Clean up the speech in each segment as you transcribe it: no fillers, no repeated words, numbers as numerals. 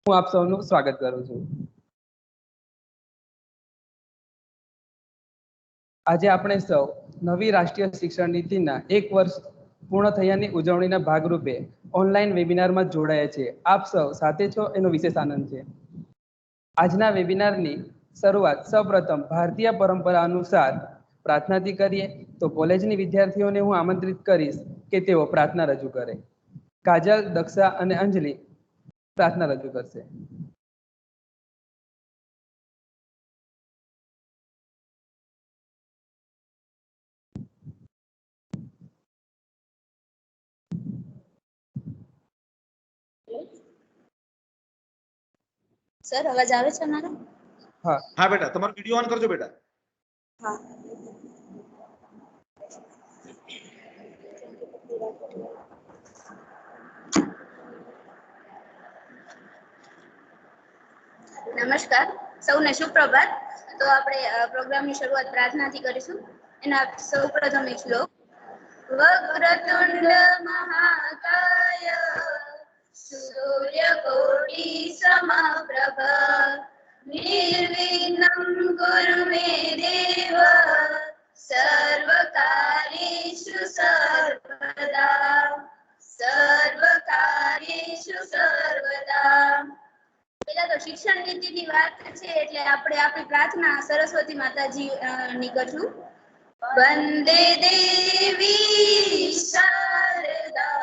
હું આપ સૌનું સ્વાગત કરું છું. આજે આપણે સૌ નવી રાષ્ટ્રીય શિક્ષણ નીતિના 1 વર્ષ પૂર્ણ થયાની ઉજવણીના ભાગરૂપે ઓનલાઈન વેબિનારમાં જોડાયા છે. આપ સૌ સાથે છો એનો વિશેષ આનંદ છે. આજના વેબિનારની શરૂઆત સૌપ્રથમ ભારતીય પરંપરા અનુસાર પ્રાર્થનાથી કરીએ તો કોલેજની વિદ્યાર્થીઓને હું આમંત્રિત કરીશ કે તેઓ પ્રાર્થના રજૂ કરે. કાજલ, દક્ષા અને અંજલિ પ્રાર્થના રજૂ કરશે. સર અવાજ આવે છે મારો? હા હા બેટા, તમારો વિડિયો ઓન કરજો બેટા. હા. નમસ્કાર, સૌને સુપ્રભાત. તો આપણે પ્રોગ્રામની શરૂઆત પ્રાર્થનાથી કરીશું. એના સૌપ્રથમ એક શ્લોક. વક્રતુંડ મહાકાય સૂર્યકોટિ સમપ્રભ નિર્વિઘ્नं કુરુ મે દેવ સર્વકાર્યેષુ સર્વદા સર્વકાર્યેષુ સર્વદા. પેલા તો શિક્ષણ નીતિની વાત છે એટલે આપણે આપણી પ્રાર્થના સરસ્વતી માતાજી ની કરશું. વંદે દેવી શારદા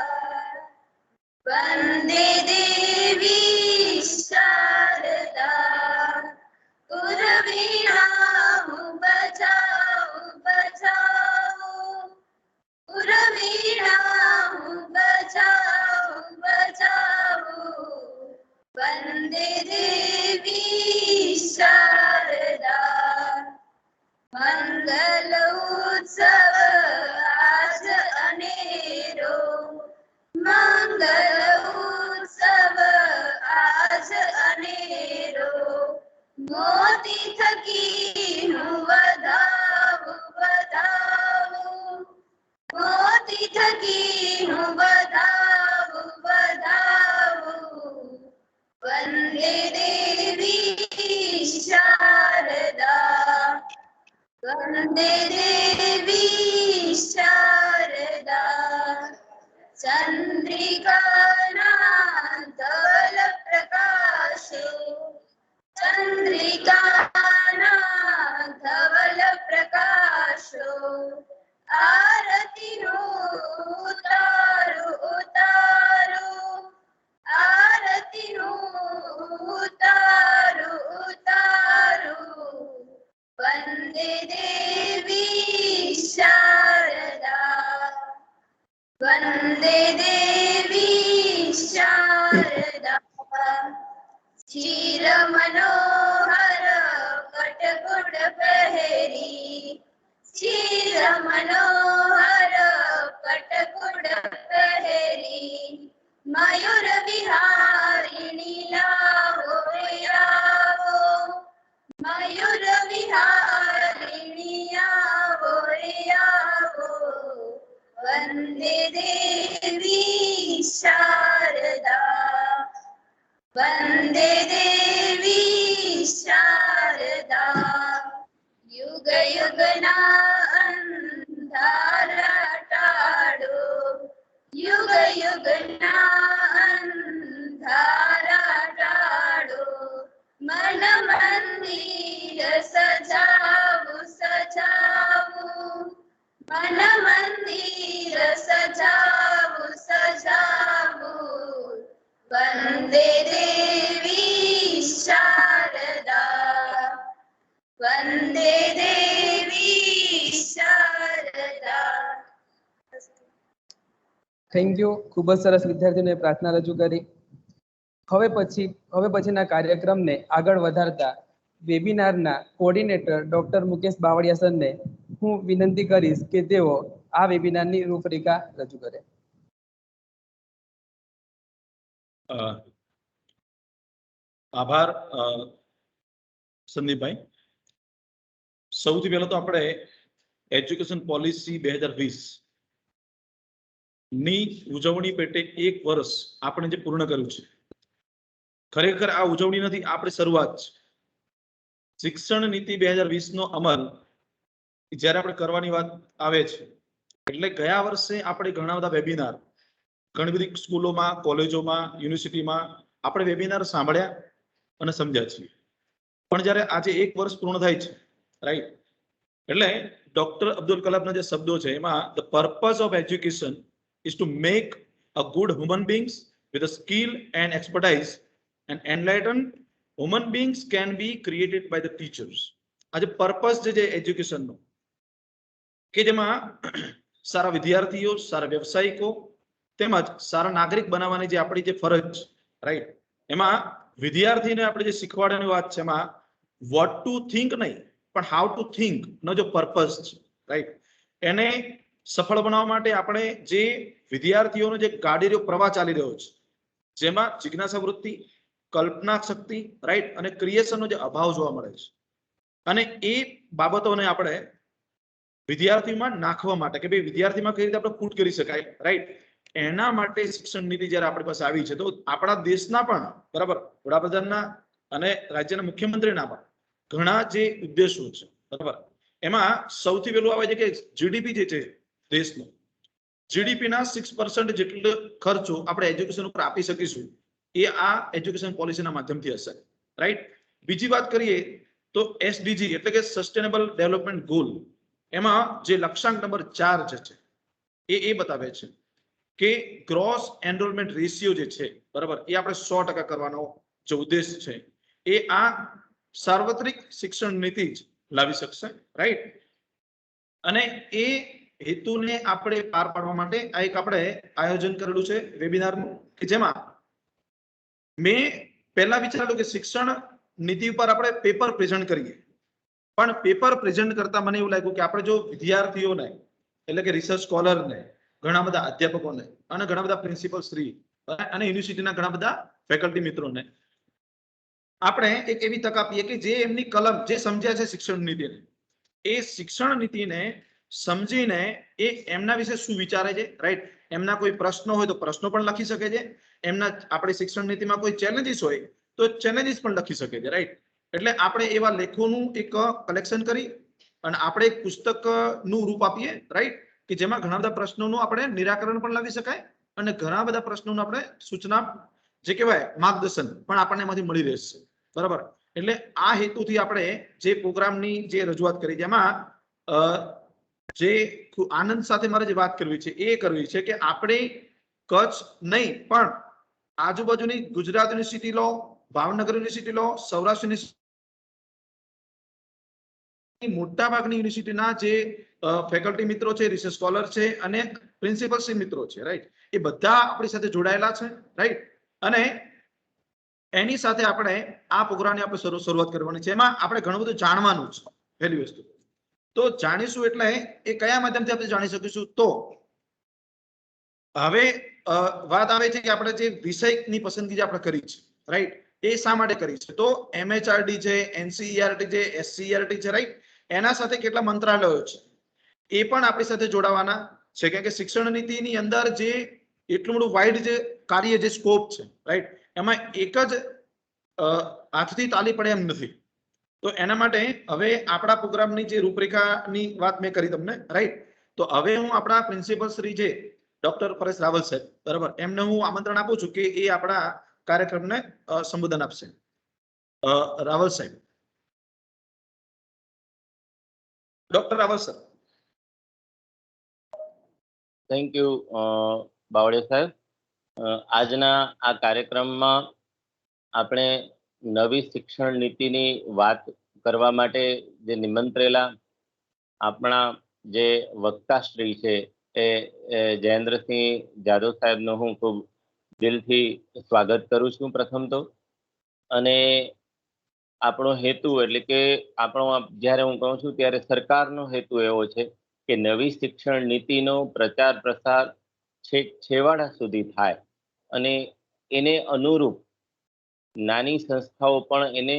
વંદે દેવી શારદા પુરવીણા બચાઓ બચાઓ પુરવીણા બચાઓ બચાઓ વંદે દેવી શારદા. મંગલ ઉત્સવ આજ અનેરો મંગલ ઉત્સવ આજ અનેરો મોતી થકી હું વધાવું વધાવું મોતી થકી હું વધાવું વધાવું વંદે દેવી શારદા વંદે દેવી શારદા. ચંદ્રિકાના ધવલ પ્રકાશો ચંદ્રિકાના ધવલ પ્રકાશો આરતીનો ઉતારો ઉતારો આરતીનો ઉતારો ઉતારો વંદે દેવી શારદા વંદે દેવી શારદા. ચિર મનોહર કટકુટ પહેરી ચિર મનોહર કટકુટ પહેરી મયુર વિહારિણી લાવો આવો મયુર વિહારિણી આવો આવો વંદે દેવી શારદા વંદે દેવી શારદા. યુગ યુગના અંધારા ટાળો યુગ યુગના અંધારા ટાળો મન મંદિર સજાવું સજાવું મન મંદિર સજાવું સજાવું વંદે દેવી શારદા વંદે દેવી શારદા. Thank you. ખૂબ જ સરસ વિદ્યાર્થીઓને પ્રાર્થના રજૂ કરી. હવે પછીના કાર્યક્રમને આગળ વધારતા વેબિનારના કોઓર્ડિનેટર ડોક્ટર મુકેશ બાવળિયા સરને હું વિનંતી કરીશ કે તેઓ આ વેબિનારની રૂપરેખા રજૂ કરે. આભાર સંદીપભાઈ. સૌથી પહેલા તો આપણે એજ્યુકેશન પોલિસી 2020 ની ઉજવણી પેટે 1 વર્ષ આપણે જે પૂર્ણ કર્યું છે, ખરેખર આ ઉજવણી નથી, આપણે શરૂઆત છે. શિક્ષણ નીતિ 2020 નો અમલ જ્યારે આપણે કરવાની વાત આવે છે, એટલે ગયા વર્ષે આપણે ઘણા બધા વેબિનાર, ઘણી બધી સ્કૂલોમાં, કોલેજોમાં, યુનિવર્સિટીમાં આપણે વેબિનાર સાંભળ્યા અને સમજ્યા છીએ. પણ જ્યારે આજે 1 વર્ષ પૂર્ણ થાય છે, રાઈટ, એટલે ડોક્ટર અબ્દુલ કલામના જે શબ્દો છે એમાં the purpose of education is to make a good human beings with a skill and expertise and enlighten human beings can be created by the teachers. આજે પર્પઝ છે એજ્યુકેશનનો, કે જેમાં સારા વિદ્યાર્થીઓ, સારા વ્યવસાયિકો તેમજ સારા નાગરિક બનાવવાની જે આપણી જે ફરજ, રાઈટ, એમાં વિદ્યાર્થીને આપણે જે શીખવાડવાની વાત છે એમાં વોટ ટુ થિંક નહીં પણ હાઉ ટુ થિંક નો જે પર્પઝ છે, રાઈટ, એને સફળ બનાવવા માટે આપણે જે વિદ્યાર્થીઓનો જે ગાડીનો પ્રવાહ ચાલી રહ્યો છે, જેમાં જિજ્ઞાસા વૃત્તિ, કલ્પના શક્તિ, રાઈટ, અને ક્રિએશનનો જે અભાવ જોવા મળે છે, અને એ બાબતોને આપણે વિદ્યાર્થીમાં નાખવા માટે કે ભાઈ વિદ્યાર્થીમાં કઈ રીતે આપણે પુટ કરી શકાય, રાઈટ, એના માટે શિક્ષણ નીતિ જ્યારે આપણી પાસે આવી છે, તો આપણા દેશના પણ, બરાબર, વડાપ્રધાનના અને રાજ્યના મુખ્યમંત્રીના પણ ઘણા જે ઉદ્દેશો છે, બરાબર, એમાં સૌથી પહેલું આવે છે કે જીડીપી જે છે દેશનો, જીડીપીના 6% જેટલો ખર્ચો આપણે એજ્યુકેશન ઉપર આપી શકીશું એ આ એજ્યુકેશન પોલિસીના માધ્યમથી હશે, રાઈટ. બીજી વાત કરીએ તો એસડીજી એટલે કે સસ્ટેનેબલ ડેવલપમેન્ટ ગોલ, એમાં જે લક્ષ્યાંક નંબર 4 છે એ બતાવે છે કે ગ્રોસ એનરોલમેન્ટ રેશિયો જે છે, બરાબર, એ આપણે 100% કરવાનો જે ઉદ્દેશ છે એ આ સાર્વત્રિક શિક્ષણ નીતિ જ લાવી શકશે, રાઈટ. અને એ હેતુને આપણે પાર પાડવા માટે આ એક આપણે આયોજન કરેલું છે વેબિનારનું, કે જેમાં મેં પહેલા વિચારેલું કે શિક્ષણ નીતિ ઉપર આપણે પેપર પ્રેઝન્ટ કરીએ, પણ પેપર પ્રેઝન્ટ કરતા મને એવું લાગ્યું કે આપણે જો વિદ્યાર્થીઓને એટલે કે રિસર્ચ સ્કોલરને, ઘણા બધા અધ્યાપકોને અને ઘણા બધા પ્રિન્સિપલ શ્રી અને યુનિવર્સિટીના ઘણા બધા ફેકલ્ટી મિત્રોને આપણે એક એવી તક આપીએ કે જે એમની કલમ જે સમજ્યા છે શિક્ષણ નીતિને, એ શિક્ષણ નીતિને સમજીને એ એમના વિશે શું વિચારે છે, રાઈટ, એમના કોઈ પ્રશ્નો હોય તો પ્રશ્નો પણ લખી શકે છે, એમના આપણી શિક્ષણ નીતિમાં કોઈ ચેલેન્જીસ હોય તો ચેલેન્જીસ પણ લખી શકે છે, રાઈટ. એટલે આપણે એવા લેખોનું એક કલેક્શન કરી અને આપણે એક પુસ્તકનું રૂપ આપીએ, રાઈટ, કે જેમાં ઘણા બધા પ્રશ્નોનું આપણે નિરાકરણ પણ લાવી શકાય અને ઘણા બધા પ્રશ્નોનું આપણે સૂચના જે કહેવાય માર્ગદર્શન પણ આપણને એમાંથી મળી રહેશે, બરાબર. એટલે આ હેતુથી આપણે જે પ્રોગ્રામની જે રજૂઆત કરી, જેમાં જે આનંદ સાથે મારે જે વાત કરવી છે એ કરવી છે કે આપણે કચ્છ નહીં પણ આજુબાજુની ગુજરાત યુનિવર્સિટી લો, ભાવનગર યુનિવર્સિટી લો, સૌરાષ્ટ્ર યુનિવર્સિટી, મોટા ભાગની યુનિવર્સિટીના જે ફેકલ્ટી મિત્રો છે, રિસર્ચ સ્કોલર છે અને પ્રિન્સિપલશીપ મિત્રો છે, રાઈટ, એ બધા આપણી સાથે જોડાયેલા છે, રાઈટ. અને એની સાથે આપણે આ પ્રોગ્રામની આપણે શરૂઆત કરવાની છે. એમાં આપણે ઘણું બધું જાણવાનું છે, પહેલી વસ્તુ તો જાણીશું, એટલે એ કયા માધ્યમથી આપણે જાણી શકીશું, તો હવે વાત આવે છે કે આપણે જે વિષયની પસંદગી આપણે કરી છે, રાઈટ, એ શા માટે કરી છે, તો MHRD છે, NCERT છે, SCERT છે, રાઈટ, એના સાથે કેટલા મંત્રાલયો છે એ પણ આપણી સાથે જોડાવાના છે, કારણ કે શિક્ષણ નીતિની અંદર જે એટલું બધું વાઇડ જે કાર્ય જે સ્કોપ છે, રાઈટ, એમાં એક જ હાથથી તાલી પડે એમ નથી. તો એના માટે હવે આપણા પ્રોગ્રામની જે રૂપરેખાની વાત મેં કરી તમને, રાઈટ, તો હવે હું આપણા પ્રિન્સિપલ શ્રી છે ડોક્ટર પરેશ રાવલ સાહેબ, બરાબર, એમને હું આમંત્રણ આપું છું કે એ આપણા કાર્યક્રમને સંબોધન આપશે. રાવલ સાહેબ, doctor Raval sir. Thank you Bavaliya સાહેબ. આજના આ કાર્યક્રમમાં આપણે નવી શિક્ષણ નીતિની વાત કરવા માટે જે નિમંત્રેલા આપણા જે વક્તાશ્રી છે એ જયેન્દ્રસિંહ જાદવ સાહેબનો હું ખૂબ દિલથી સ્વાગત કરું છું પ્રથમ તો. અને આપણો હેતુ એટલે કે આપણો જ્યારે હું કહું છું ત્યારે સરકારનો હેતુ એવો છે કે નવી શિક્ષણ નીતિનો પ્રચાર પ્રસાર છેક છેવાડા સુધી થાય અને એને અનુરૂપ નાની સંસ્થાઓ પણ એને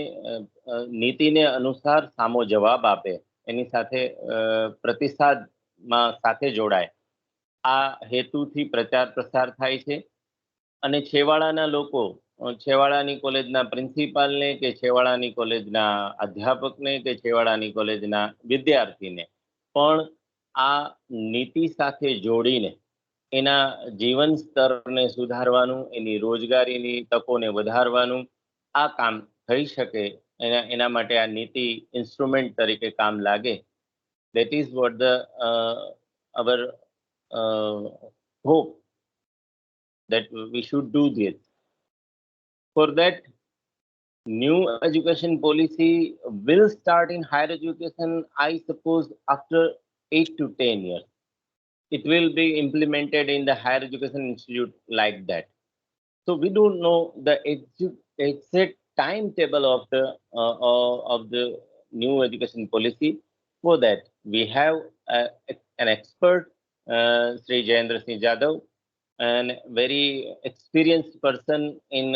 નીતિને અનુસાર સામો જવાબ આપે, એની સાથે પ્રતિસાદમાં સાથે જોડાય, આ હેતુથી પ્રચાર પ્રસાર થાય છે. અને છેવાડાના લોકો છેવાડાની કોલેજના પ્રિન્સિપાલને કે છેવાડાની કોલેજના અધ્યાપકને કે છેવાડાની કોલેજના વિદ્યાર્થીને પણ આ નીતિ સાથે જોડીને એના જીવન સ્તરને સુધારવાનું, એની રોજગારીની તકોને વધારવાનું આ કામ થઈ શકે, એના માટે આ નીતિ ઇન્સ્ટ્રુમેન્ટ તરીકે કામ લાગે. That is what our hope that we should do this. For that, new education policy will start in higher education, I suppose, after 8 to 10 years. It will be implemented in the higher education institute like that. So we don't know the exact timetable of the new education policy. For that, we have an expert, Sri Jayendra Singh Jadhav, and very experienced person in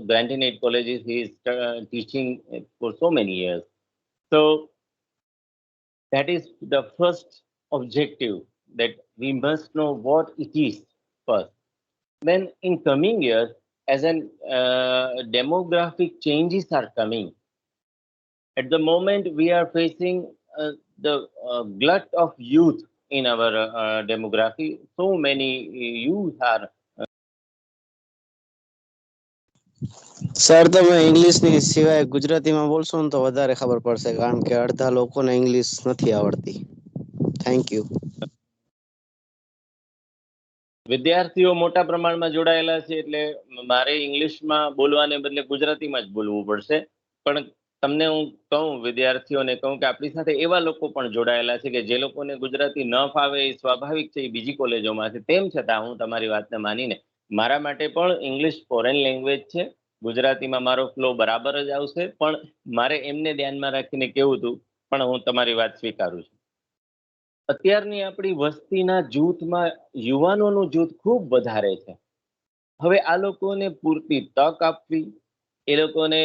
Grantinate colleges. He is teaching for so many years. So that is the first objective, that we must know what it is first. Then in coming years, as an demographic changes are coming, at the moment we are facing the glut of youth in our demography. So many youth are sir તમે ઇંગ્લિશની સિવાય ગુજરાતીમાં બોલશો ને તો વધારે ખબર પડશે, કારણ કે અડધા લોકોને ઇંગ્લિશ નથી આવડતી. Thank you. વિદ્યાર્થીઓ મોટા પ્રમાણમાં જોડાયેલા છે, એટલે મારે ઇંગ્લિશમાં બોલવાને બદલે ગુજરાતીમાં જ બોલવું પડશે. પણ તમને હું કહું, વિદ્યાર્થીઓને કહું કે આપણી સાથે એવા લોકો પણ જોડાયેલા છે કે જે લોકોને ગુજરાતી ન ફાવે, એ સ્વાભાવિક છે, એ બીજી કોલેજોમાં છે. તેમ છતાં હું તમારી વાતને માનીને, મારા માટે પણ ઇંગ્લિશ ફોરેન લેંગ્વેજ છે, ગુજરાતીમાં મારો ફ્લો બરાબર જ આવશે, પણ મારે એમને ધ્યાનમાં રાખીને કેવું હતું, પણ હું તમારી વાત સ્વીકારું છું. અત્યારની આપણી વસ્તીના જૂથમાં યુવાનોનું જૂથ ખૂબ વધારે છે. હવે આ લોકોને પૂરતી તક આપવી, એ લોકોને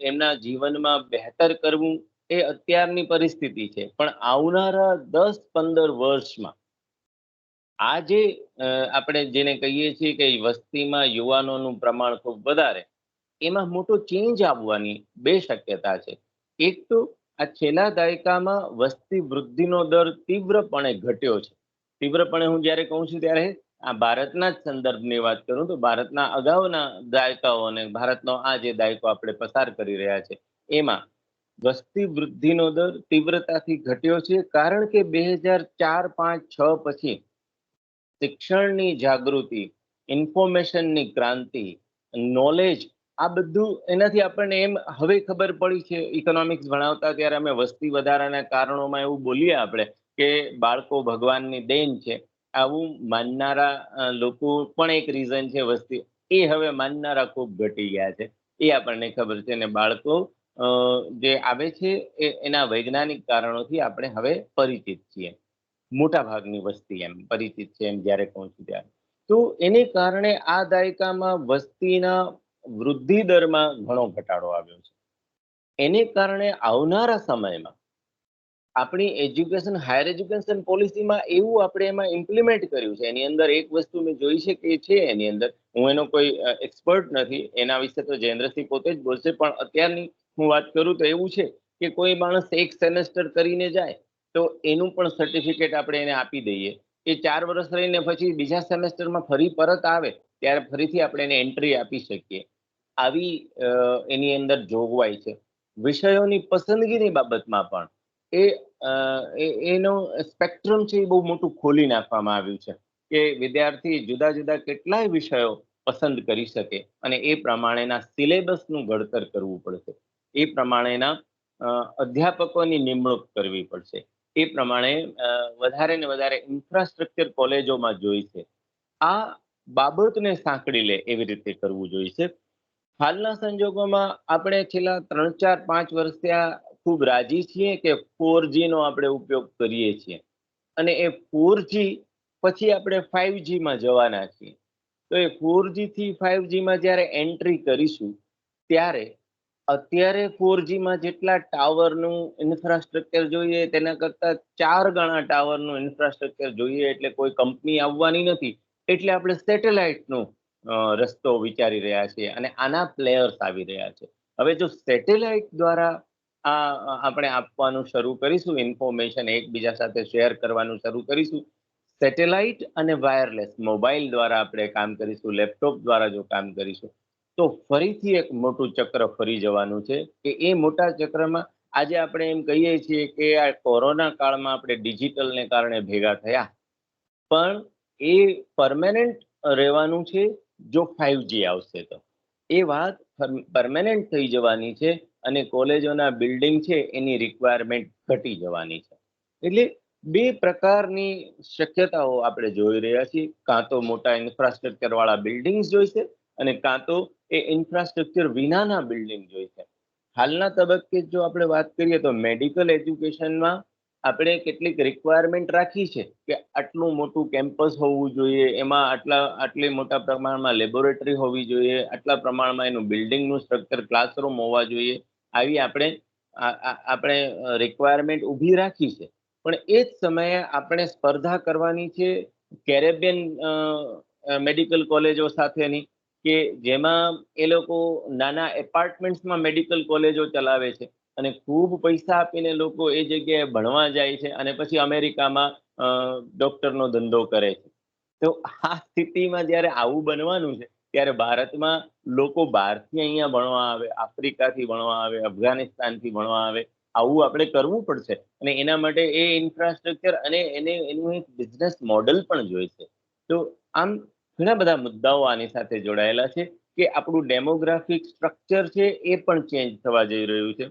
એમના જીવનમાં બહેતર કરવું, એ અત્યારની પરિસ્થિતિ છે. પણ આવનારા 10-15 વર્ષમાં આ જે આપણે જેને કહીએ છીએ કે વસ્તીમાં યુવાનોનું પ્રમાણ ખૂબ વધારે, એમાં મોટો ચેન્જ આવવાની 2 શક્યતા છે. એક તો આ છેલ્લા દાયકામાં વસ્તી વૃદ્ધિનો દર તીવ્રપણે ઘટ્યો છે. તીવ્રપણે હું જ્યારે કહું છું ત્યારે આ ભારતના જ સંદર્ભની વાત કરું તો ભારતના અગાઉના દાયકાઓ અને ભારતનો આ જે દાયકો આપણે પસાર કરી રહ્યા છે, એમાં વસ્તી વૃદ્ધિનો દર તીવ્રતાથી ઘટ્યો છે. કારણ કે 2004, 5, 6 પછી શિક્ષણની જાગૃતિ, ઇન્ફોર્મેશનની ક્રાંતિ, નોલેજ, આ બધું એનાથી આપણને એમ હવે ખબર પડી છે. ઇકોનોમિક્સ ભણાવતા ત્યારે અમે વસ્તી વધારાના કારણોમાં એવું બોલીએ આપણે કે બાળકો ભગવાનની દેન છે, આવું માનનારા લોકો પણ એક રીઝન છે વસ્તી. એ હવે માનનારા ખૂબ ઘટી ગયા છે, એ આપણને ખબર છે. અને બાળકો જે આવે છે એના વૈજ્ઞાનિક કારણોથી આપણે હવે પરિચિત છીએ. મોટા ભાગની વસ્તી એમ પરિચિત છે એમ જ્યારે કહું છું ત્યારે. તો એને કારણે આ દાયકામાં વસ્તીના વૃદ્ધિ દરમાં ઘણો ઘટાડો આવ્યો છે. એને કારણે આવનારા સમયમાં આપણી એજ્યુકેશન, હાયર એજ્યુકેશન પોલિસીમાં એવું આપણે એમાં ઇમ્પ્લિમેન્ટ કર્યું છે. એની અંદર એક વસ્તુ મેં જોઈ છે કે છે એની અંદર, હું એનો કોઈ એક્સપર્ટ નથી, એના વિશે તો જયેન્દ્રસિંહ પોતે જ બોલશે, પણ અત્યારની હું વાત કરું તો એવું છે કે કોઈ માણસ એક સેમેસ્ટર કરીને જાય તો એનું પણ સર્ટિફિકેટ આપણે એને આપી દઈએ. એ 4 વર્ષ રહીને પછી બીજા સેમેસ્ટરમાં ફરી પરત આવે ત્યારે ફરીથી આપણે એને એન્ટ્રી આપી શકીએ. આવી એની અંદર જોગવાઈ છે. વિષયોની પસંદગીની બાબતમાં પણ એનો સ્પેક્ટ્રમ છે એ બહુ મોટું ખોલી નાખવામાં આવ્યું છે કે વિદ્યાર્થી જુદા જુદા કેટલાય વિષયો પસંદ કરી શકે અને એ પ્રમાણેના સિલેબસનું ઘડતર કરવું પડશે, એ પ્રમાણેના અધ્યાપકોની નિમણૂક કરવી પડશે, એ પ્રમાણે વધારે ને વધારે ઇન્ફ્રાસ્ટ્રક્ચર કોલેજોમાં જોઈશે. આ બાબતને સાંકળી લે એવી રીતે કરવું જોઈશે. હાલના સંજોગોમાં આપણે છેલ્લા 3, 4, 5 વર્ષથી આ ખૂબ રાજી છીએ કે 4G નો આપણે ઉપયોગ કરીએ છીએ અને એ 4G પછી આપણે 5G માં જવાના છીએ. તો એ 4G થી 5G માં જ્યારે એન્ટ્રી કરીશું ત્યારે અત્યારે 4G માં જેટલા ટાવરનું ઇન્ફ્રાસ્ટ્રક્ચર જોઈએ તેના કરતાં 4 ગણા ટાવરનું ઇન્ફ્રાસ્ટ્રક્ચર જોઈએ. એટલે કોઈ કંપની આવવાની નથી, એટલે આપણે સેટેલાઇટનું રસ્તો વિચારી રહ્યા છીએ અને આના પ્લેયર્સ આવી રહ્યા છે. હવે જો સેટેલાઇટ દ્વારા આપણે આપવાનું શરૂ કરીશું, ઇન્ફોર્મેશન એકબીજા સાથે શેર કરવાનું શરૂ કરીશું, સેટેલાઇટ અને વાયરલેસ મોબાઈલ દ્વારા આપણે કામ કરીશું, લેપટોપ દ્વારા જો કામ કરીશું, તો ફરીથી એક મોટું ચક્ર ફરી જવાનું છે કે એ મોટા ચક્રમાં આજે આપણે એમ કહીએ છીએ કે આ કોરોના કાળમાં આપણે ડિજિટલને કારણે ભેગા થયા, પણ એ પરમેનન્ટ રહેવાનું છે જો 5G આવશે તો. એ વાત પરમેનન્ટ થઈ જવાની છે અને કોલેજોના બિલ્ડિંગ છે એની રિક્વાયરમેન્ટ ઘટી જવાની છે. એટલે બે પ્રકારની શક્યતાઓ આપણે જોઈ રહ્યા છીએ. કાં તો મોટા ઇન્ફ્રાસ્ટ્રક્ચર વાળા બિલ્ડિંગ્સ જોઈશે અને કાં તો એ ઇન્ફ્રાસ્ટ્રક્ચર વિનાના બિલ્ડિંગ જોઈશે. હાલના તબક્કે જો આપણે વાત કરીએ તો મેડિકલ એજ્યુકેશનમાં આપણે કેટલીક રિક્વાયરમેન્ટ રાખી છે કે આટલું મોટું કેમ્પસ હોવું જોઈએ, એમાં આટલી મોટા પ્રમાણમાં લેબોરેટરી હોવી જોઈએ, આટલા પ્રમાણમાં એનું બિલ્ડિંગનું સ્ટ્રક્ચર, ક્લાસરૂમ હોવા જોઈએ, આવી આપણે રિક્વાયરમેન્ટ ઊભી રાખી છે. પણ એ જ સમયે આપણે સ્પર્ધા કરવાની છે કેરેબિયન મેડિકલ કોલેજો સાથેની, કે જેમાં એ લોકો નાના એપાર્ટમેન્ટ્સમાં મેડિકલ કોલેજો ચલાવે છે અને ખૂબ પૈસા આપીને લોકો એ જગ્યાએ ભણવા જાય છે અને પછી અમેરિકામાં ડોક્ટરનો ધંધો કરે છે. તો આ સ્થિતિમાં જ્યારે આવું બનવાનું છે ત્યારે ભારતમાં લોકો બહારથી અહીંયા ભણવા આવે, આફ્રિકાથી ભણવા આવે, અફઘાનિસ્તાનથી ભણવા આવે, આવું આપણે કરવું પડશે અને એના માટે એ ઇન્ફ્રાસ્ટ્રક્ચર અને એનું એક બિઝનેસ મોડલ પણ જોઈશે. તો આમ ઘણા બધા મુદ્દાઓ આની સાથે જોડાયેલા છે કે આપણું ડેમોગ્રાફિક સ્ટ્રક્ચર છે એ પણ ચેન્જ થવા જઈ રહ્યું છે.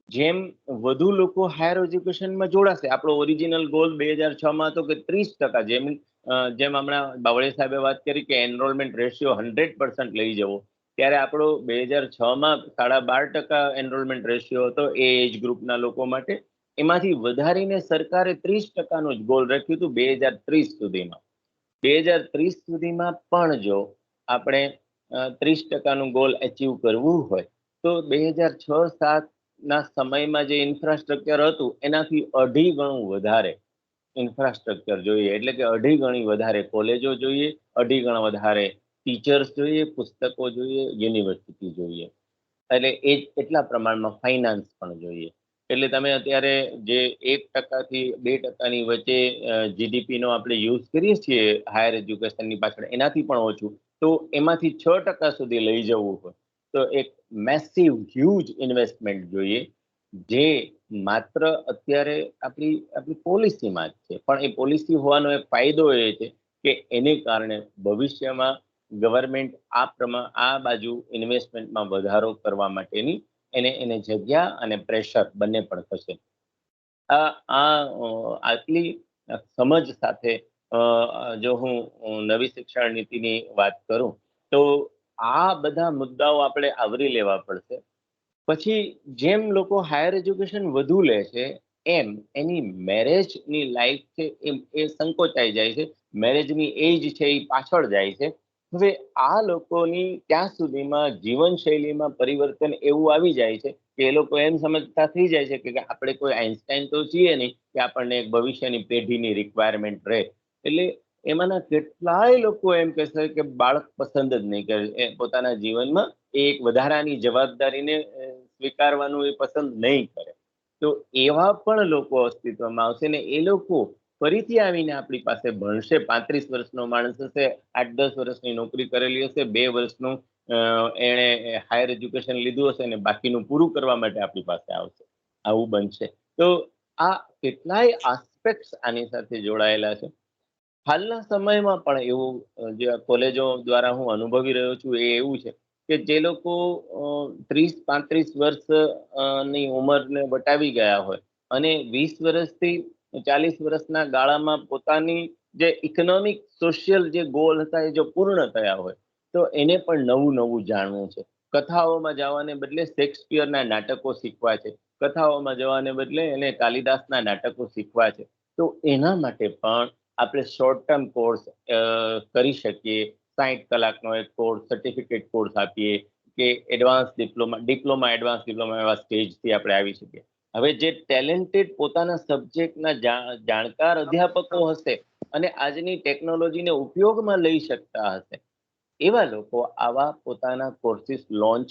જેમ વધુ લોકો હાયર એજ્યુકેશનમાં જોડાશે, આપણો ઓરિજિનલ ગોલ 2006માં હતો કે 30%, જેમ હમણાં બાવળે સાહેબે વાત કરી કે એનરોલમેન્ટ રેશિયો 100% લઈ જવો, ત્યારે આપણો 2006માં 12.5% એનરોલમેન્ટ રેશિયો હતો એ એજ ગ્રુપના લોકો માટે. એમાંથી વધારીને સરકારે 30%નો જ ગોલ રાખ્યું હતું 2030 સુધીમાં. 2030 સુધીમાં પણ જો આપણે 30%નું ગોલ અચીવ કરવું હોય તો 2006-7ના સમયમાં જે ઇન્ફ્રાસ્ટ્રક્ચર હતું એનાથી અઢી ગણું વધારે ઇન્ફ્રાસ્ટ્રક્ચર જોઈએ, એટલે કે અઢી ગણી વધારે કોલેજો જોઈએ, અઢી ગણા વધારે ટીચર્સ જોઈએ, પુસ્તકો જોઈએ, યુનિવર્સિટી જોઈએ, એટલે એટલા પ્રમાણમાં ફાઇનાન્સ પણ જોઈએ. એટલે તમે અત્યારે જે 1%થી 2%ની વચ્ચે જીડીપીનો આપણે યુઝ કરીએ છીએ હાયર એજ્યુકેશનની પાછળ, એનાથી પણ ઓછું, તો એમાંથી 6% સુધી લઈ જવું હોય તો એક મેસિવ હ્યુજ ઇન્વેસ્ટમેન્ટ જોઈએ, જે માત્ર અત્યારે આપણી પોલિસીમાં જ છે. પણ એ પોલિસી હોવાનો એક ફાયદો એ છે કે એને કારણે ભવિષ્યમાં ગવર્મેન્ટ આ બાજુ ઇન્વેસ્ટમેન્ટમાં વધારો કરવા માટેની એને જગ્યા અને પ્રેશર બંને પણ થશે. આટલી સમજ સાથે જો હું નવી શિક્ષણ નીતિની વાત કરું તો આ બધા મુદ્દાઓ આપણે આવરી લેવા પડશે. પછી જેમ લોકો હાયર એજ્યુકેશન વધુ લે છે એમ એની મેરેજની લાઈફ છે એ સંકોચાઈ જાય છે, મેરેજની એજ છે એ પાછળ જાય છે. હવે આ લોકોની ત્યાં સુધીમાં જીવનશૈલીમાં પરિવર્તન એવું આવી જાય છે કે એ લોકો એમ સમજતા થઈ જાય છે કે આપણે કોઈ આઈન્સ્ટાઈન તો છીએ નહીં કે આપણને એક ભવિષ્યની પેઢીની રિક્વાયરમેન્ટ રહે. એટલે એમાંના કેટલાય લોકો એમ કહેશે કે બાળક પસંદ જ નહીં કરે, એ પોતાના જીવનમાં એક વધારાની જવાબદારીને સ્વીકારવાનું એ પસંદ નહીં કરે. તો એવા પણ લોકો અસ્તિત્વમાં આવશે ને એ લોકો ફરીથી આવીને આપણી પાસે ભણશે. 35 વર્ષનો માણસ હશે, 8-10 વર્ષની નોકરી કરેલી હશે, 2 વર્ષનું એણે હાયર એજ્યુકેશન લીધું હશે અને બાકીનું પૂરું કરવા માટે આપણી પાસે આવશે. આવું બનશે. તો આ કેટલાય આસ્પેક્ટ્સ આની સાથે જોડાયેલા છે. હાલના સમયમાં પણ એવું જે કોલેજો દ્વારા હું અનુભવી રહ્યો છું એ એવું છે કે જે લોકો 30-35 વર્ષની ઉંમરને વટાવી ગયા હોય અને 20 વર્ષથી 40 વર્ષના ગાળામાં પોતાની જે ઇકોનોમિક સોશિયલ જે ગોલ હતા એ જો પૂર્ણ થયા હોય તો એને પણ નવું જાણવું છે. કથાઓમાં જવાને બદલે શેક્સપિયરના નાટકો શીખવા છે, કથાઓમાં જવાને બદલે એને કાલિદાસના નાટકો શીખવા છે. તો એના માટે પણ આપણે શોર્ટ ટર્મ કોર્સ કરી શકીએ. 60 કલાકનો એક કોર્સ, સર્ટિફિકેટ કોર્સ આપીએ કે એડવાન્સ ડિપ્લોમા એડવાન્સ ડિપ્લોમા એવા સ્ટેજથી આપણે આવી શકીએ. હવે જે ટેલેન્ટેડ પોતાના સબ્જેક્ટના જાણકાર અધ્યાપકો હશે અને આજની ટેકનોલોજીને ઉપયોગમાં લઈ શકતા હશે એવા લોકો આવા પોતાના કોર્સિસ લોન્ચ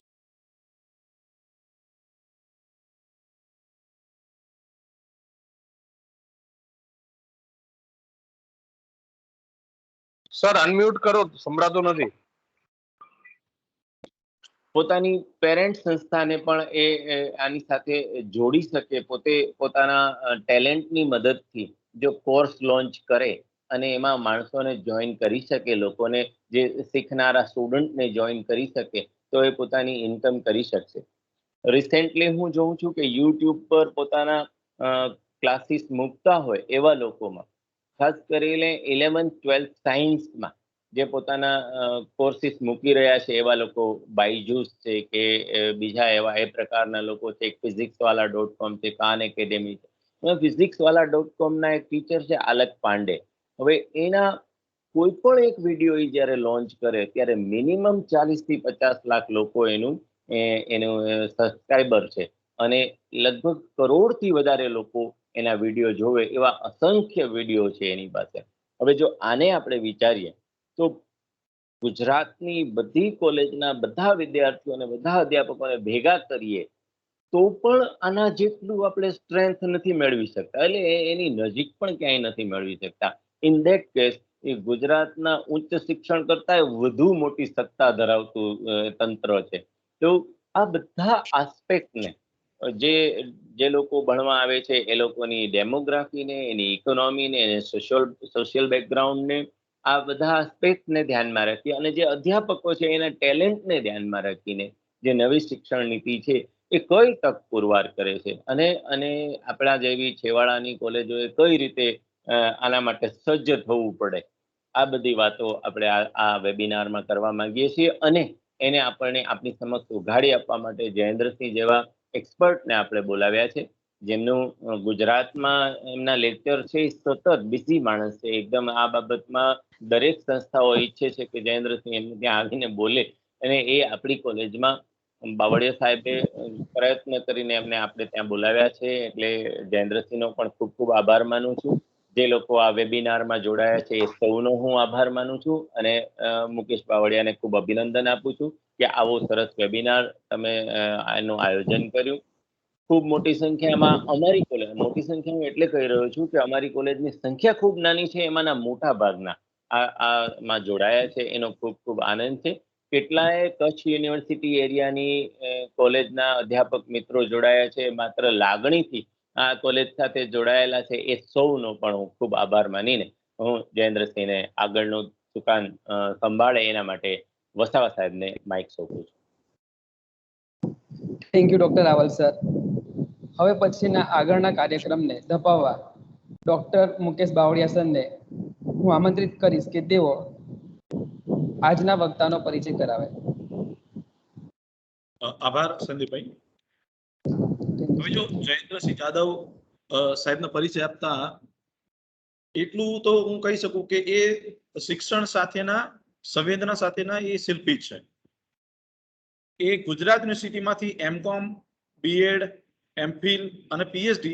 સર અનમ્યુટ કરો, સંભળાતું નથી. પોતાની પેરેન્ટ સંસ્થાને પણ આની સાથે જોડી શકે, પોતે પોતાના ટેલેન્ટની મદદથી જો કોર્સ લોન્ચ કરે અને એમાં માણસોને જોઈન કરી શકે, લોકોને જે શીખનારા સ્ટુડન્ટને જોઈન કરી શકે, તો એ પોતાની ઇન્કમ કરી શકશે. રિસેન્ટલી હું જોઉં છું કે યુટ્યુબ પર પોતાના ક્લાસીસ મૂકતા હોય એવા લોકોમાં, ખાસ કરીને 11th-12th સાયન્સમાં જે પોતાના કોર્સિસ મૂકી રહ્યા છે એવા લોકો, બાયજૂસ છે કે બીજા એવા એ પ્રકારના લોકો છે, physicswala.com છે, ખાન એકેડેમી છે. physicswala.com ના એક ટીચર છે આલક પાંડે. હવે એના કોઈ પણ એક વિડીયો એ જ્યારે લોન્ચ કરે ત્યારે મિનિમમ 40 થી 50 લાખ લોકો એનું સબસ્ક્રાઈબર છે અને લગભગ કરોડથી વધારે લોકો એના વિડીયો જોવે એવા અસંખ્ય વિડીયો છે એની પાસે. હવે જો આને આપણે વિચારીએ તો ગુજરાતની બધી કોલેજના બધા વિદ્યાર્થીઓને, બધા અધ્યાપકોને ભેગા કરીએ તો પણ આના જેટલું આપણે સ્ટ્રેન્થ નથી મેળવી શકતા, એટલે એની નજીક પણ ક્યાંય નથી મેળવી શકતા. ઇન ધેટ કેસ એ ગુજરાતના ઉચ્ચ શિક્ષણ કરતા વધુ મોટી સત્તા ધરાવતું તંત્ર છે. તો આ બધા આસ્પેક્ટને જે લોકો ભણવા આવે છે એ લોકોની ડેમોગ્રાફીને, એની ઇકોનોમીને, એને સોશિયલ બેકગ્રાઉન્ડને, આ બધા આસ્પેક્ટને ધ્યાનમાં રાખી અને જે અધ્યાપકો છે એના ટેલેન્ટને ધ્યાનમાં રાખીને જે નવી શિક્ષણ નીતિ છે એ કઈ તક પુરવાર કરે છે અને આપણા જેવી છેવાડાની કોલેજોએ કઈ રીતે આના માટે સજ્જ થવું પડે, આ બધી વાતો આપણે આ વેબિનારમાં કરવા માંગીએ છીએ. અને એને આપણને આપણી સમક્ષ ઉઘાડી આપવા માટે જયેન્દ્રસિંહ જેવા એક્સપર્ટને આપણે બોલાવ્યા છે, જેમનું ગુજરાતમાં એમના લેક્ચર છે. સતત બિઝી માણસ છે એકદમ. આ બાબતમાં દરેક સંસ્થાઓ ઈચ્છે છે કે જયેન્દ્રસિંહ એમને ત્યાં આવીને બોલે, અને એ આપણી કોલેજમાં બાવળિયા સાહેબે પ્રયત્ન કરીને એમને આપણે ત્યાં બોલાવ્યા છે. એટલે જયેન્દ્રસિંહનો પણ ખૂબ ખૂબ આભાર માનું છું. જે લોકો આ વેબિનારમાં જોડાયા છે એ સૌનો હું આભાર માનું છું અને મુકેશ બાવળિયાને ખૂબ અભિનંદન આપું છું કે આવો સરસ વેબિનાર તમે આનું આયોજન કર્યું. ખૂબ મોટી સંખ્યામાં અમારી કોલેજ, મોટી સંખ્યામાં એટલે કહી રહ્યો છું કે અમારી કોલેજની સંખ્યા ખૂબ નાની છે, એમાંના મોટા ભાગના આમાં જોડાયા છે, એનો ખૂબ ખૂબ આનંદ છે. કેટલાય કચ્છ યુનિવર્સિટી એરિયાની કોલેજના અધ્યાપક મિત્રો જોડાયા છે, માત્ર લાગણીથી આ કોલેજ સાથે જોડાયેલા છે. એ સૌનો પણ હું ખૂબ આભાર માનીને હું જયેન્દ્રસિંહને આગળનું સુકાન સંભાળે એના માટે વસાવા સાહેબને માઇક સોંપું છું. Thank you doctor Raval sir. હવે પછીના આગળના કાર્યક્રમને ધપાવવા ડોક્ટર મુકેશ બાવળિયા સરને હું આમંત્રિત કરીશ કે તેઓ આજના વક્તાનો પરિચય કરાવે. આભાર સંદીપભાઈ. હવે જો જયેન્દ્રસિંહ જાદવ સાહેબનો પરિચય આપતા એટલું તો હું કહી શકું કે એ શિક્ષણ સાથેના, સંવેદના સાથેના એ શિલ્પી છે. એ ગુજરાત યુનિવર્સિટીમાંથી M.Com, B.Ed, M.Phil અને PhD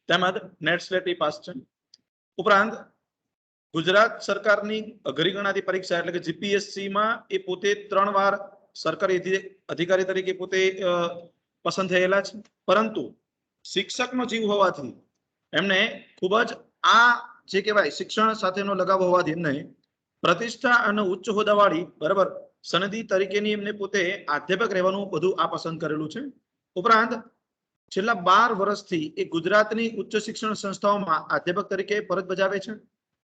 તેમજ નેટ સ્લેટ પાસ છે. ઉપરાંત ગુજરાત સરકારની અઘરી ગણાતી પરીક્ષા એટલે કે GPSC માં એ પોતે 3 વાર સરકારી અધિકારી તરીકે પોતે પસંદ થયેલા છે. પરંતુ શિક્ષકનો જીવ હોવાથી એમને ખૂબ જ આ જે કહેવાય શિક્ષણ સાથેનો લગાવ હોવાથી એમને પ્રતિષ્ઠા અને ઉચ્ચ હોદ્દાવાળી બરાબર સનદી તરીકેની એમને પોતે અધ્યાપક રહેવાનું બધું આ પસંદ કરેલું છે. ઉપરાંત છેલ્લા 12 વર્ષથી એ ગુજરાતની ઉચ્ચ શિક્ષણ સંસ્થાઓમાં અધ્યાપક તરીકે ફરજ બજાવે છે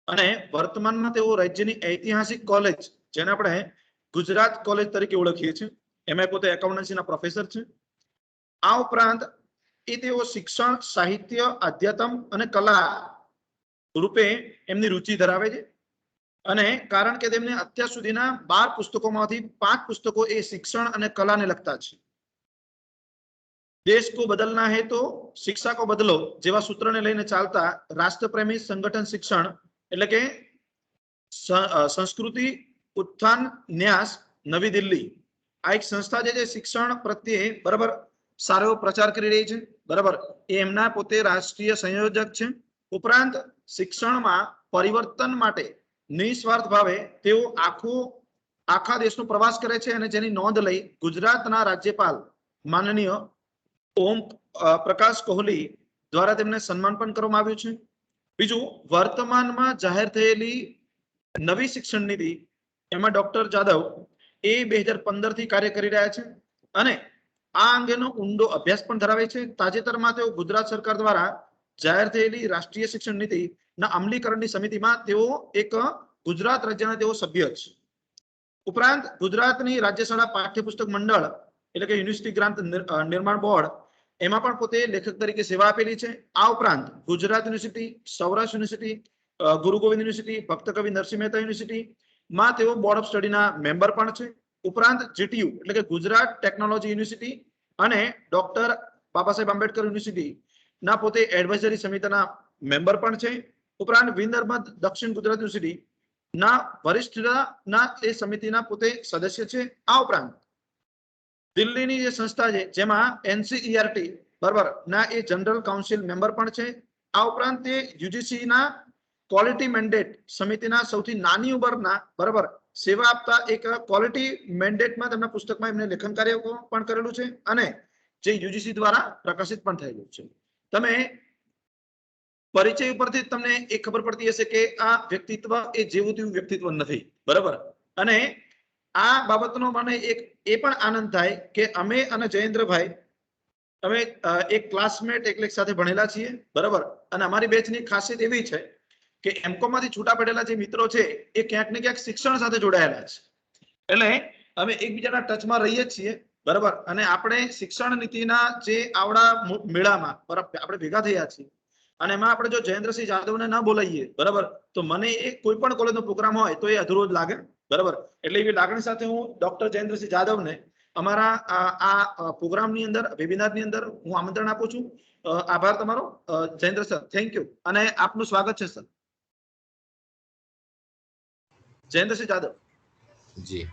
અને વર્તમાનમાં તેઓ રાજ્યની ઐતિહાસિક કોલેજ, જેને આપણે ગુજરાત કોલેજ તરીકે ઓળખીએ છીએ, એમાં પોતે એકાઉન્ટન્સીના પ્રોફેસર છે. આ ઉપરાંત એ તેઓ શિક્ષણ, સાહિત્ય, અધ્યાત્મ અને કલા રૂપે એમની રુચિ ધરાવે છે. અને કારણ કે તેમને અત્યાર સુધીના 12 પુસ્તકોમાંથી 5 પુસ્તકો એ શિક્ષણ અને કલાને લગતા છે. દેશ કો બદલના હૈ તો શિક્ષા કો બદલો જેવા સૂત્રને લઈને ચાલતા રાષ્ટ્રપ્રેમી સંગઠન શિક્ષણ એટલે કે સંસ્કૃતિ ઉત્થાન ન્યાસ નવી દિલ્હી, આ એક સંસ્થા છે જે શિક્ષણ પ્રત્યે બરાબર સારો પ્રચાર કરી રહી છે. બરાબર, એ એમના પોતે રાષ્ટ્રીય સંયોજક છે. ઉપરાંત શિક્ષણમાં પરિવર્તન માટે નિસ્વાર્થ ભાવે તેઓ આખું આખા દેશનો પ્રવાસ કરે છે અને જેની નોંધ લઈ ગુજરાતના રાજ્યપાલ માનનીય ઓમ પ્રકાશ કોહલી દ્વારા તેમને સન્માન પણ કરવામાં આવ્યું છે. બીજું, વર્તમાનમાં જાહેર થયેલી નવી શિક્ષણ નીતિ એમાં ડોક્ટર જાદવ એ 2015 થી કાર્ય કરી રહ્યા છે અને આ અંગેનો ઊંડો અભ્યાસ પણ ધરાવે છે. તાજેતરમાં તેઓ ગુજરાત સરકાર દ્વારા જાહેર થયેલી રાષ્ટ્રીય શિક્ષણ નીતિના અમલીકરણની સમિતિમાં તેઓ એક ગુજરાત રાજ્યના તેઓ સભ્ય છે. ઉપરાંત ગુજરાતની રાજ્ય શાળા પાઠ્યપુસ્તક મંડળ એટલે કે યુનિવર્સિટી ગ્રાન્ટ નિર્માણ બોર્ડ એમાં પણ પોતે લેખક તરીકે સેવા આપેલી છે. આ ઉપરાંત ગુજરાત યુનિવર્સિટી, સૌરાષ્ટ્ર યુનિવર્સિટી, ગુરુ ગોવિંદ યુનિવર્સિટી, ભક્ત કવિ નરસિંહ મહેતા યુનિવર્સિટી માં તેઓ બોર્ડ ઓફ સ્ટડીના મેમ્બર પણ છે. ઉપરાંત જીટીયુ એટલે કે ગુજરાત ટેકનોલોજી યુનિવર્સિટી અને ડોક્ટર બાબા સાહેબ આંબેડકર યુનિવર્સિટી ના પોતે એડવાઇઝરી સમિતિના મેમ્બર પણ છે. ઉપરાંત વિનર્મદ દક્ષિણ ગુજરાત યુનિવર્સિટી ના વરિષ્ઠના એ સમિતિના પોતે સદસ્ય છે. આ ઉપરાંત દિલ્હીની જે સંસ્થા છે જેમાં એનસીઈઆરટી બરાબર ના એ જનરલ કાઉન્સિલ મેમ્બર પણ છે. આ ઉપરાંત તે યુજીસી ના ક્વોલિટી મેન્ડેટ સમિતિના સૌથી નાની ઉંમરના બરાબર સેવા આપતા એક ક્વોલિટી મેન્ડેટમાં તેમના પુસ્તકમાં એમને લેખન કાર્ય પણ કરેલું છે અને જે યુજીસી દ્વારા પ્રકાશિત પણ થયેલું છે. તમે પરિચય ઉપરથી તમને એ ખબર પડતી હશે કે આ વ્યક્તિત્વ એ જેવું તેવું વ્યક્તિત્વ નથી બરાબર. અને આ બાબતનો મને એ પણ આનંદ થાય કે અમે અને જયેન્દ્રભાઈ અમે એક ક્લાસમેટ એક સાથે ભણેલા છીએ બરાબર. અને અમારી બેચની ખાસિયત એવી છે કે એમકોમ માંથી છૂટા પડેલા જે મિત્રો છે એ ક્યાંક ને ક્યાંક શિક્ષણ સાથે જોડાયેલા છે. એટલે અમે એકબીજાના ટચમાં રહીએ છીએ બરાબર. અને આપણે શિક્ષણ નીતિના જે આવડા મેળામાં બરાબર આપણે ભેગા થયા છીએ અને એમાં આપણે જો જયેન્દ્રસિંહ જાદવને ના બોલાવીએ બરાબર તો મને એ કોઈ પણ કોલેજનો પ્રોગ્રામ હોય તો એ અધૂરો જ લાગે બરાબર. એટલે એવી લાગણી સાથે હું ડોક્ટર જયેન્દ્રસિંહ જાદવને અમારા આ પ્રોગ્રામની અંદર વેબિનારની અંદર હું આમંત્રણ આપું છું. આભાર તમારો જયેન્દ્ર સર, થેન્ક યુ અને આપનું સ્વાગત છે સર. જયેન્દ્રસિંહ જાદવ. જી.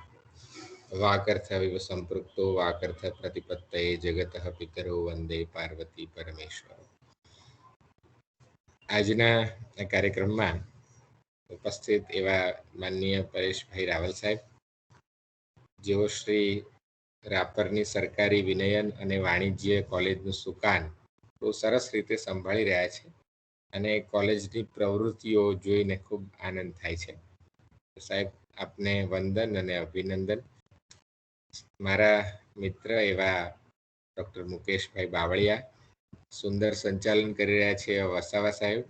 વાકર્થવિવ સંપૃક્તો વાકર્થ પ્રતિપત્તયે જગતઃ પિતરો વંદે પાર્વતી પરમેશ્વર. આજના કાર્યક્રમમાં ઉપસ્થિત એવા માનનીય પરેશભાઈ રાવલ સાહેબ, જેઓ શ્રી રાપરની સરકારી વિનયન અને વાણિજ્ય કોલેજનું સુકાન બહુ સરસ રીતે સંભાળી રહ્યા છે અને કોલેજની પ્રવૃત્તિઓ જોઈને ખૂબ આનંદ થાય છે. સાહેબ, આપને વંદન અને અભિનંદન. મારા મિત્ર એવા ડૉક્ટર મુકેશભાઈ બાવળિયા સુંદર સંચાલન કરી રહ્યા છે વસાવા સાહેબ,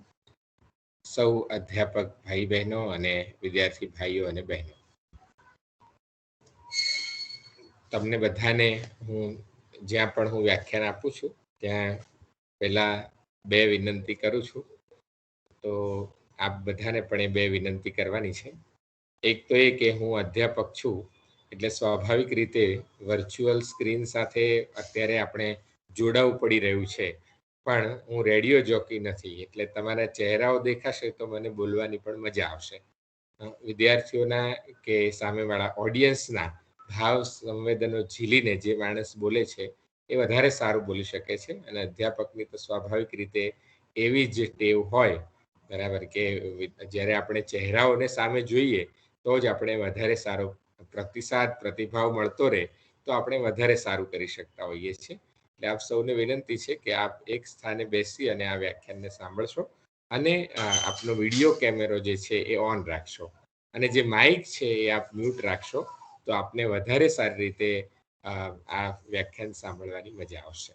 સૌ અધ્યાપક ભાઈ બહેનો અને વિદ્યાર્થી ભાઈઓ અને બહેનો, તમને બધાને હું જ્યાં પણ હું વ્યાખ્યાન આપું છું ત્યાં પહેલા બે વિનંતી કરું છું. તો આપ બધાને પણ એ બે વિનંતી કરવાની છે. એક તો એ કે હું અધ્યાપક છું એટલે સ્વાભાવિક રીતે વર્ચ્યુઅલ સ્ક્રીન સાથે અત્યારે આપણે જોડાવું પડી રહ્યું છે, પણ હું રેડિયો જોકી નથી એટલે તમારા ચહેરાઓ દેખાશે તો મને બોલવાની પણ મજા આવશે. વિદ્યાર્થીઓના કે સામેવાળા ઓડિયન્સના ભાવ સંવેદનો ઝીલીને જે માણસ બોલે છે એ વધારે સારું બોલી શકે છે. અને અધ્યાપકની તો સ્વાભાવિક રીતે એવી જ ટેવ હોય બરાબર કે જ્યારે આપણે ચહેરાઓને સામે જોઈએ તો જ આપણે વધારે સારો પ્રતિસાદ પ્રતિભાવ મળતો રહે તો આપણે વધારે સારું કરી શકતા હોઈએ છીએ. એટલે આપ સૌને વિનંતી છે કે આપ એક સ્થાને બેસી અને આ વ્યાખ્યાનને સાંભળશો અને આપનો વિડીયો કેમેરો જે છે એ ઓન રાખશો અને જે માઇક છે એ આપ મ્યુટ રાખશો તો આપને વધારે સારી રીતે આ વ્યાખ્યાન સાંભળવાની મજા આવશે.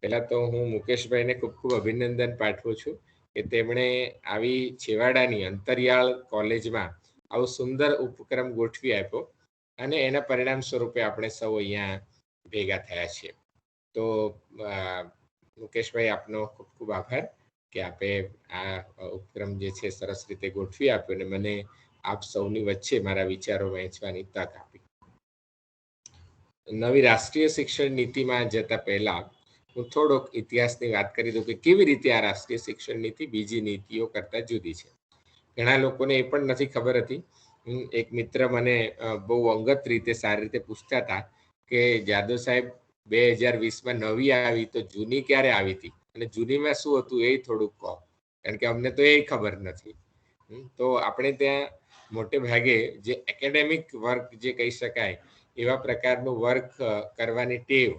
પહેલા તો હું મુકેશભાઈને ખૂબ ખૂબ અભિનંદન પાઠવું છું કે તેમણે આવી છેવાડાની અંતરિયાળ કોલેજમાં આવો સુંદર ઉપક્રમ ગોઠવી આપ્યો અને એના પરિણામ સ્વરૂપે આપણે સૌ અહીંયા ભેગા થયા છીએ. તો મુકેશભાઈ, આપનો ખૂબ ખૂબ આભાર કે આપે આ ઉપક્રમ જે છે સરસ રીતે ગોઠવી આપ્યો અને મને આપ સૌની વચ્ચે મારા વિચારો વહેંચવાની તક આપી. નવી રાષ્ટ્રીય શિક્ષણ નીતિમાં જતા પહેલા હું થોડોક ઇતિહાસની વાત કરી દઉં કે કેવી રીતે આ રાષ્ટ્રીય શિક્ષણ નીતિ બીજી નીતિઓ કરતા જુદી છે. ઘણા લોકોને એ પણ નથી ખબર હતી. એક મિત્ર મને બહુ અંગત રીતે સારી રીતે પૂછતા હતા કે જાદવ સાહેબ 2020માં નવી આવી તો જૂની ક્યારે આવી હતી અને જૂનીમાં શું હતું એ થોડુંક કહો, કારણ કે અમને તો એ ખબર નથી. તો આપણે ત્યાં મોટે ભાગે જે એકેડેમિક વર્ક જે કહી શકાય એવા પ્રકારનું વર્ક કરવાની ટેવ,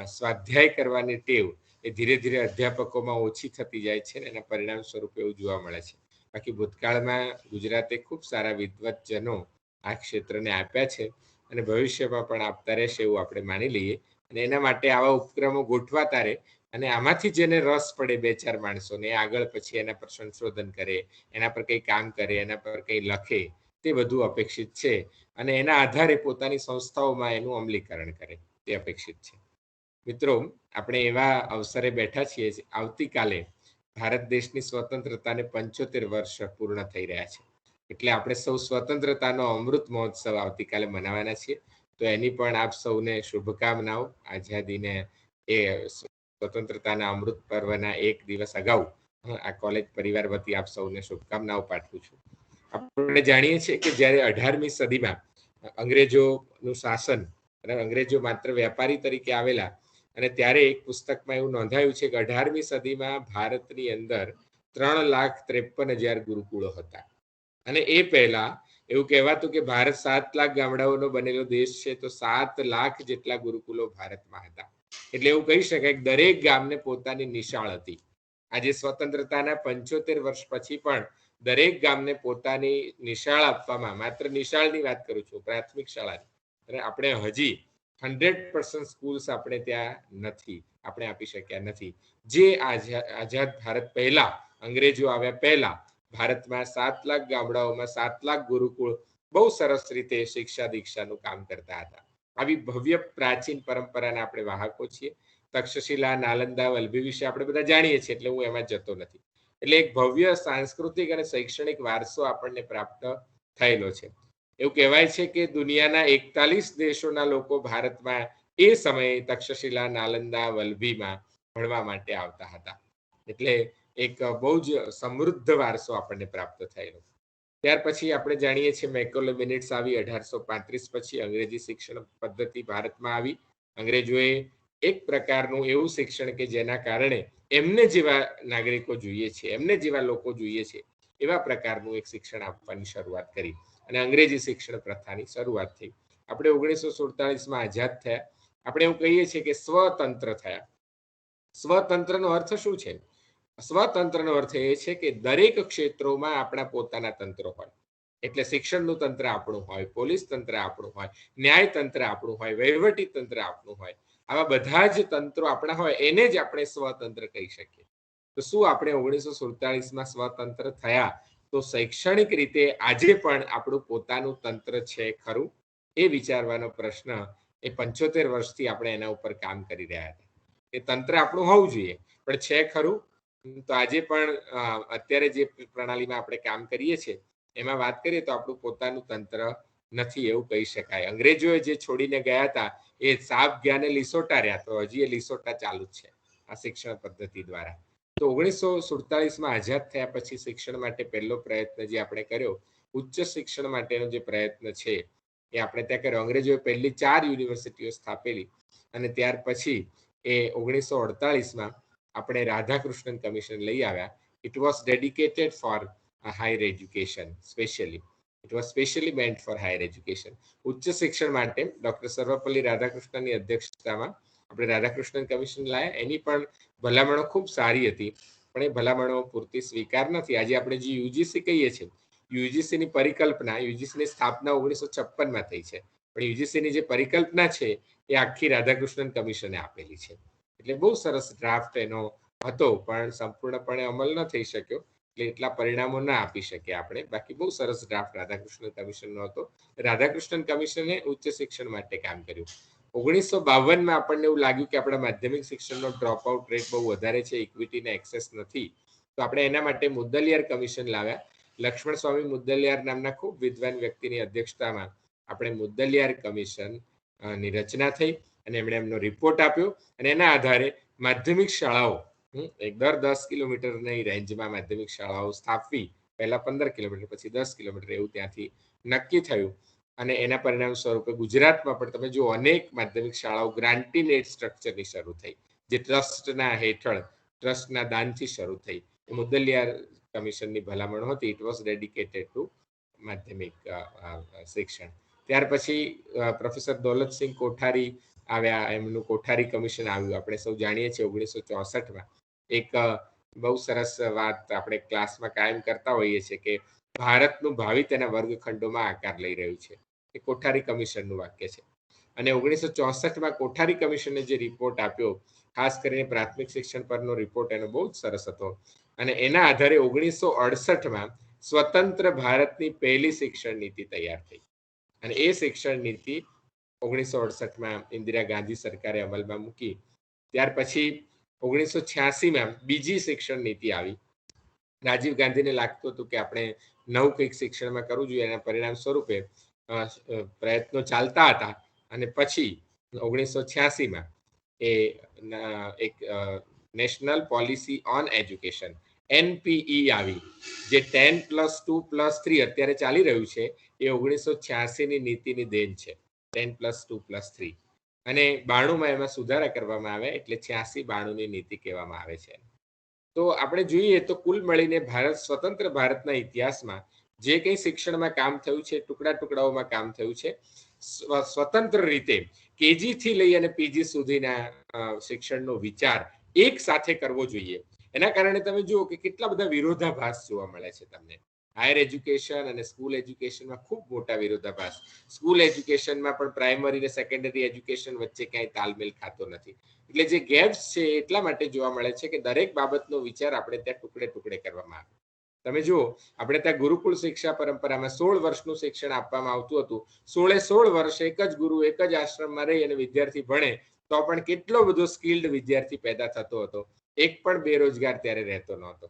સ્વાધ્યાય કરવાની ટેવ એ ધીરે ધીરે અધ્યાપકોમાં ઓછી થતી જાય છે અને એના પરિણામ સ્વરૂપે એવું જોવા મળે છે. બાકી ભૂતકાળમાં ગુજરાતે ખૂબ સારા વિદ્વતજનો આ ક્ષેત્રને આપ્યા છે અને ભવિષ્યમાં પણ આપતા રહેશે એવું આપણે માની લઈએ. અને એના માટે આવા ઉપક્રમો ગોઠવાતા રહે અને આમાંથી જેને રસ પડે 2-4 માણસોને આગળ પછી એના પર સંશોધન કરે, એના પર કંઈ કામ કરે, એના પર કંઈ લખે, તે વધુ અપેક્ષિત છે અને એના આધારે પોતાની સંસ્થાઓમાં એનું અમલીકરણ કરે તે અપેક્ષિત છે. મિત્રો, આપણે એવા અવસરે બેઠા છીએ. આવતીકાલે ભારત દેશની સ્વતંત્રતાને 75 વર્ષ પૂર્ણ થઈ રહ્યા છે. એટલે આપણે સૌ સ્વતંત્રતાનો અમૃત મહોત્સવ આવતીકાલે મનાવવાના છીએ. તો એની પણ આપ સૌને શુભકામનાઓ. આઝાદીને એ સ્વતંત્રતાના અમૃત પર્વના એક દિવસ અગાઉ આ કોલેજ પરિવાર વતી આપ સૌને શુભકામનાઓ પાઠવું છું. આપણે જાણીએ છીએ કે જ્યારે 18મી સદીમાં અંગ્રેજોનું શાસન અને અંગ્રેજો માત્ર વેપારી તરીકે આવેલા અને ત્યારે એક પુસ્તકમાં એવું નોંધાયું છે કે 18મી સદીમાં ભારતની અંદર 3,53,000 ગુરુકુળો હતા. અને એ પહેલા એવું કહેવાતું કે ભારત 7 લાખ ગામડાઓનો બનેલો દેશ છે, તો 7 લાખ જેટલા ગુરુકુળો ભારતમાં હતા. એટલે એવું કહી શકાય કે દરેક ગામને પોતાની નિશાળ હતી. આજે સ્વતંત્રતાના 75 વર્ષ પછી પણ દરેક ગામને પોતાની નિશાળ આપવામાં, માત્ર નિશાળની વાત કરું છું, પ્રાથમિક શાળાની, અને આપણે હજી 100% સ્કૂલ્સ આપણે ત્યાં નથી, આપણે આપી શક્યા નથી. જે આઝાદ ભારત પહેલા, અંગ્રેજો આવ્યા પહેલા ભારતમાં 7 લાખ ગામડાઓમાં 7 લાખ ગુરુકુળ બહુ સરસ રીતે શિક્ષા દીક્ષાનું કામ કરતા હતા. આવી ભવ્ય પ્રાચીન પરંપરાના આપણે વાહકો છીએ. તક્ષશિલા, નાલંદા, વલ્લભી વિશે આપણે બધા જાણીએ છીએ, એટલે હું એમાં જતો નથી. એટલે એક ભવ્ય સાંસ્કૃતિક અને શૈક્ષણિક વારસો આપણને પ્રાપ્ત થયેલો છે. એવું કહેવાય છે કે દુનિયાના 41 દેશોના લોકો ભારતમાં એ સમયે તક્ષશિલા, નાલંદા, વલ્લભીમાં ભણવા માટે આવતા હતા. એટલે એક બહુ જ સમૃદ્ધ વારસો આપણને પ્રાપ્ત થયેલો. ત્યાર પછી આપણે જાણીએ છીએ મેકોલે મિનિટ્સ આવી 1835 પછી. અંગ્રેજી શિક્ષણ પદ્ધતિ ભારતમાં આવી. અંગ્રેજોએ એક પ્રકારનું એવું શિક્ષણ કે જેના કારણે એમને જેવા નાગરિકો જોઈએ છે, એમને જેવા લોકો જોઈએ છે, એવા પ્રકારનું એક શિક્ષણ આપવાની શરૂઆત કરી અને અંગ્રેજી શિક્ષણ પ્રથાની શરૂઆત થઈ. આપણે 1947માં આઝાદ થયા. આપણે એવું કહીએ છીએ કે સ્વતંત્ર થયા. સ્વતંત્રનો અર્થ શું છે? સ્વતંત્રનો અર્થ એ છે કે દરેક ક્ષેત્રોમાં આપણા પોતાના તંત્રો હોય. એટલે શિક્ષણનું તંત્ર આપણું હોય, પોલીસ તંત્ર આપણું હોય, ન્યાય તંત્ર આપણું હોય, વહીવટી તંત્ર આપણું હોય. આવા બધા જ તંત્રો આપણા હોય એને જ આપણે સ્વતંત્ર કહી શકીએ. તો શું આપણે 1947માં સ્વતંત્ર થયા તો શૈક્ષણિક રીતે આજે પણ આપણું પોતાનું તંત્ર છે ખરું? એ વિચારવાનો પ્રશ્ન એ 75 વર્ષથી આપણે એના ઉપર કામ કરી રહ્યા હતા. એ તંત્ર આપણું હોવું જોઈએ, પણ છે ખરું? તો આજે પણ અત્યારે જે પ્રણાલીમાં આપણે કામ કરીએ છીએ એમાં વાત કરીએ તો આપણું પોતાનું તંત્ર નથી એવું કહી શકાય. અંગ્રેજોએ જે છોડીને ગયા હતા એ સાપ ગયા ને લીસોટા રહ્યા, તો હજી એ લીસોટા ચાલુ જ છે આ શિક્ષણ પદ્ધતિ દ્વારા. તો 1947માં આઝાદ થયા પછી શિક્ષણ માટે પહેલો પ્રયત્ન જે આપણે કર્યો, ઉચ્ચ શિક્ષણ માટેનો જે પ્રયત્ન છે એ આપણે ત્યાં કર્યો. અંગ્રેજોએ પહેલી 4 યુનિવર્સિટીઓ સ્થાપેલી અને ત્યાર પછી એ 1948માં આપણે રાધાકૃષ્ણન કમિશન લઈ આવ્યા. It was dedicated four higher education, specially it was specially મેન્ટ four higher education. ઉચ્ચ શિક્ષણ માટે ડોક્ટર સર્વપલ્લી રાધાકૃષ્ણનની અધ્યક્ષતામાં આપણે રાધાકૃષ્ણન કમિશન લાયા. એની પણ ભલામણો ખૂબ સારી હતી, પણ એ ભલામણો પૂરતી સ્વીકાર નથી. આજે આપણે જે યુજીસી કહીએ છીએ, યુજીસીની પરિકલ્પના, યુજીસીની સ્થાપના 1956માં થઈ છે, પણ યુજીસીની જે પરિકલ્પના છે એ આખી રાધાકૃષ્ણન કમિશને આપેલી છે. એટલે બહુ સરસ ડ્રાફ્ટ એનો હતો, પણ સંપૂર્ણપણે અમલ ન થઈ શક્યો, એટલે એટલા પરિણામો ના આપી શક્યા આપણે. બાકી બહુ સરસ ડ્રાફ્ટ રાધાકૃષ્ણન કમિશનનો હતો. રાધાકૃષ્ણન કમિશને ઉચ્ચ શિક્ષણ માટે કામ કર્યું. 1952માં આપણને એવું લાગ્યું કે આપણા માધ્યમિક શિક્ષણનો ડ્રોપ આઉટ રેટ બહુ વધારે છે, ઇક્વિટીને એક્સેસ નથી, તો આપણે એના માટે મુદ્દલિયાર કમિશન લાવ્યા. લક્ષ્મણ સ્વામી મુદ્દલિયાર નામના ખૂબ વિદ્વાન વ્યક્તિની અધ્યક્ષતામાં આપણે મુદ્દલિયાર કમિશન ની રચના થઈ અને એમણે એમનો રિપોર્ટ આપ્યો અને એના આધારે માધ્યમિક શાળાઓ દર 10 કિલોમીટરની રેન્જમાં માધ્યમિક શાળાઓ સ્થાપવી. પહેલા 15 કિલોમીટર, પછી 10 કિલોમીટર એવું ત્યાંથી નક્કી થયું અને એના પરિણામ સ્વરૂપે ગુજરાતમાં પણ તમે જો અનેક માધ્યમિક શાળાઓ ગ્રાન્ટીનેટ સ્ટ્રક્ચરની શરૂ થઈ, જે ટ્રસ્ટના હેઠળ ટ્રસ્ટના દાનથી શરૂ થઈ. મુદ્દલિયાર કમિશનની ભલામણ હતી. ઇટ વોઝ ડેડિકેટેડ ટુ માધ્યમિક શિક્ષણ. ત્યાર પછી પ્રોફેસર દૌલતસિંહ કોઠારી આવ્યા, એમનું કોઠારી કમિશન આવ્યું. આપણે સૌ જાણીએ છીએ 1964માં એક બહુ સરસ વાત આપણે ક્લાસમાં કાયમ કરતા હોઈએ છીએ કે ભારતનું ભાવિ તેના વર્ગખંડોમાં આકાર લઈ રહ્યું છે. એ કોઠારી કમિશનનું વાક્ય છે. અને 1964માં કોઠારી કમિશને જે રિપોર્ટ આપ્યો, ખાસ કરીને પ્રાથમિક શિક્ષણ પરનો રિપોર્ટ એનો બહુ જ સરસ હતો. અને એના આધારે 1968માં સ્વતંત્ર ભારતની પહેલી શિક્ષણ નીતિ તૈયાર થઈ. અને એ શિક્ષણ નીતિ 1968માં ઇન્દિરા ગાંધી સરકારે અમલમાં મૂકી. ત્યાર પછી 1986માં બીજી શિક્ષણ નીતિ આવી. રાજીવ ગાંધીને લાગતું હતું કે આપણે નવું કંઈક શિક્ષણમાં કરવું જોઈએ. એના પરિણામ સ્વરૂપે પ્રયત્નો ચાલતા હતા. અને પછી 1986માં એ એક national policy on education NPE આવી, જે 10+2+3 અત્યારે ચાલી રહ્યું છે. એ 1986ની નીતિની દેન છે, 10+2+3. અને 92માં એમાં સુધારા કરવામાં આવે એટલે 86-92ની નીતિ કહેવામાં આવે છે. તો આપણે જોઈએ તો કુલ મળીને ભારત સ્વતંત્ર ભારતના ઇતિહાસમાં જે કંઈ શિક્ષણમાં કામ થયું છે, ટુકડા ટુકડાઓમાં કામ થયું છે. સ્વતંત્ર રીતે કેજી થી લઈ અને પીજી સુધીના શિક્ષણનો વિચાર એક સાથે કરવો જોઈએ. એના કારણે તમે જુઓ કે કેટલા બધા વિરોધાભાસ જોવા મળે છે તમને. હાયર એજ્યુકેશન અને સ્કૂલ એજ્યુકેશનમાં ખૂબ મોટા વિરોધાભાસ. સ્કૂલ એજ્યુકેશનમાં પણ પ્રાઇમરી અને સેકન્ડરી એજ્યુકેશન વચ્ચે ક્યાંય તાલમેલ ખાતો નથી. એટલે જે ગેપ્સ છે એટલા માટે જોવા મળે છે કે દરેક બાબતનો વિચાર આપણે ત્યાં ટુકડે ટુકડે કરવામાં આવે. તમે જુઓ, આપણે ત્યાં ગુરુકુળ શિક્ષા પરંપરામાં 16 વર્ષનું શિક્ષણ આપવામાં આવતું હતું. 16 વર્ષ એક જ ગુરુ એક જ આશ્રમમાં રહી અને વિદ્યાર્થી ભણે તો પણ કેટલો બધો સ્કિલ્ડ વિદ્યાર્થી પેદા થતો હતો. એક પણ બેરોજગાર ત્યારે રહેતો નહોતો.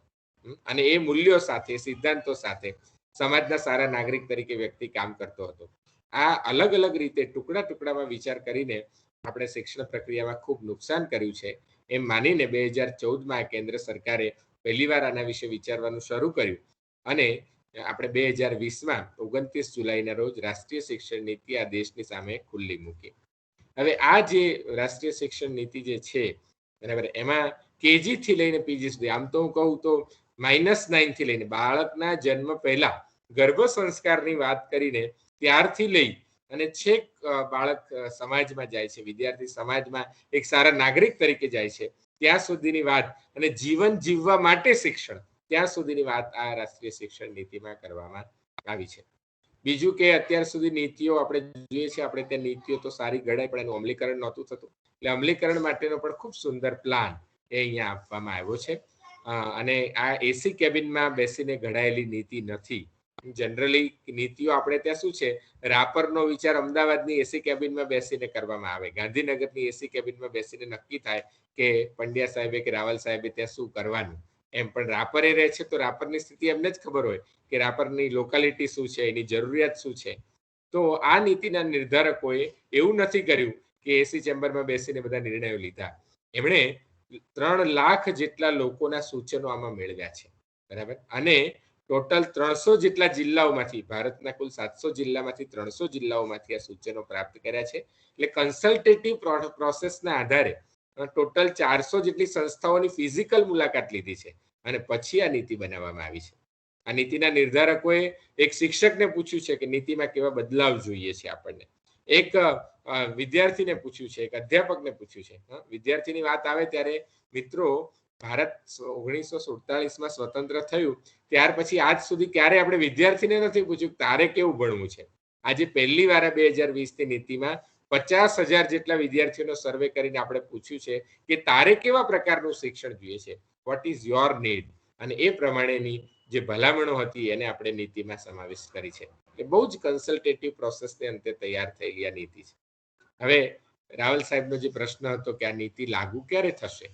અને એ મૂલ્યો સાથે, સિદ્ધાંતો સાથે સમાજના સારા નાગરિક તરીકે વ્યક્તિ કામ કરતો હતો. આ અલગ અલગ રીતે ટુકડા ટુકડામાં વિચાર કરીને આપણે શિક્ષણ પ્રક્રિયામાં ખૂબ નુકસાન કર્યું છે એમ માનીને 2014માં કેન્દ્ર સરકારે પહેલીવાર આના વિશે વિચારવાનું શરૂ કર્યું. અને આપણે 2020માં 29 જુલાઈના રોજ રાષ્ટ્રીય શિક્ષણ નીતિ આ દેશની સામે ખુલ્લી મૂકી. હવે આ જે રાષ્ટ્રીય શિક્ષણ નીતિ જે છે, બરાબર, એમાં કેજી થી લઈને પીજી સુધી, આમ તો હું કહું તો -9 થી લઈને બાળકના જન્મ પહેલા ગર્ભ સંસ્કારની વાત કરીને ત્યારથી લઈ અને છેક બાળક સમાજમાં જાય છે, વિદ્યાર્થી સમાજમાં એક સારા નાગરિક તરીકે જાય છે, ત્યાં સુધીની વાત, અને જીવન જીવવા માટે શિક્ષણ, ત્યાં સુધીની વાત આ રાષ્ટ્રીય શિક્ષણ નીતિમાં કરવામાં આવી છે. બીજું કે અત્યાર સુધી નીતિઓ આપણે જોઈએ છે, આપણે ત્યાં નીતિઓ તો સારી ઘડાય પણ એનું અમલીકરણ નહોતું થતું. એટલે અમલીકરણ માટેનો પણ ખૂબ સુંદર પ્લાન એ અહીંયા આપવામાં આવ્યો છે. અને આ એસી કેબિનમાં બેસીને ઘડાયેલી નીતિ નથી. જનરલી નીતિઓ આપણે ત્યાં શું છે, રાપરનો વિચાર અમદાવાદની એસી કેબિનમાં બેસીને કરવામાં આવે, ગાંધીનગરની એસી કેબિનમાં બેસીને નક્કી થાય કે પંડ્યા સાહેબે કે રાવલ સાહેબે ત્યાં શું કરવાનું. એમ પણ રાપરે રહે છે તો રાપરની સ્થિતિ એમને જ ખબર હોય કે રાપરની લોકાલિટી શું છે, એની જરૂરિયાત શું છે. તો આ નીતિના નિર્ધારકોએ એવું નથી કર્યું કે એસી ચેમ્બરમાં બેસીને બધા નિર્ણયો લીધા. એમણે 3 લાખ જેટલા લોકોના સૂચનો આમાં મેળવ્યા છે, બરાબર. અને ટોટલ 300 જેટલા જિલ્લાઓમાંથી, ભારતના કુલ 700 જિલ્લામાંથી 300 જિલ્લાઓમાંથી આ સૂચનો પ્રાપ્ત કર્યા છે. એટલે કન્સલ્ટેટિવ પ્રોસેસના આધારે ટોટલ 400 જેટલી સંસ્થાઓની ફિઝિકલ મુલાકાત લીધી છે અને પછી આ નીતિ બનાવવામાં આવી છે. આ નીતિના નિર્ધારકોએ એક શિક્ષકને પૂછ્યું છે કે નીતિમાં કેવા બદલાવ જોઈએ છે આપણને, એક વિદ્યાર્થીને પૂછ્યું છે, એક અધ્યાપકને પૂછ્યું છે. વિદ્યાર્થીની વાત આવે ત્યારે મિત્રો, ભારત 1947માં સ્વતંત્ર થયું ત્યાર પછી આજ સુધી ક્યારે આપણે વિદ્યાર્થીને નથી પૂછ્યું તારે કેવું ભણવું છે. આજે પહેલી વાર 2020ની નીતિમાં 50,000 જેટલા વિદ્યાર્થીઓનો સર્વે કરીને આપણે પૂછ્યું છે કે તારે કેવા પ્રકારનું શિક્ષણ જોઈએ છે, વોટ ઇઝ યોર નીડ. અને એ પ્રમાણેની જે ભલામણો હતી એને આપણે નીતિમાં સમાવેશ કરી છે. એ બહુ જ કન્સલ્ટેટિવ પ્રોસેસને અંતે તૈયાર થયેલી આ નીતિ છે. હવે રાવલ સાહેબનો જે પ્રશ્ન હતો કે આ નીતિ લાગુ ક્યારે થશે,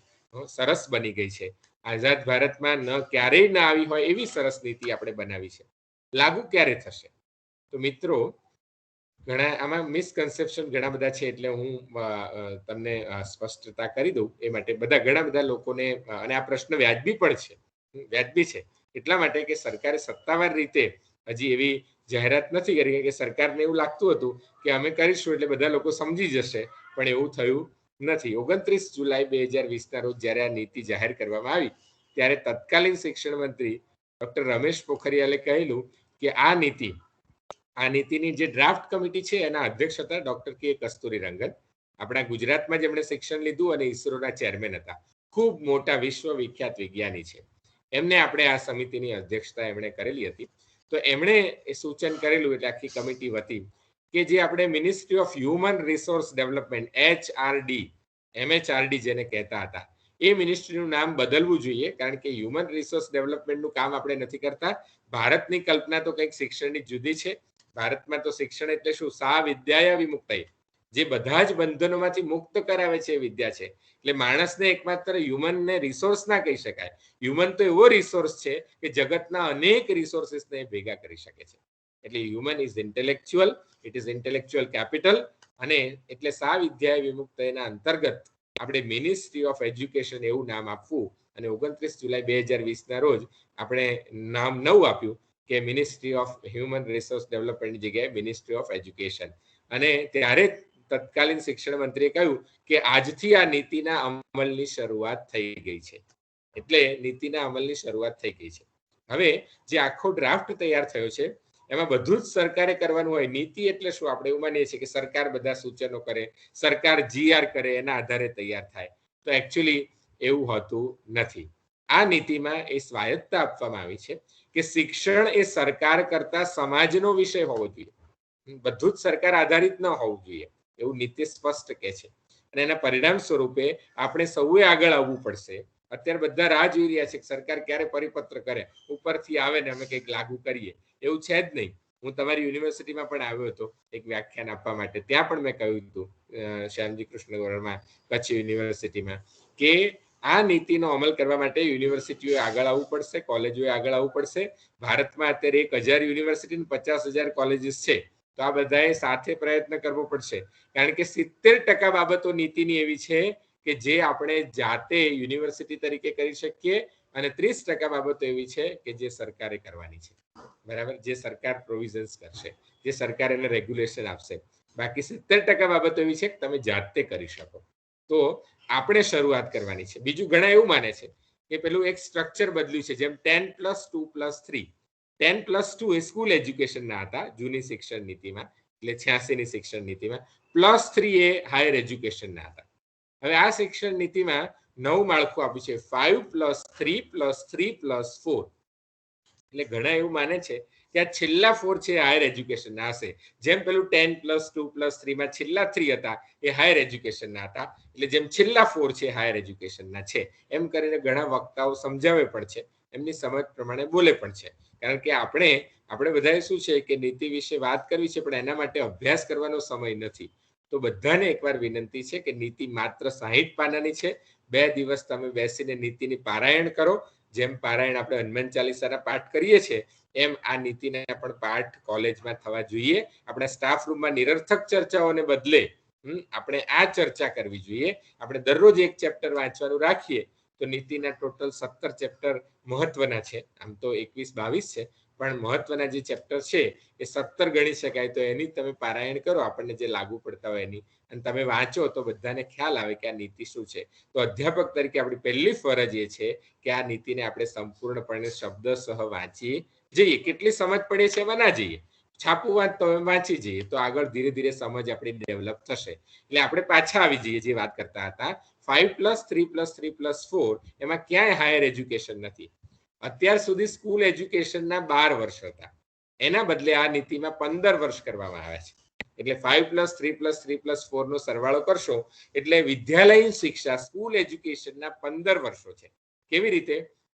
સરસ બની ગઈ છે. આઝાદ ભારતમાં ન ક્યારેય ન આવી હોય એવી સરસ નીતિ આપણે બનાવી છે. લાગુ ક્યારે થશે? તો મિત્રો, ઘણા આમાં મિસકન્સેપ્શન ઘણા બધા છે, એટલે હું તમને સ્પષ્ટતા કરી દઉં એ માટે. ઘણા બધા લોકોને, અને આ પ્રશ્ન વ્યાજબી પણ છે, વ્યાજબી છે એટલા માટે કે સરકારે સત્તાવાર રીતે હજી એવી જાહેરાત નથી કરી, કે સરકારને એવું લાગતું હતું કે અમે કરીશું એટલે બધા લોકો સમજી જશે, પણ એવું થયું નથી. 29 જુલાઈ 2020ના રોજ જ્યારે આ નીતિ જાહેર કરવામાં આવી ત્યારે તત્કાલીન શિક્ષણ મંત્રી ડોક્ટર રમેશ પોખરિયાલે કહેલું કે આ નીતિની જે ડ્રાફ્ટ કમિટી છે એના અધ્યક્ષ હતા ડોક્ટર કે કસ્તુરી રંગન. આપણા ગુજરાતમાં જેમણે શિક્ષણ લીધું અને ઇસરોના ચેરમેન હતા, ખૂબ મોટા વિશ્વ વિખ્યાત વિજ્ઞાની છે. એમને આપણે આ સમિતિની અધ્યક્ષતા એમણે કરેલી હતી. તો એમણે એ સૂચન કરેલું, એટલે આખી કમિટી વતી, કે જે આપણે ministry of human resource development MHRD જેને કહેતા હતા, એ મિનિસ્ટ્રીનું નામ બદલવું જોઈએ. કારણ કે હ્યુમન રિસોર્સ ડેવલપમેન્ટનું કામ આપણે નથી કરતા. ભારતની કલ્પના તો કંઈક શિક્ષણની જુદી છે. ભારતમાં તો શિક્ષણ એટલે શું? સા વિદ્યાય વિમુક્તય, જે બધા જ બંધનોમાંથી મુક્ત કરાવે છે એ વિદ્યા છે. એટલે માણસને એકમાત્ર હ્યુમનને રિસોર્સ ના કહી શકાય. હ્યુમન તો એવો રિસોર્સ છે કે જગતના અનેક રિસોર્સિસને ભેગા કરી શકે છે. એટલે human is intellectual, it is intellectual capital. અને એટલે સા વિદ્યાય વિમુક્તયના અંતર્ગત આપણે મિનિસ્ટ્રી ઓફ એજ્યુકેશન એવું નામ આપવું. અને 29 જુલાઈ 2020 ના રોજ આપણે નામ નવું આપ્યું કે ministry of human resource development જગ્યાએ મિનિસ્ટ્રી ઓફ એજ્યુકેશન. અને ત્યારે તત્કાલીન શિક્ષણ મંત્રીએ કહ્યું કે આજથી આ નીતિના અમલની શરૂઆત થઈ ગઈ છે. એટલે નીતિના અમલની શરૂઆત થઈ ગઈ છે. હવે જે આખો ડ્રાફ્ટ તૈયાર થયો છે એમાં બધું જ સરકારે કરવાનું હોય. નીતિ એટલે શું? આપણે એવું માનીએ છીએ કે સરકાર બધા સૂચનો કરે, સરકાર GR કરે, એના આધારે તૈયાર થાય. તો એકચ્યુઅલી એવું હોતું નથી. આ નીતિમાં એ સ્વાયત્તતા આપવામાં આવી છે કે શિક્ષણ એ સરકાર કરતા સમાજનો વિષય હોવો જોઈએ. બધું જ સરકાર આધારિત ન હોવું જોઈએ, એવું નીતિ સ્પષ્ટ કહે છે. અને એના પરિણામ સ્વરૂપે આપણે સૌએ આગળ આવવું પડશે. અત્યારે બધા રાહ જોઈ રહ્યા છે કે સરકાર ક્યારે પરિપત્ર કરે, ઉપરથી આવે ને અમે કંઈક લાગુ કરીએ. એવું છે જ નહીં. હું તમારી યુનિવર્સિટીમાં પણ આવ્યો હતો એક વ્યાખ્યાન આપવા માટે. ત્યાં પણ મેં કહ્યું હતું શ્યામજી કૃષ્ણ ગોરલમાં કચ્છ યુનિવર્સિટીમાં કે આ નીતિનો અમલ કરવા માટે યુનિવર્સિટીઓએ આગળ આવવું પડશે, કોલેજોએ આગળ આવવું પડશે. ભારતમાં અત્યારે 1000 યુનિવર્સિટી 50,000 કોલેજીસ છે. તો આ બધાએ સાથે પ્રયત્ન કરવો પડશે. કારણ કે 70% બાબતો નીતિની એવી છે કે જે આપણે જાતે યુનિવર્સિટી તરીકે કરી શકીએ અને 30% બાબતો એવી છે કે જે સરકારે કરવાની છે. બરાબર? જે સરકાર પ્રોવિઝન્સ કરશે, જે સરકાર એને રેગ્યુલેશન આપશે. બાકી 70% બાબતો એવી છે કે તમે જાતે કરી શકો. તો આપણે શરૂઆત કરવાની છે. બીજું ઘણા એવું માને છે કે પેલું એક સ્ટ્રક્ચર બદલ્યું છે, જેમ 10+2+3. 10+2 એ સ્કૂલ એજ્યુકેશનના હતા જૂની શિક્ષણ નીતિમાં, એટલે 86ની શિક્ષણ નીતિમાં. +3 એ હાયર એજ્યુકેશનના હતા. હવે આ શિક્ષણ નીતિમાં નવું માળખું આપ્યું છે 5+3+3+4. એટલે ઘણા એવું માને છે કે આ છેલ્લા 4 છે હાયર એજ્યુકેશનના હશે. જેમ પેલું 10+2+3 માં છેલ્લા 3 હતા એ હાયર એજ્યુકેશનના હતા, એટલે જેમ છેલ્લા 4 છે હાયર એજ્યુકેશનના છે. એમ કરીને ઘણા વક્તાઓ સમજાવે પણ છે, એમની સમજ પ્રમાણે બોલે પણ છે. કારણ કે આપણે બધાએ શું છે કે નીતિ વિશે વાત કરવી છે, પણ એના માટે અભ્યાસ કરવાનો સમય નથી. તો બધાને એકવાર વિનંતી છે કે નીતિ માત્ર 60 પાનાની છે. 2 દિવસ તમે બેસીને નીતિની પારાયણ કરો. જેમ પારાયણ આપણે હનુમાન ચાલીસાના પાઠ કરીએ છીએ એમ આ નીતિના પણ પાઠ કોલેજમાં થવા જોઈએ. આપણા સ્ટાફ રૂમમાં નિરર્થક ચર્ચાઓને બદલે આપણે આ ચર્ચા કરવી જોઈએ. આપણે દરરોજ એક ચેપ્ટર વાંચવાનું રાખીએ તો નીતિના ટોટલ 17 ચેપ્ટર મહત્વના છે. આમ તો 21-22 છે, પણ મહત્વના જે ચેપ્ટર છે એ 17 ગણી શકાય. તો એની તમે પારાયણ કરો, આપણને જે લાગુ પડતા હોય એની, અને તમે વાંચો તો બધાને ખ્યાલ આવે કે આ નીતિ શું છે. તો અધ્યાપક તરીકે આપણી પહેલી ફરજ એ છે કે આ નીતિને આપણે સંપૂર્ણપણે શબ્દસહ વાંચી જઈએ. કેટલી સમજ પડે છે એમાં ના જઈએ, છાપું વાંચતો વાંચી જઈએ તો આગળ ધીરે ધીરે સમજ આપણી ડેવલપ થશે. એટલે આપણે પાછા આવી જઈએ જે વાત કરતા હતા 5+3+3+4 એમાં ક્યાંય હાયર એજ્યુકેશન નથી. અત્યાર સુધી સ્કૂલ એજ્યુકેશનના 12 વર્ષ હતા, એના બદલે આ નીતિમાં 15 વર્ષ કરવામાં આવ્યા છે. એટલે 5+3+3+4 નો સરવાળો કરશો એટલે વિદ્યાલયીન શિક્ષા સ્કૂલ એજ્યુકેશનના 15 વર્ષો છે. કેવી રીતે?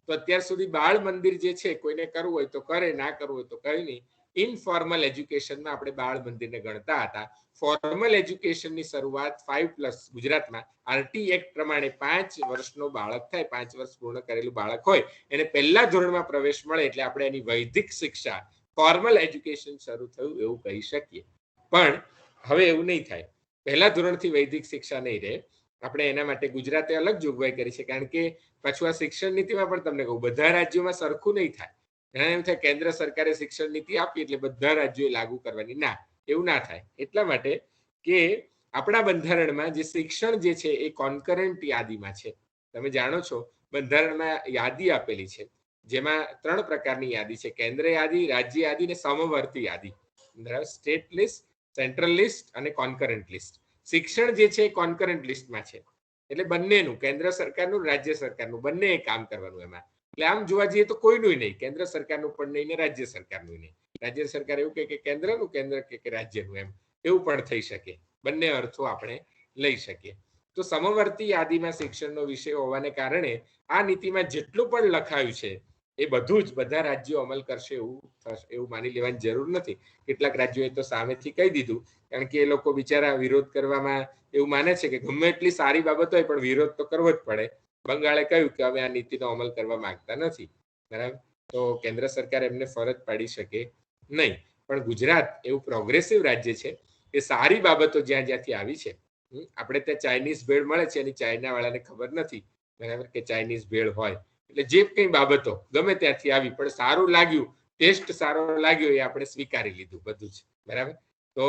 તો અત્યાર સુધી બાળ મંદિર જે છે કોઈને કરવું હોય તો કરે, ના કરવું હોય તો કઈ નહીં. ઇનફોર્મલ એજ્યુકેશનમાં આપણે બાળ મંદિરને ગણતા હતા. ફોર્મલ એજ્યુકેશનની શરૂઆત 5+ ગુજરાતમાં RT એક્ટ પ્રમાણે 5 વર્ષનો બાળક થાય, 5 વર્ષ પૂર્ણ કરેલું બાળક હોય એને પહેલા ધોરણમાં પ્રવેશ મળે એટલે આપણે એની વૈદિક શિક્ષા ફોર્મલ એજ્યુકેશન શરૂ થયું એવું કહી શકીએ. પણ હવે એવું નહીં થાય. પહેલા ધોરણથી વૈદિક શિક્ષા નહીં રહે. આપણે એના માટે ગુજરાતે અલગ જોગવાઈ કરી છે. કારણ કે પાછું આ શિક્ષણ નીતિમાં પણ તમને કહું, બધા રાજ્યોમાં સરખું નહીં થાય. ઘણા એમ થાય કેન્દ્ર સરકારે શિક્ષણ નીતિ આપી એટલે બધા રાજ્યોએ લાગુ કરવાની. ના, એવું ના થાય. એટલા માટે કે આપણા બંધારણમાં જે શિક્ષણ જે છે એ કોન્કરન્ટ યાદીમાં છે. તમે જાણો છો બંધારણમાં યાદી આપેલી છે. જેમાં 3 પ્રકારની યાદી છે: કેન્દ્ર યાદી, રાજ્ય યાદી અને સમવર્તી યાદી. બરાબર? સ્ટેટ લિસ્ટ, સેન્ટ્રલ લિસ્ટ અને કોન્કરન્ટ લિસ્ટ. શિક્ષણ જે છે એ કોન્કરન્ટ લિસ્ટમાં છે, એટલે બંનેનું, કેન્દ્ર સરકારનું, રાજ્ય સરકારનું, બંને કામ કરવાનું એમાં. એટલે આમ જોવા જઈએ તો કોઈનું નહીં, કેન્દ્ર સરકારનું પણ નહીં ને રાજ્ય સરકારનું નહીં. રાજ્ય સરકાર એવું કહે કે કેન્દ્રનું, કેન્દ્ર કે રાજ્યનું, એમ એવું પણ થઈ શકે. બંને અર્થો આપણે લઈ શકીએ. તો સમવર્તી યાદીમાં શિક્ષણનો વિષય હોવાને કારણે આ નીતિમાં જેટલું પણ લખાયું છે એ બધું જ બધા રાજ્યો અમલ કરશે એવું માની લેવાની જરૂર નથી. કેટલાક રાજ્યોએ તો સામેથી કહી દીધું, કારણ કે એ લોકો બિચારા વિરોધ કરવામાં એવું માને છે કે ગમે એટલી સારી બાબત હોય પણ વિરોધ તો કરવો જ પડે. બંગાળે કહ્યું કે અમે આ નીતિનો અમલ કરવા માંગતા નથી. બરાબર? તો કેન્દ્ર સરકાર એમને ફરજ પાડી શકે નહીં. પણ ગુજરાત એવું પ્રોગ્રેસિવ રાજ્ય છે કે સારી બાબતો જ્યાં જ્યાંથી આવી છે, આપણે ત્યાં ચાઇનીઝ ભેળ મળે છે એની ચાઇના વાળાને ખબર નથી, બરાબર, કે ચાઇનીઝ ભેળ હોય. એટલે જે કંઈ બાબતો ગમે ત્યાંથી આવી પણ સારું લાગ્યું, ટેસ્ટ સારો લાગ્યો, એ આપણે સ્વીકારી લીધું બધું જ. બરાબર? તો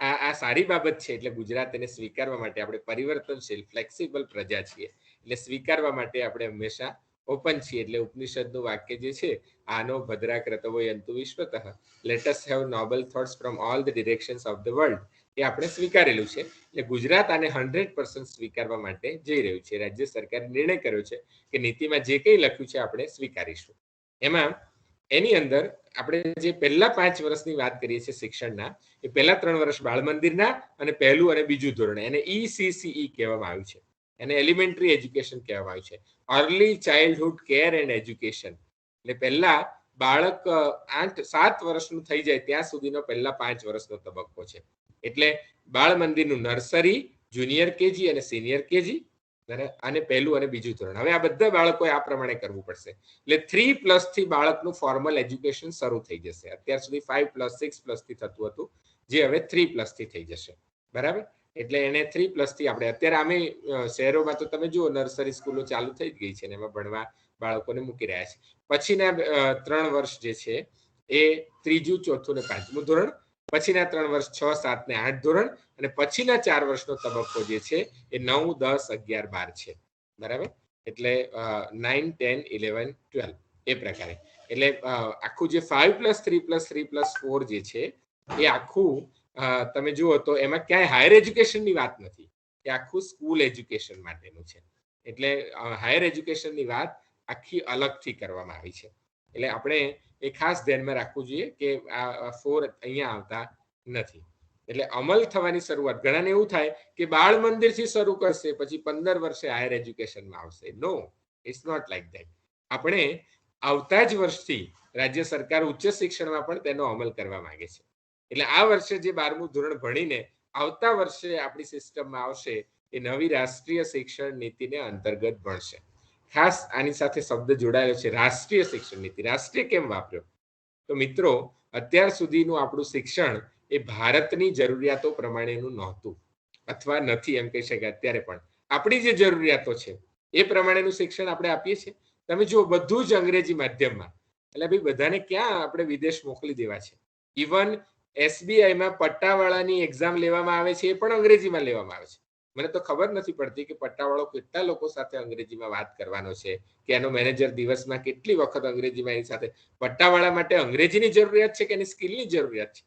આ સારી બાબત છે, એટલે ગુજરાત એને સ્વીકારવા માટે, આપણે પરિવર્તનશીલ ફ્લેક્સિબલ પ્રજા છીએ, એટલે સ્વીકારવા માટે આપણે હંમેશા ઓપન છીએ. એટલે ઉપનિષદનું વાક્ય જે છે, આનો ભદ્રા ક્રતવો યંતુ વિશ્વતઃ, let us have noble thoughts from all the directions of the world, એ આપણે સ્વીકારેલું છે. એટલે ગુજરાત આને 100% સ્વીકારવા માટે જઈ રહ્યું છે. રાજ્ય સરકારે નિર્ણય કર્યો છે કે નીતિમાં જે કંઈ લખ્યું છે આપણે સ્વીકારીશું. એમાં એની અંદર આપણે જે પહેલા 5 વર્ષની વાત કરીએ છીએ શિક્ષણના, એ પહેલા 3 વર્ષ બાળ મંદિરના અને પહેલું અને બીજું ધોરણ, એને ECCE કહેવામાં આવ્યું છે. એને એલિમેન્ટરી એજ્યુકેશન કહેવામાં આવ્યું છે, early childhood care and education. એટલે પહેલા બાળક 7 વર્ષનું થઈ જાય ત્યાં સુધીનો પહેલા 5 વર્ષનો તબક્કો છે. એટલે બાળ મંદિરનું નર્સરી, જુનિયર કેજી અને સિનિયર કેજી, અને પહેલું અને બીજું ધોરણ. હવે આ બધા બાળકોએ આ પ્રમાણે કરવું પડશે. એટલે 3+ થી બાળકનું ફોર્મલ એજ્યુકેશન શરૂ થઈ જશે. અત્યાર સુધી 5+, 6+ થી થતું હતું, જે હવે 3+ થી થઈ જશે. બરાબર? એટલે એને 3+ થી આપણે અત્યારે આમે શહેરોમાં તો તમે જુઓ નર્સરી સ્કૂલો ચાલુ થઈ જ ગઈ છે ને એમાં ભણવા બાળકોને મૂકી રહ્યા છે. પછીના 3 વર્ષ જે છે એ 3જું, 4થું ને 5મું ધોરણ, પછીના 3 વર્ષ 6, 7 ને 8 ધોરણ, અને પછીના 4 વર્ષનો તબક્કો જે છે એ 9, 10, 11, 12 છે. બરાબર? એટલે 9, 10, 11, 12 એ પ્રકારે. એટલે આખું જે 5+3+3+4 જે છે એ આખું તમે જુઓ તો એમાં ક્યાંય હાયર એજ્યુકેશનની વાત નથી, એ આખું સ્કૂલ એજ્યુકેશન માટેનું છે. એટલે હાયર એજ્યુકેશનની વાત આખી અલગથી કરવામાં આવી છે. એટલે આપણે એ ખાસ ધ્યાનમાં રાખવું જોઈએ કે આ 4 અહીંયા આવતા નથી. એટલે અમલ થવાની શરૂઆત, ઘણાને એવું થાય કે બાળ મંદિરથી શરૂ કરશે પછી 15 વર્ષે હાયર એજ્યુકેશનમાં આવશે. નો, ઇટ્સ નોટ લાઈક ધેટ. આપણે આવતા જ વર્ષથી રાજ્ય સરકાર ઉચ્ચ શિક્ષણમાં પણ તેનો અમલ કરવા માંગે છે. એટલે આ વર્ષે જે 12મું ધોરણ ભણીને આવતા વર્ષે આપણી સિસ્ટમમાં આવશે એ નવી રાષ્ટ્રીય શિક્ષણ નીતિને અંતર્ગત ભણશે. ખાસ આની સાથે શબ્દ જોડાયેલો છે રાષ્ટ્રીય શિક્ષણ નીતિ. રાષ્ટ્રીય કેમ વાપર્યો? તો મિત્રો, અત્યાર સુધીનું આપણું શિક્ષણ એ ભારતની જરૂરિયાતો પ્રમાણેનું નહોતું, અથવા નથી એમ કહી શકાય. અત્યારે પણ આપણી જે જરૂરિયાતો છે એ પ્રમાણેનું શિક્ષણ આપણે આપીએ છીએ. તમે જુઓ, બધું જ અંગ્રેજી માધ્યમમાં. એટલે ભાઈ બધાને ક્યાં આપણે વિદેશ મોકલી દેવા છે? ઇવન SBIમાં પટ્ટાવાળાની એક્ઝામ લેવામાં આવે છે એ પણ અંગ્રેજીમાં લેવામાં આવે છે. મને તો ખબર નથી પડતી કે પટ્ટાવાળો કેટલા લોકો સાથે અંગ્રેજીમાં વાત કરવાનો છે, કે એનો મેનેજર દિવસમાં કેટલી વખત અંગ્રેજીમાં એની સાથે. પટ્ટાવાળા માટે અંગ્રેજીની જરૂરિયાત છે કે એની સ્કિલની જરૂરિયાત છે?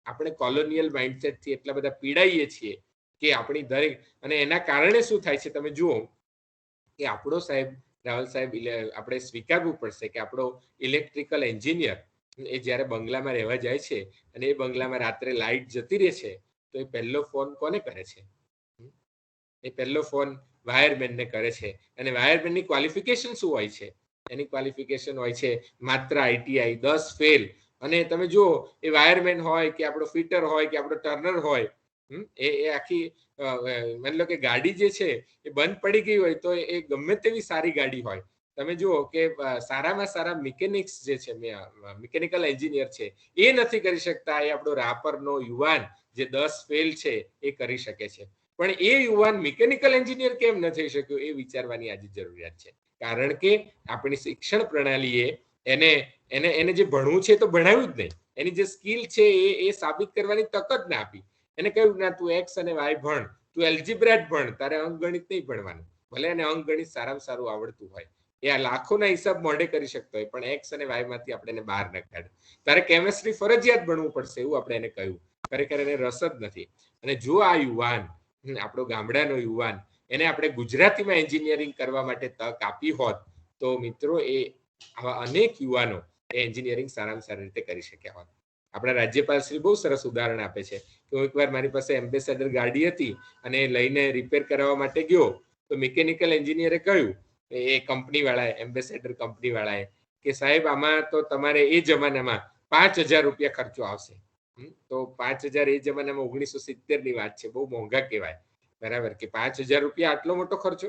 આપણે કોલોનિયલ માઇન્ડસેટથી એટલા બધા પીડાઈએ છીએ કે આપણી દરેક, અને એના કારણે શું થાય છે તમે જુઓ કે આપણો સાહેબ રાવલ સાહેબ, આપણે સ્વીકારવું પડશે કે આપણો ઇલેક્ટ્રિકલ એન્જિનિયર એ જ્યારે બંગલામાં રહેવા જાય છે અને એ બંગલામાં રાત્રે લાઇટ જતી રહે છે, તો એ પહેલો ફોન કોને કરે છે? એ પહેલો ફોન વાયરમેનને કરે છે. અને વાયરમેનની ક્વોલિફિકેશન શું હોય છે? એની ક્વોલિફિકેશન હોય છે માત્ર ITI, 10 ફેલ. અને તમે જુઓ, એ વાયરમેન હોય કે આપણો ફિટર હોય કે આપણો ટર્નર હોય, એ આખી માની લો કે ગાડી જે છે એ બંધ પડી ગઈ હોય તો એ ગમે તેવી સારી ગાડી હોય, તમે જુઓ કે સારામાં સારા મિકેનિક્સ જે છે, મિકેનિકલ એન્જિનિયર છે, એ નથી કરી શકતા. એ આપણો રાપરનો યુવાન જે 10 ફેલ છે એ કરી શકે છે. પણ એ યુવાન મિકેનિકલ એન્જિનિયર કેમ ન થઈ શક્યો એ વિચારવાની આજે જરૂરિયાત છે. કારણ કે આપણી શિક્ષણ પ્રણાલીએ એને જે ભણવું છે તો ભણાવ્યું જ નહીં. એની જે સ્કિલ છે એ સાબિત કરવાની તક જ ના આપી. એને કહ્યું ના, તું X અને Y ભણ, તું એલ્જિબ્રા જ ભણ, તારે અંકગણિત નહીં ભણવાનું. ભલે એને અંકગણિત સારામાં સારું આવડતું હોય. એ આ લાખોના હિસાબ મોઢે કરી શકતો હોય પણ એક્સ અને વાય માંથી આપણે એને બહાર ન કાઢે. તારે કેમેસ્ટ્રી ફરજિયાત ભણવું પડશે એવું આપણે એને કહ્યું. ખરેખર એને રસ જ નથી. અને જો આ યુવાન, આપણો ગામડાનો યુવાન, એને આપણે ગુજરાતીમાં એન્જિનિયરિંગ કરવા માટે તક આપી હોત તો મિત્રો એ આવા અનેક યુવાનો એ એન્જિનિયરિંગ સારામાં સારી રીતે કરી શક્યા હોત. આપણા રાજ્યપાલ શ્રી બહુ સરસ ઉદાહરણ આપે છે કે હું એકવાર મારી પાસે એમ્બેસેડર ગાડી હતી અને લઈને રિપેર કરાવવા માટે ગયો તો મિકેનિકલ એન્જિનિયરે કહ્યું, એ કંપની વાળાએ, એમ્બેસેડર કંપની વાળાએ, કે સાહેબ આમાં તો તમારે એ જમાનામાં 5,000 રૂપિયા ખર્ચો આવશે. તો 5,000 એ જમાનામાં 1970 ની વાત છે, બહુ મોંઘા કહેવાય, બરાબર, કે 5,000 રૂપિયા આટલો મોટો ખર્ચો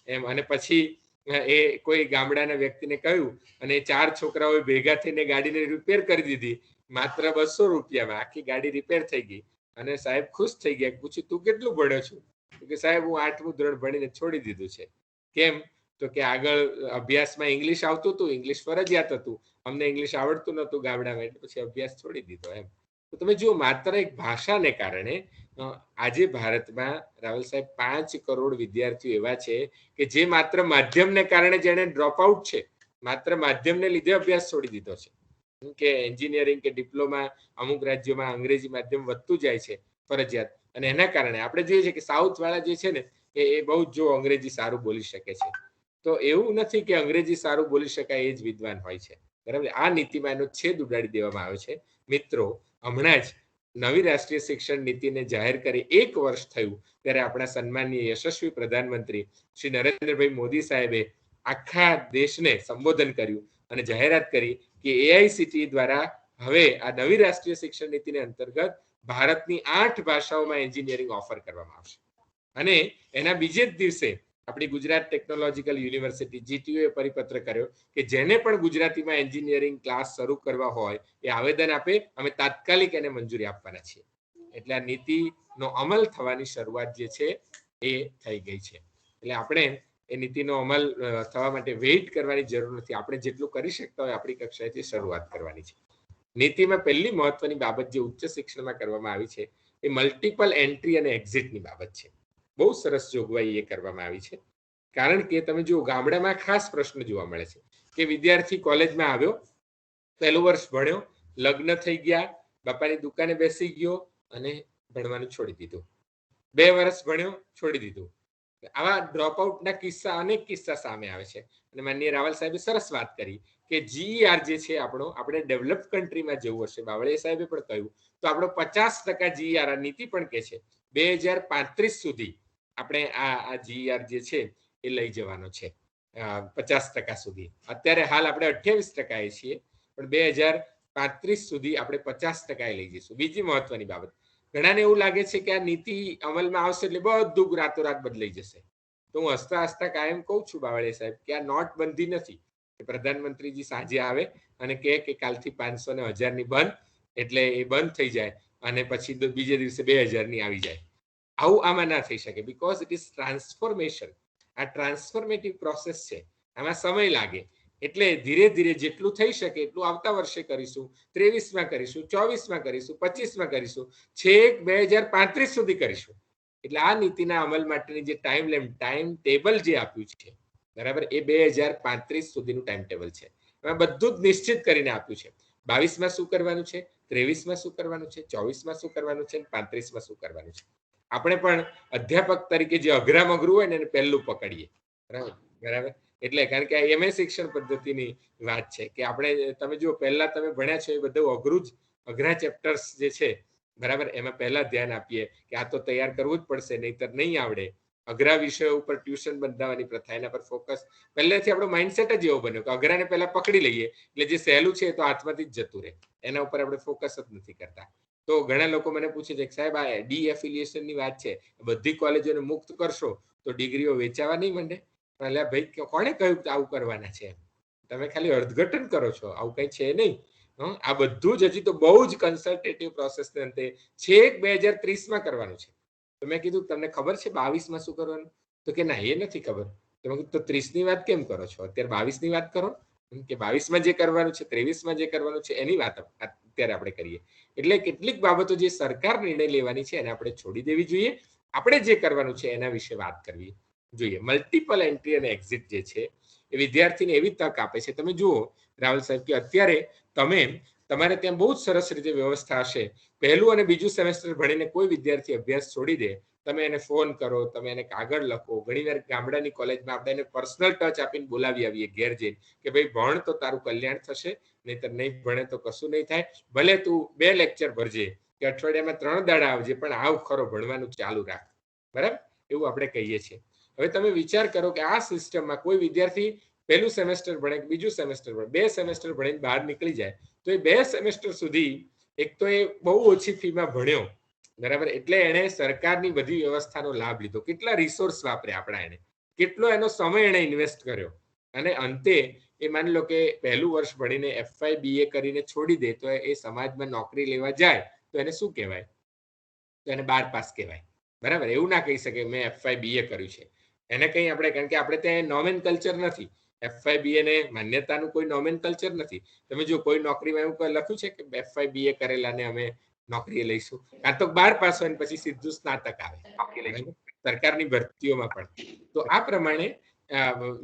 એમ. અને પછી એ કોઈ ગામડાના વ્યક્તિને કહ્યું અને 4 છોકરાઓએ ભેગા થઈને ગાડીને રિપેર કરી દીધી માત્ર 200 રૂપિયામાં. આખી ગાડી રિપેર થઈ ગઈ અને સાહેબ ખુશ થઈ ગયા. પૂછ્યું, તું કેટલું ભણ્યો છું? કે સાહેબ હું 8મું ધોરણ ભણીને છોડી દીધું છે. કેમ? તો કે આગળ અભ્યાસમાં ઇંગ્લિશ આવતું હતું, ઇંગ્લિશ ફરજિયાત હતું, અમને ઇંગ્લિશ આવડતું નહોતું ગામડામાં, એટલે પછી અભ્યાસ છોડી દીધો એમ. તો તમે જુઓ, માત્ર એક ભાષાને કારણે આજે ભારતમાં રાવલ સાહેબ 5 કરોડ વિદ્યાર્થીઓ એવા છે કે જે માત્ર માધ્યમને કારણે જેને ડ્રોપ આઉટ છે, માત્ર માધ્યમને લીધે અભ્યાસ છોડી દીધો છે. કે એન્જિનિયરિંગ કે ડિપ્લોમા અમુક રાજ્યોમાં અંગ્રેજી માધ્યમ વધતું જાય છે ફરજિયાત, અને એના કારણે આપણે જોઈએ છીએ કે સાઉથ વાળા જે છે ને એ બહુ જો અંગ્રેજી સારું બોલી શકે છે. તો એવું નથી કે અંગ્રેજી સારું બોલી શકાય એ જ વિદ્વાન હોય છે, બરાબર. આ નીતિમાં એનો છેદ ઉડાડી દેવામાં આવ્યો છે. મિત્રો, હમણાં જ નવી રાષ્ટ્રીય શિક્ષણ નીતિને જાહેર કરી 1 વર્ષ થયું ત્યારે આપણા સન્માનીય યશસ્વી પ્રધાનમંત્રી શ્રી નરેન્દ્રભાઈ મોદી સાહેબે આખા દેશને સંબોધન કર્યું અને જાહેરાત કરી કે AICTE દ્વારા હવે આ નવી રાષ્ટ્રીય શિક્ષણ નીતિને અંતર્ગત ભારતની 8 ભાષાઓમાં એન્જિનિયરિંગ ઓફર કરવામાં આવશે. અને એના બીજે જ દિવસે આપણી ગુજરાત ટેકનોલોજીકલ યુનિવર્સિટી GTU એ પરિપત્ર કર્યો કે જેને પણ ગુજરાતીમાં એન્જિનિયરિંગ ક્લાસ શરૂ કરવા હોય એ આવેદન આપે, અમે તાત્કાલિક એને મંજૂરી આપવાના છીએ. એટલે આ નીતિનો અમલ થવાની શરૂઆત જે છે એ થઈ ગઈ છે. એટલે આપણે એ નીતિનો અમલ થવા માટે વેઇટ કરવાની જરૂર નથી. આપણે જેટલું કરી શકતા હોય આપણી કક્ષાએથી શરૂઆત કરવાની છે. નીતિમાં પહેલી મહત્વની બાબત જે ઉચ્ચ શિક્ષણમાં કરવામાં આવી છે એ મલ્ટિપલ એન્ટ્રી અને એક્ઝિટની બાબત છે. બહુ સરસ જોગવાઈ એ કરવામાં આવી છે. કારણ કે તમે જુઓ, ગામડામાં ખાસ પ્રશ્ન જોવા મળે છે કે વિદ્યાર્થી કોલેજમાં આવ્યો, પહેલું વર્ષ ભણ્યો, લગ્ન થઈ ગયા, બાપાની દુકાને બેસી ગયો અને ભણવાનું છોડી દીધું. 2 વર્ષ ભણ્યો, છોડી દીધું. આવા ડ્રોપ આઉટના કિસ્સા, અનેક કિસ્સા સામે આવે છે. અને માનનીય રાવલ સાહેબે સરસ વાત કરી કે GER જે છે આપણો, આપણે ડેવલપ કન્ટ્રીમાં જવું હશે, બાવળિયા સાહેબે પણ કહ્યું, તો આપણો 50% GER આ નીતિ પણ કહે છે 2035 સુધી આપણે આ GER જે છે એ લઈ જવાનો છે 50% સુધી. અત્યારે હાલ આપણે 28% છીએ, પણ 2035 સુધી આપણે 50% લઈ જઈશું. બીજી મહત્વની બાબત, ઘણાને એવું લાગે છે કે આ નીતિ અમલમાં આવશે એટલે બધું રાતોરાત બદલાઈ જશે. તો હું હસતા હસતા કાયમ કહું છું બાવળિયા સાહેબ કે આ નોટબંધી નથી કે પ્રધાનમંત્રીજી સાંજે આવે અને કહે કે કાલથી 500 ને 1000 ની બંધ, એટલે એ બંધ થઈ જાય અને પછી બીજે દિવસે 2000 ની આવી જાય. આવું આમાં ના થઈ શકે, બીકોઝ ઇટ ઇઝ ટ્રાન્સફોર્મેશન. આ ટ્રાન્સફોર્મેટિવ પ્રોસેસ છે, આમાં સમય લાગે. એટલે ધીરે ધીરે જેટલું થઈ શકે એટલું આવતા વર્ષે કરીશું, 23માં કરીશું, 24માં કરીશું, 25માં કરીશું, છેક 2035 સુધી કરીશું. એટલે આ નીતિના અમલ માટેની જે ટાઈમ ટેબલ જે આપ્યું છે, બરાબર, એ 2035 સુધીનું ટાઈમ ટેબલ છે. એમાં બધું જ નિશ્ચિત કરીને આપ્યું છે. 22માં શું કરવાનું છે, 23માં શું કરવાનું છે, 24માં શું કરવાનું છે, 35માં શું કરવાનું છે. આપણે પણ અધ્યાપક તરીકે જે અઘરામ અઘરું હોય ને એને પહેલું પકડીએ, બરાબર. એટલે કારણ કે આ MA શિક્ષણ પદ્ધતિની વાત છે કે આપણે, તમે જુઓ, પહેલા તમે ભણ્યા છો એ બધું અઘરું જ, અઘરા ચેપ્ટર્સ જે છે, બરાબર, એમાં પહેલા ધ્યાન આપીએ કે આ તો તૈયાર કરવું જ પડશે, નહીતર નહીં આવડે. અઘરા વિષયો ઉપર ટ્યુશન બંધાવવાની પ્રથા, એના પર ફોકસ પહેલેથી આપણો માઇન્ડસેટ જ એવો બન્યો કે અઘરાને પહેલા પકડી લઈએ એટલે જે સહેલું છે એ તો હાથમાંથી જ જતું રહે, એના ઉપર આપણે ફોકસ જ નથી કરતા. તો ઘણા લોકો મને પૂછે છે કે સાહેબ આ ડી-એફિલિએશન ની વાત છે, બધી કોલેજોને મુક્ત કરશો તો ડિગ્રીઓ વેચાવા નહીં માંડે? એટલે ભાઈ કોણે કહ્યું કે આવું કરવાના છે? તમે ખાલી અર્થઘટન કરો છો, આવું કઈ છે નહીં. આ બધું જ હજી તો બહુ જ કન્સલ્ટેટિવ પ્રોસેસને અંતે છેક 2030માં કરવાનું છે. તો મેં કીધું તમને ખબર છે 22માં શું કરવાનું? તો કે ના, એ નથી ખબર. તો મેં કીધું તો 30ની વાત કેમ કરો છો? અત્યારે 22ની વાત કરો કે 22માં જે કરવાનું છે, 23માં જે કરવાનું છે એની વાત અત્યારે આપણે કરીએ. એટલે કેટલીક બાબતો જે સરકાર નિર્ણય લેવાની છે એને આપણે છોડી દેવી જોઈએ. આપણે જે કરવાનું છે એના વિશે વાત કરવી જોઈએ. મલ્ટિપલ એન્ટ્રી અને એક્ઝિટ જે છે એ વિદ્યાર્થીને એવી તક આપે છે. તમે જુઓ રાહુલ સાહેબ કે અત્યારે તમારે ત્યાં બહુ જ સરસ રીતે વ્યવસ્થા હશે. પહેલું અને બીજું સેમેસ્ટર ભણીને કોઈ વિદ્યાર્થી અભ્યાસ છોડી દે, તમે એને ફોન કરો, તમે એને કાગળ લખો. ઘણીવાર ગામડાની કોલેજમાં આપણે એને પર્સનલ ટચ આપીને બોલાવી આવીએ ઘેર જઈને કે ભાઈ ભણ તો તારું કલ્યાણ થશે, નહીતર નહીં ભણે તો કશું નહીં થાય. ભલે તું 2 લેક્ચર ભરજે કે અઠવાડિયામાં 3 દાડા આવજે, પણ આવ ખરો, ભણવાનું ચાલુ રાખ. બરાબર, એવું આપણે કહીએ છીએ. હવે તમે વિચાર કરો કે આ સિસ્ટમમાં કોઈ વિદ્યાર્થી પહેલું સેમેસ્ટર ભણે કે બીજું સેમેસ્ટર ભણે, 2 સેમેસ્ટર ભણીને બહાર નીકળી જાય તો એ 2 સેમેસ્ટર સુધી એક તો એ બહુ ઓછી ફીમાં ભણ્યો, બરાબર, એટલે એને સરકારની બધી વ્યવસ્થાનો લાભ લીધો, કેટલા રિસોર્સ વાપર્યા આપણા, એને કેટલો એનો સમય એને ઇન્વેસ્ટ કર્યો, અને અંતે એ માની લો કે પહેલું વર્ષ ભણીને FY BA કરીને છોડી દે તો એ સમાજમાં નોકરી લેવા જાય તો એને શું કહેવાય? તો એને 12 પાસ કહેવાય. બરાબર, એવું ના કહી શકે મેં FY BA કર્યું છે. એને કંઈ આપણે, કારણ કે આપણે ત્યાં નોમેન કલ્ચર નથી, FY BA ને માન્યતાનું કોઈ નોમેન કલ્ચર નથી. તમે જો કોઈ નોકરીમાં એવું લખ્યું છે કે FY BA કરેલા ને અમે નોકરીએ લઈશું, કાં તો 12 પાસ હોય ને પછી સીધું સ્નાતક આવે સરકારની ભરતીઓમાં પણ. તો આ પ્રમાણે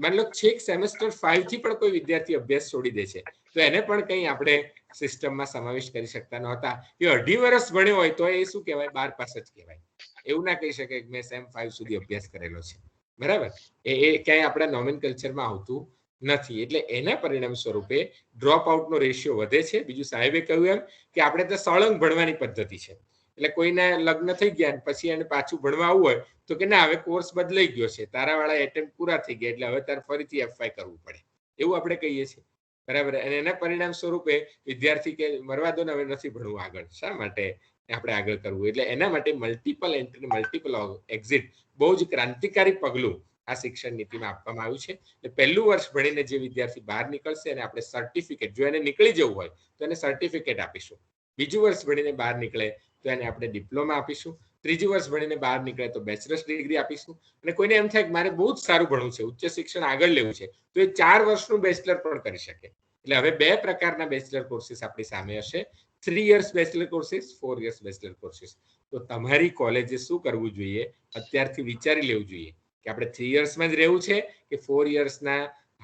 માની લો છેક સેમેસ્ટર 5 થી પણ કોઈ વિદ્યાર્થી અભ્યાસ છોડી દે છે તો એને પણ કંઈ આપણે સિસ્ટમમાં સમાવેશ કરી શકતા નહોતા. એ 2.5 વર્ષ ભણ્યો હોય તો એ શું કહેવાય? 12 પાસ જ કહેવાય. એવું ના કહી શકે કે મેં સેમ 5 સુધી અભ્યાસ કરેલો છે. બરાબર, એ ક્યાંય આપણા નોમેન કલ્ચરમાં આવતું નથી. એટલે એના પરિણામ સ્વરૂપે ડ્રોપ આઉટનો રેશિયો વધે છે. બીજું સાહેબે કહ્યું એમ કે આપણે તો સળંગ ભણવાની પદ્ધતિ છે. એટલે કોઈને લગ્ન થઈ ગયા પછી એને પાછું ભણવા આવવું હોય તો કે ના, હવે કોર્સ બદલાઈ ગયો છે, તારાવાળા એટેમ્પ પૂરા થઈ ગયા એટલે હવે તારે ફરીથી FY કરવું પડે, એવું આપણે કહીએ છીએ. બરાબર, અને એના પરિણામ સ્વરૂપે વિદ્યાર્થી કે મરવા દો ને, હવે નથી ભણવું આગળ, શા માટે આપણે આગળ કરવું? એટલે એના માટે મલ્ટિપલ એન્ટ્રી, મલ્ટિપલ એક્ઝિટ બહુ જ ક્રાંતિકારી પગલું આ શિક્ષણ નીતિમાં આપવામાં આવ્યું છે. એટલે પહેલું વર્ષ ભણીને જે વિદ્યાર્થી બહાર નીકળશે એને આપણે સર્ટિફિકેટ, જો એને નીકળી જવું હોય તો એને સર્ટિફિકેટ આપીશું. બીજું વર્ષ ભણીને બહાર નીકળે તો એને આપણે ડિપ્લોમા આપીશું. ત્રીજું વર્ષ ભણીને બહાર નીકળે તો બેચલર્સ ડિગ્રી આપીશું. અને કોઈને એમ થાય કે મારે બહુ જ સારું ભણવું છે, ઉચ્ચ શિક્ષણ આગળ લેવું છે, તો એ 4 વર્ષનું બેચલર પણ કરી શકે. એટલે હવે 2 પ્રકારના બેચલર કોર્સીસ આપણી સામે હશે, 3 years bachelor courses, 4 years bachelor courses. તો તમારી કોલેજે શું કરવું જોઈએ? અત્યારથી વિચારી લેવું જોઈએ કે આપણે 3 yearsમાં જ રહેવું છે કે 4 yearsના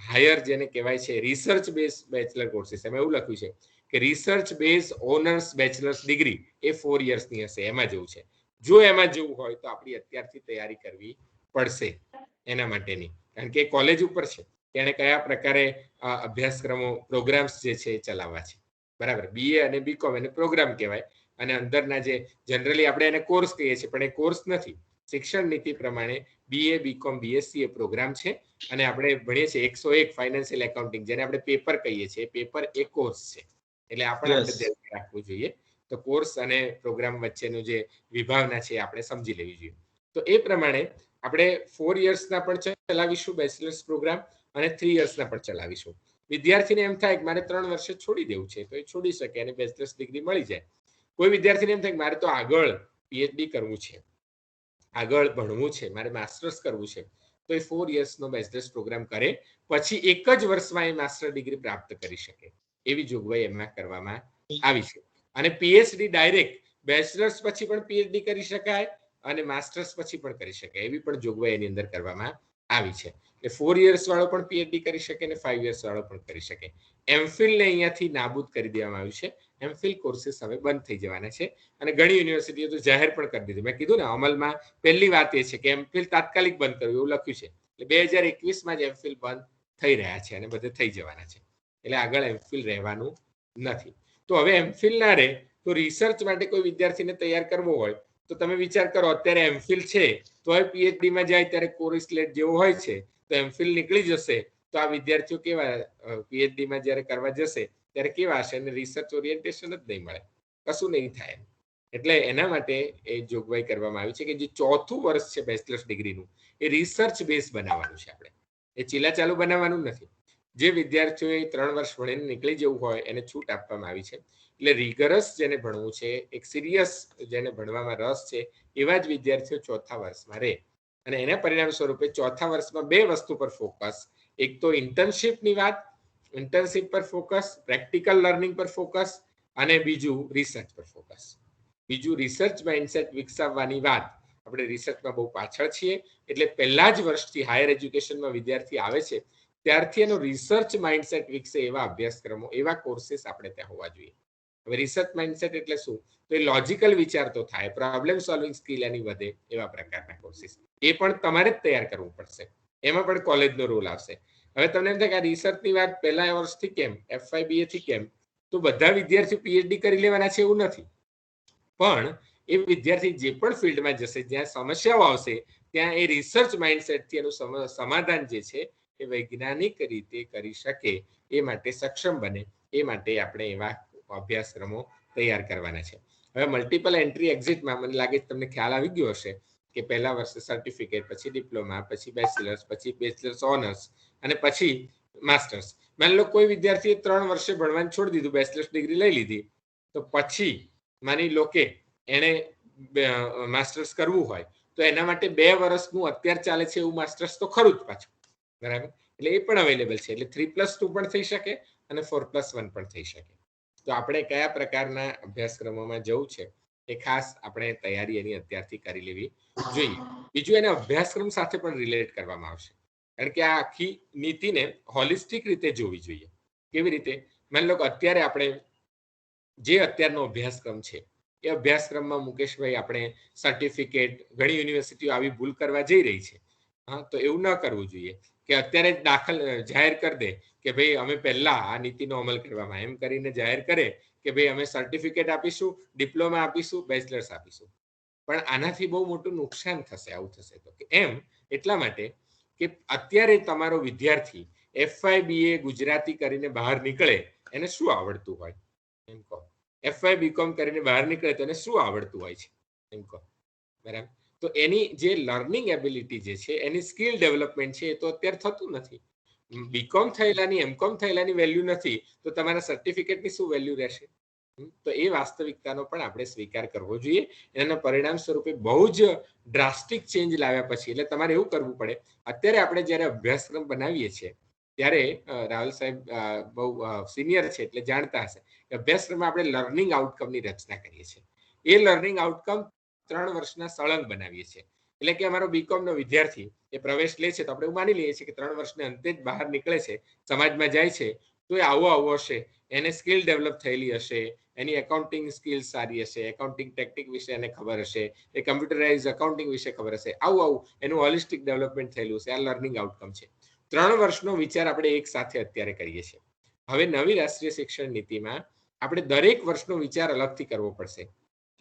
હાયર, જેને કહેવાય છે રિસર્ચ બેઝ બેચલર કોર્સીસ. એમાં એવું લખ્યું છે કે research base honours bachelors degree એ 4 yearsની હશે, એમાં જવું છે. જો એમાં જવું હોય તો આપણી અત્યારથી તૈયારી કરવી પડશે એના માટેની, કારણ કે કોલેજ ઉપર છે તેને કયા પ્રકારે અભ્યાસક્રમો, પ્રોગ્રામ્સ જે છે એ ચલાવવા છે. બરાબર, BA અને BCom એને પ્રોગ્રામ કહેવાય, અને અંદરના જે જનરલી આપણે એને કોર્સ કહીએ છીએ, પણ એ કોર્સ નથી. શિક્ષણ નીતિ પ્રમાણે BA, BCom, BSc એ પ્રોગ્રામ છે, અને આપણે ભણીએ છીએ 101 ફાઇનાન્શિયલ એકાઉન્ટિંગ, જેને આપણે પેપર કહીએ છીએ, પેપર એ કોર્સ છે. એટલે આપણે ધ્યાન રાખવું જોઈએ. તો કોર્સ અને પ્રોગ્રામ વચ્ચેનું જે વિભાવના છે આપણે સમજી લેવી જોઈએ. તો એ પ્રમાણે આપણે 4 yearsના પણ ચલાવીશું બેચલર્સ પ્રોગ્રામ, અને 3 yearsના પણ ચલાવીશું. વિદ્યાર્થીને એમ થાય કે મારે 3 વર્ષે છોડી દેવું છે તો એ છોડી શકે અને બેચલર્સ ડિગ્રી મળી જાય. કોઈ વિદ્યાર્થીને એમ થાય કે મારે તો આગળ PhD કરવું છે, આગળ ભણવું છે, મારે માસ્ટર્સ કરવું છે, તો એ 4 yearsનો બેચલર્સ પ્રોગ્રામ કરે, પછી 1 જ વર્ષમાં એ માસ્ટર ડિગ્રી પ્રાપ્ત કરી શકે, એવી જોગવાઈ એમાં કરવામાં આવી છે. અને PhD ડાયરેક્ટ બેચલર્સ પછી પણ PhD કરી શકાય અને માસ્ટર્સ પછી પણ કરી શકાય, એવી પણ જોગવાઈ એની અંદર કરવામાં આવી છે. એટલે 4 years વાળો પણ PhD કરી શકે અને 5 years વાળો પણ કરી શકે. MPhil ને અહીંયાથી નાબૂદ કરી દેવામાં આવ્યું છે. MPhil કોર્સીસ હવે બંધ થઈ જવાના છે, અને ઘણી યુનિવર્સિટીઓ તો જાહેર પણ કરી દીધું. મેં કીધું ને, અમલમાં પહેલી વાત એ છે કે MPhil તાત્કાલિક બંધ કરવું એવું લખ્યું છે. એટલે 2021માં જ MPhil બંધ થઈ રહ્યા છે અને બધે થઈ જવાના છે. એટલે આગળ MPhil રહેવાનું નથી. તો હવે MPhil ના રહે તો રિસર્ચ માટે કોઈ વિદ્યાર્થીને તૈયાર કરવો હોય તો તમે વિચાર કરો, અત્યારે MPhil છે તો હવે PhD માં જાય ત્યારે કોર્સલેટ જેવો હોય છે, તો MPhil નીકળી જશે તો આ વિદ્યાર્થીઓ કેવા PhD માં જ્યારે કરવા જશે ત્યારે કેવા હશે? અને રિસર્ચ ઓરિએન્ટેશન જ નહીં મળે, કશું નહીં થાય. એટલે એના માટે એ જોગવાઈ કરવામાં આવી છે કે જે 4થું વર્ષ છે બેચલર્સ ડિગ્રીનું, એ રિસર્ચ બેઝ બનાવવાનું છે. આપણે એ ચીલાચાલુ બનાવવાનું નથી. જે વિદ્યાર્થીઓએ 3 વર્ષ ભણીને નીકળી જવું હોય એને છૂટ આપવામાં આવી છે. એટલે રિગરસ જેને ભણવું છે, એક સિરિયસ જેને ભણવામાં રસ છે, એવા જ વિદ્યાર્થીઓ 4થા વર્ષમાં રહે. અને એના પરિણામ સ્વરૂપે 4થા વર્ષમાં 2 વસ્તુ પર ફોકસ, એક તો ઇન્ટર્નશિપની વાત, ઇન્ટર્નશિપ પર ફોકસ, પ્રેક્ટિકલ લર્નિંગ પર ફોકસ, અને બીજું રિસર્ચ પર ફોકસ. બીજું રિસર્ચ માઇન્ડસેટ વિકસાવવાની વાત. આપણે રિસર્ચમાં બહુ પાછળ છીએ, એટલે પહેલા જ વર્ષથી હાયર એજ્યુકેશનમાં વિદ્યાર્થી આવે છે ત્યારથી એનો રિસર્ચ માઇન્ડસેટ વિકસે એવા અભ્યાસક્રમો, એવા કોર્सेस આપણે ત્યાં હોવા જોઈએ. હવે રિસર્ચ માઇન્ડસેટ એટલે શું? તો એ લોજિકલ વિચાર તો થાય, પ્રોબ્લેમ સોલ્વિંગ સ્કિલ એની વધે, એવા પ્રકારના કોર્सेस એ પણ તમારે જ તૈયાર કરવું પડશે. એમાં પણ કોલેજનો રોલ આવશે. હવે તમને એમ થાય કે આ રિસર્ચની વાત પહેલા વર્ષથી કેમ, FYBA થી કેમ, તો બધા વિદ્યાર્થીઓ PhD કરી લેવાના છે એવું નથી. પણ એ વિદ્યાર્થી જે પણ ફિલ્ડમાં જશે, જ્યાં સમસ્યાઓ આવશે, ત્યાં એ રિસર્ચ માઇન્ડસેટથી એનું સમાધાન જે છે એ વૈજ્ઞાનિક રીતે કરી શકે, એ માટે સક્ષમ બને, એ માટે આપણે એવા અભ્યાસક્રમો તૈયાર કરવાના છે. હવે મલ્ટિપલ એન્ટ્રી એક્ઝિટમાં મને લાગે છે તમને ખ્યાલ આવી ગયો હશે કે પહેલા વર્ષે સર્ટિફિકેટ, પછી ડિપ્લોમા, પછી બેચલર્સ, પછી બેચલર્સ ઓનર્સ અને પછી માસ્ટર્સ. માની લો કોઈ વિદ્યાર્થીએ 3 વર્ષે ભણવાનું છોડી દીધું, બેચલર્સ ડિગ્રી લઈ લીધી, તો પછી માની લો કે એને માસ્ટર્સ કરવું હોય તો એના માટે 2 વર્ષનું અત્યારે ચાલે છે એવું માસ્ટર્સ તો ખરું જ પાછું, બરાબર? એટલે એ પણ અવેલેબલ છે. એટલે 3+2 પણ થઈ શકે અને 4+1 પણ થઈ શકે. તો આપણે કયા પ્રકારના અભ્યાસક્રમોમાં જવું છે એ ખાસ આપણે તૈયારી એની અત્યારથી કરી લેવી જોઈએ. બીજું, એને અભ્યાસક્રમ સાથે પણ રિલેટ કરવામાં આવશે, કારણ કે આ આખી નીતિને હોલિસ્ટિક રીતે જોવી જોઈએ. કેવી રીતે? માની લો કે અત્યારે આપણે જે અત્યારનો અભ્યાસક્રમ છે એ અભ્યાસક્રમમાં મુકેશભાઈ આપણે સર્ટિફિકેટ, ઘણી યુનિવર્સિટીઓ આવી ભૂલ કરવા જઈ રહી છે. હા, તો એવું ન કરવું જોઈએ કે અત્યારે દાખલ જાહેર કરી દે કે ભાઈ અમે પહેલા આ નીતિનો અમલ કરવામાં, એમ કરીને જાહેર કરે કે ભાઈ અમે સર્ટિફિકેટ આપીશું, ડિપ્લોમા આપીશું, બેચલર્સ આપીશું. પણ આનાથી બહુ મોટું નુકસાન થશે આવું થશે તો. એમ એટલા માટે કે અત્યારે તમારો વિદ્યાર્થી FYBA ગુજરાતી કરીને બહાર નીકળે, એને શું આવડતું હોય એમ કહો? FY BCom કરીને બહાર નીકળે તો એને શું આવડતું હોય છે એમ કહો, બરાબર? તો એની જે લર્નિંગ એબિલિટી જે છે, એની સ્કિલ ડેવલપમેન્ટ છે, એ તો અત્યારે થતું નથી. BCom થયેલાની, MCom થયેલાની વેલ્યુ નથી, તો તમારા સર્ટિફિકેટની શું વેલ્યુ રહેશે? તો એ વાસ્તવિકતાનો પણ આપણે સ્વીકાર કરવો જોઈએ. એના પરિણામ સ્વરૂપે બહુ જ ડ્રાસ્ટિક ચેન્જ લાવ્યા પછી, એટલે તમારે એવું કરવું પડે. અત્યારે આપણે જ્યારે અભ્યાસક્રમ બનાવીએ છીએ ત્યારે રાહુલ સાહેબ બહુ સિનિયર છે એટલે જાણતા હશે, અભ્યાસક્રમમાં આપણે લર્નિંગ આઉટકમની રચના કરીએ છીએ. એ લર્નિંગ આઉટકમ 3 વર્ષના સળંગ બનાવીએ છીએ. એટલે કે અમારો BCom નો વિદ્યાર્થી એ પ્રવેશ લે છે તો આપણે એવું માની લઈએ છીએ કે 3 વર્ષને અંતે જ બહાર નીકળે છે, સમાજમાં જાય છે, તો એ આવો હશે, એને સ્કિલ ડેવલપ થયેલી હશે, એની એકાઉન્ટિંગ સ્કિલ સારી હશે, એકાઉન્ટિંગ ટેકનિક વિશે એને ખબર હશે, એ કમ્પ્યુટરાઇઝ એકાઉન્ટિંગ વિશે ખબર હશે, આવું એનું હોલિસ્ટિક ડેવલપમેન્ટ થયેલું છે. આ લર્નિંગ આઉટકમ છે. 3 વર્ષનો વિચાર આપણે એક સાથે અત્યારે કરીએ છીએ. હવે નવી રાષ્ટ્રીય શિક્ષણ નીતિમાં આપણે દરેક વર્ષનો વિચાર અલગથી કરવો પડશે.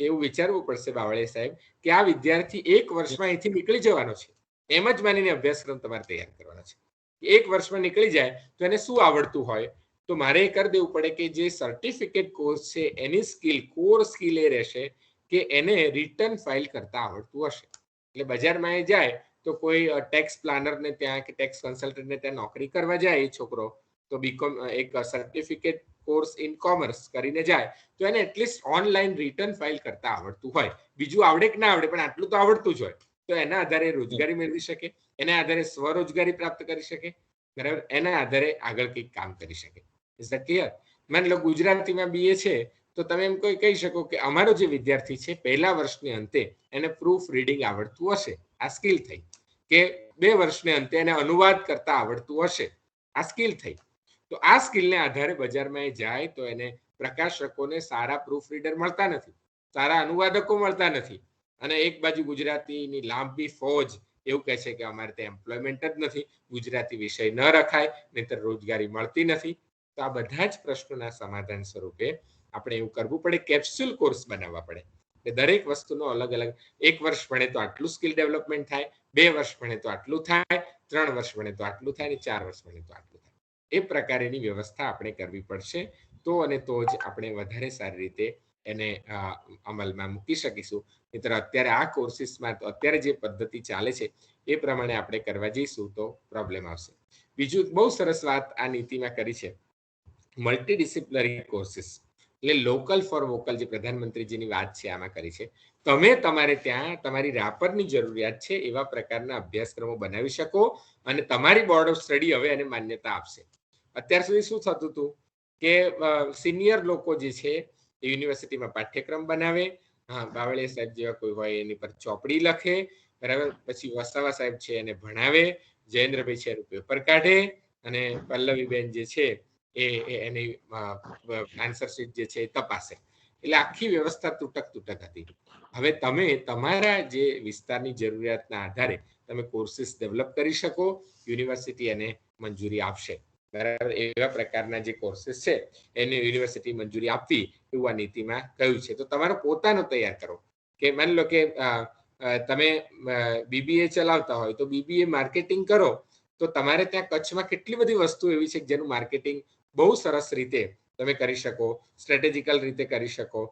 એવું વિચારવું પડશે બાવળિયા સાહેબ કે આ વિદ્યાર્થી 1 વર્ષમાં અહીંથી નીકળી જવાનો છે, એમ જ માનીને અભ્યાસક્રમ તમારે તૈયાર કરવાનો છે. 1 વર્ષમાં નીકળી જાય તો એને શું આવડતું હોય? તો મારે એ કરી દેવું પડે કે જે સર્ટિફિકેટ કોર્સ છે એની સ્કિલ, કોર સ્કિલ એ રહેશે કે એને રિટર્ન ફાઇલ કરતા આવડતું હશે. એટલે બજારમાં એ જાય તો કોઈ ટેક્સ પ્લાનરને ત્યાં કે ટેક્સ કન્સલ્ટન્ટને ત્યાં નોકરી કરવા જાય એ છોકરો, તો BCom એક સર્ટિફિકેટ કોર્સ ઇન કોમર્સ કરીને જાય તો એને એટલીસ્ટ ઓનલાઈન રિટર્ન ફાઇલ કરતા આવડતું હોય. બીજું આવડે કે ના આવડે, પણ આટલું તો આવડતું જ હોય. તો એના આધારે રોજગારી મેળવી શકે, એના આધારે સ્વરોજગારી પ્રાપ્ત કરી શકે, બરાબર? એના આધારે આગળ કંઈક કામ કરી શકે. Is that clear? માની લો ગુજરાતીમાં BA છે તો તમે એમ કહી શકો કે અમારો જે વિદ્યાર્થી છે પહેલા વર્ષની અંતે એને પ્રૂફ રીડિંગ આવડતું હશે, આ સ્કિલ થઈ. કે 2 વર્ષને અંતે એને અનુવાદ કરતા આવડતું હશે, આ સ્કિલ થઈ. તો આ સ્કિલને આધારે બજારમાં એ જાય તો એને પ્રકાશકોને સારા પ્રૂફ રીડર મળતા નથી, સારા અનુવાદકો મળતા નથી, અને એક બાજુ ગુજરાતીની લાંબી ફોજ એવું કહે છે કે અમારે ત્યાં એમ્પ્લોયમેન્ટ જ નથી, ગુજરાતી વિષય ન રખાય નહીતર રોજગારી મળતી નથી. તો આ બધા જ પ્રશ્નોના સમાધાન સ્વરૂપે આપણે એવું કરવું પડે, કેપ્સ્યુલ કોર્સ બનાવવા પડે. દરેક વસ્તુનો અલગ અલગ, 1 વર્ષ ભણે તો આટલું સ્કિલ ડેવલપમેન્ટ થાય, 2 વર્ષ ભણે તો આટલું થાય, 3 વર્ષ ભણે તો આટલું થાય, અને 4 વર્ષ ભણે તો આટલું થાય. એ પ્રકારેની વ્યવસ્થા આપણે કરવી પડશે. તો અને તો જ આપણે વધારે સારી રીતે એને અમલમાં મૂકી શકીશું. નહીતર અત્યારે આ કોર્સિસમાં તો અત્યારે જે પદ્ધતિ ચાલે છે એ પ્રમાણે આપણે કરવા જઈશું તો પ્રોબ્લેમ આવશે. બીજું બહુ સરસ વાત આ નીતિમાં કરી છે, મલ્ટીડિસિપ્લિનરી કોર્સિસ, એટલે લોકલ ફોર વોકલ, જે પ્રધાનમંત્રીજીની વાત છે આમાં કરી છે. તમે તમારે ત્યાં તમારી રાપરની જરૂરિયાત છે એવા પ્રકારના અભ્યાસક્રમો બનાવી શકો, અને તમારી બોર્ડ ઓફ સ્ટડી હવે એને માન્યતા આપશે. અત્યાર સુધી શું થતું હતું કે સિનિયર લોકો જે છે એ યુનિવર્સિટીમાં પાઠ્યક્રમ બનાવે, બાવળિયા સાહેબ જેવા કોઈ હોય એની પર ચોપડી લખે, બરાબર, પછી વસાવા સાહેબ છે એને ભણાવે, જયેન્દ્રભાઈ છે એનું પેપર કાઢે, અને પલ્લવીબેન જે છે એની આન્સર શીટ જે છે એ તપાસે. એટલે આખી વ્યવસ્થા તૂટક હતી. હવે તમે તમારા જે વિસ્તારની જરૂરિયાતના આધારે તમે કોર્સીસ ડેવલપ કરી શકો, યુનિવર્સિટી એને મંજૂરી આપશે. બરાબર, એવા પ્રકારના જે કોર્સીસ છે એને યુનિવર્સિટી મંજૂરી આપવી એવું આ નીતિમાં કહ્યું છે. તો તમારો પોતાનો તૈયાર કરો. કે માની લો કે તમે બીબીએ ચલાવતા હોય તો બીબીએ માર્કેટિંગ કરો, તો તમારે ત્યાં કચ્છમાં કેટલી બધી વસ્તુ એવી છે જેનું માર્કેટિંગ બહુ સરસ રીતે તમે કરી શકો, સ્ટ્રેટેજિકલ રીતે કરી શકો.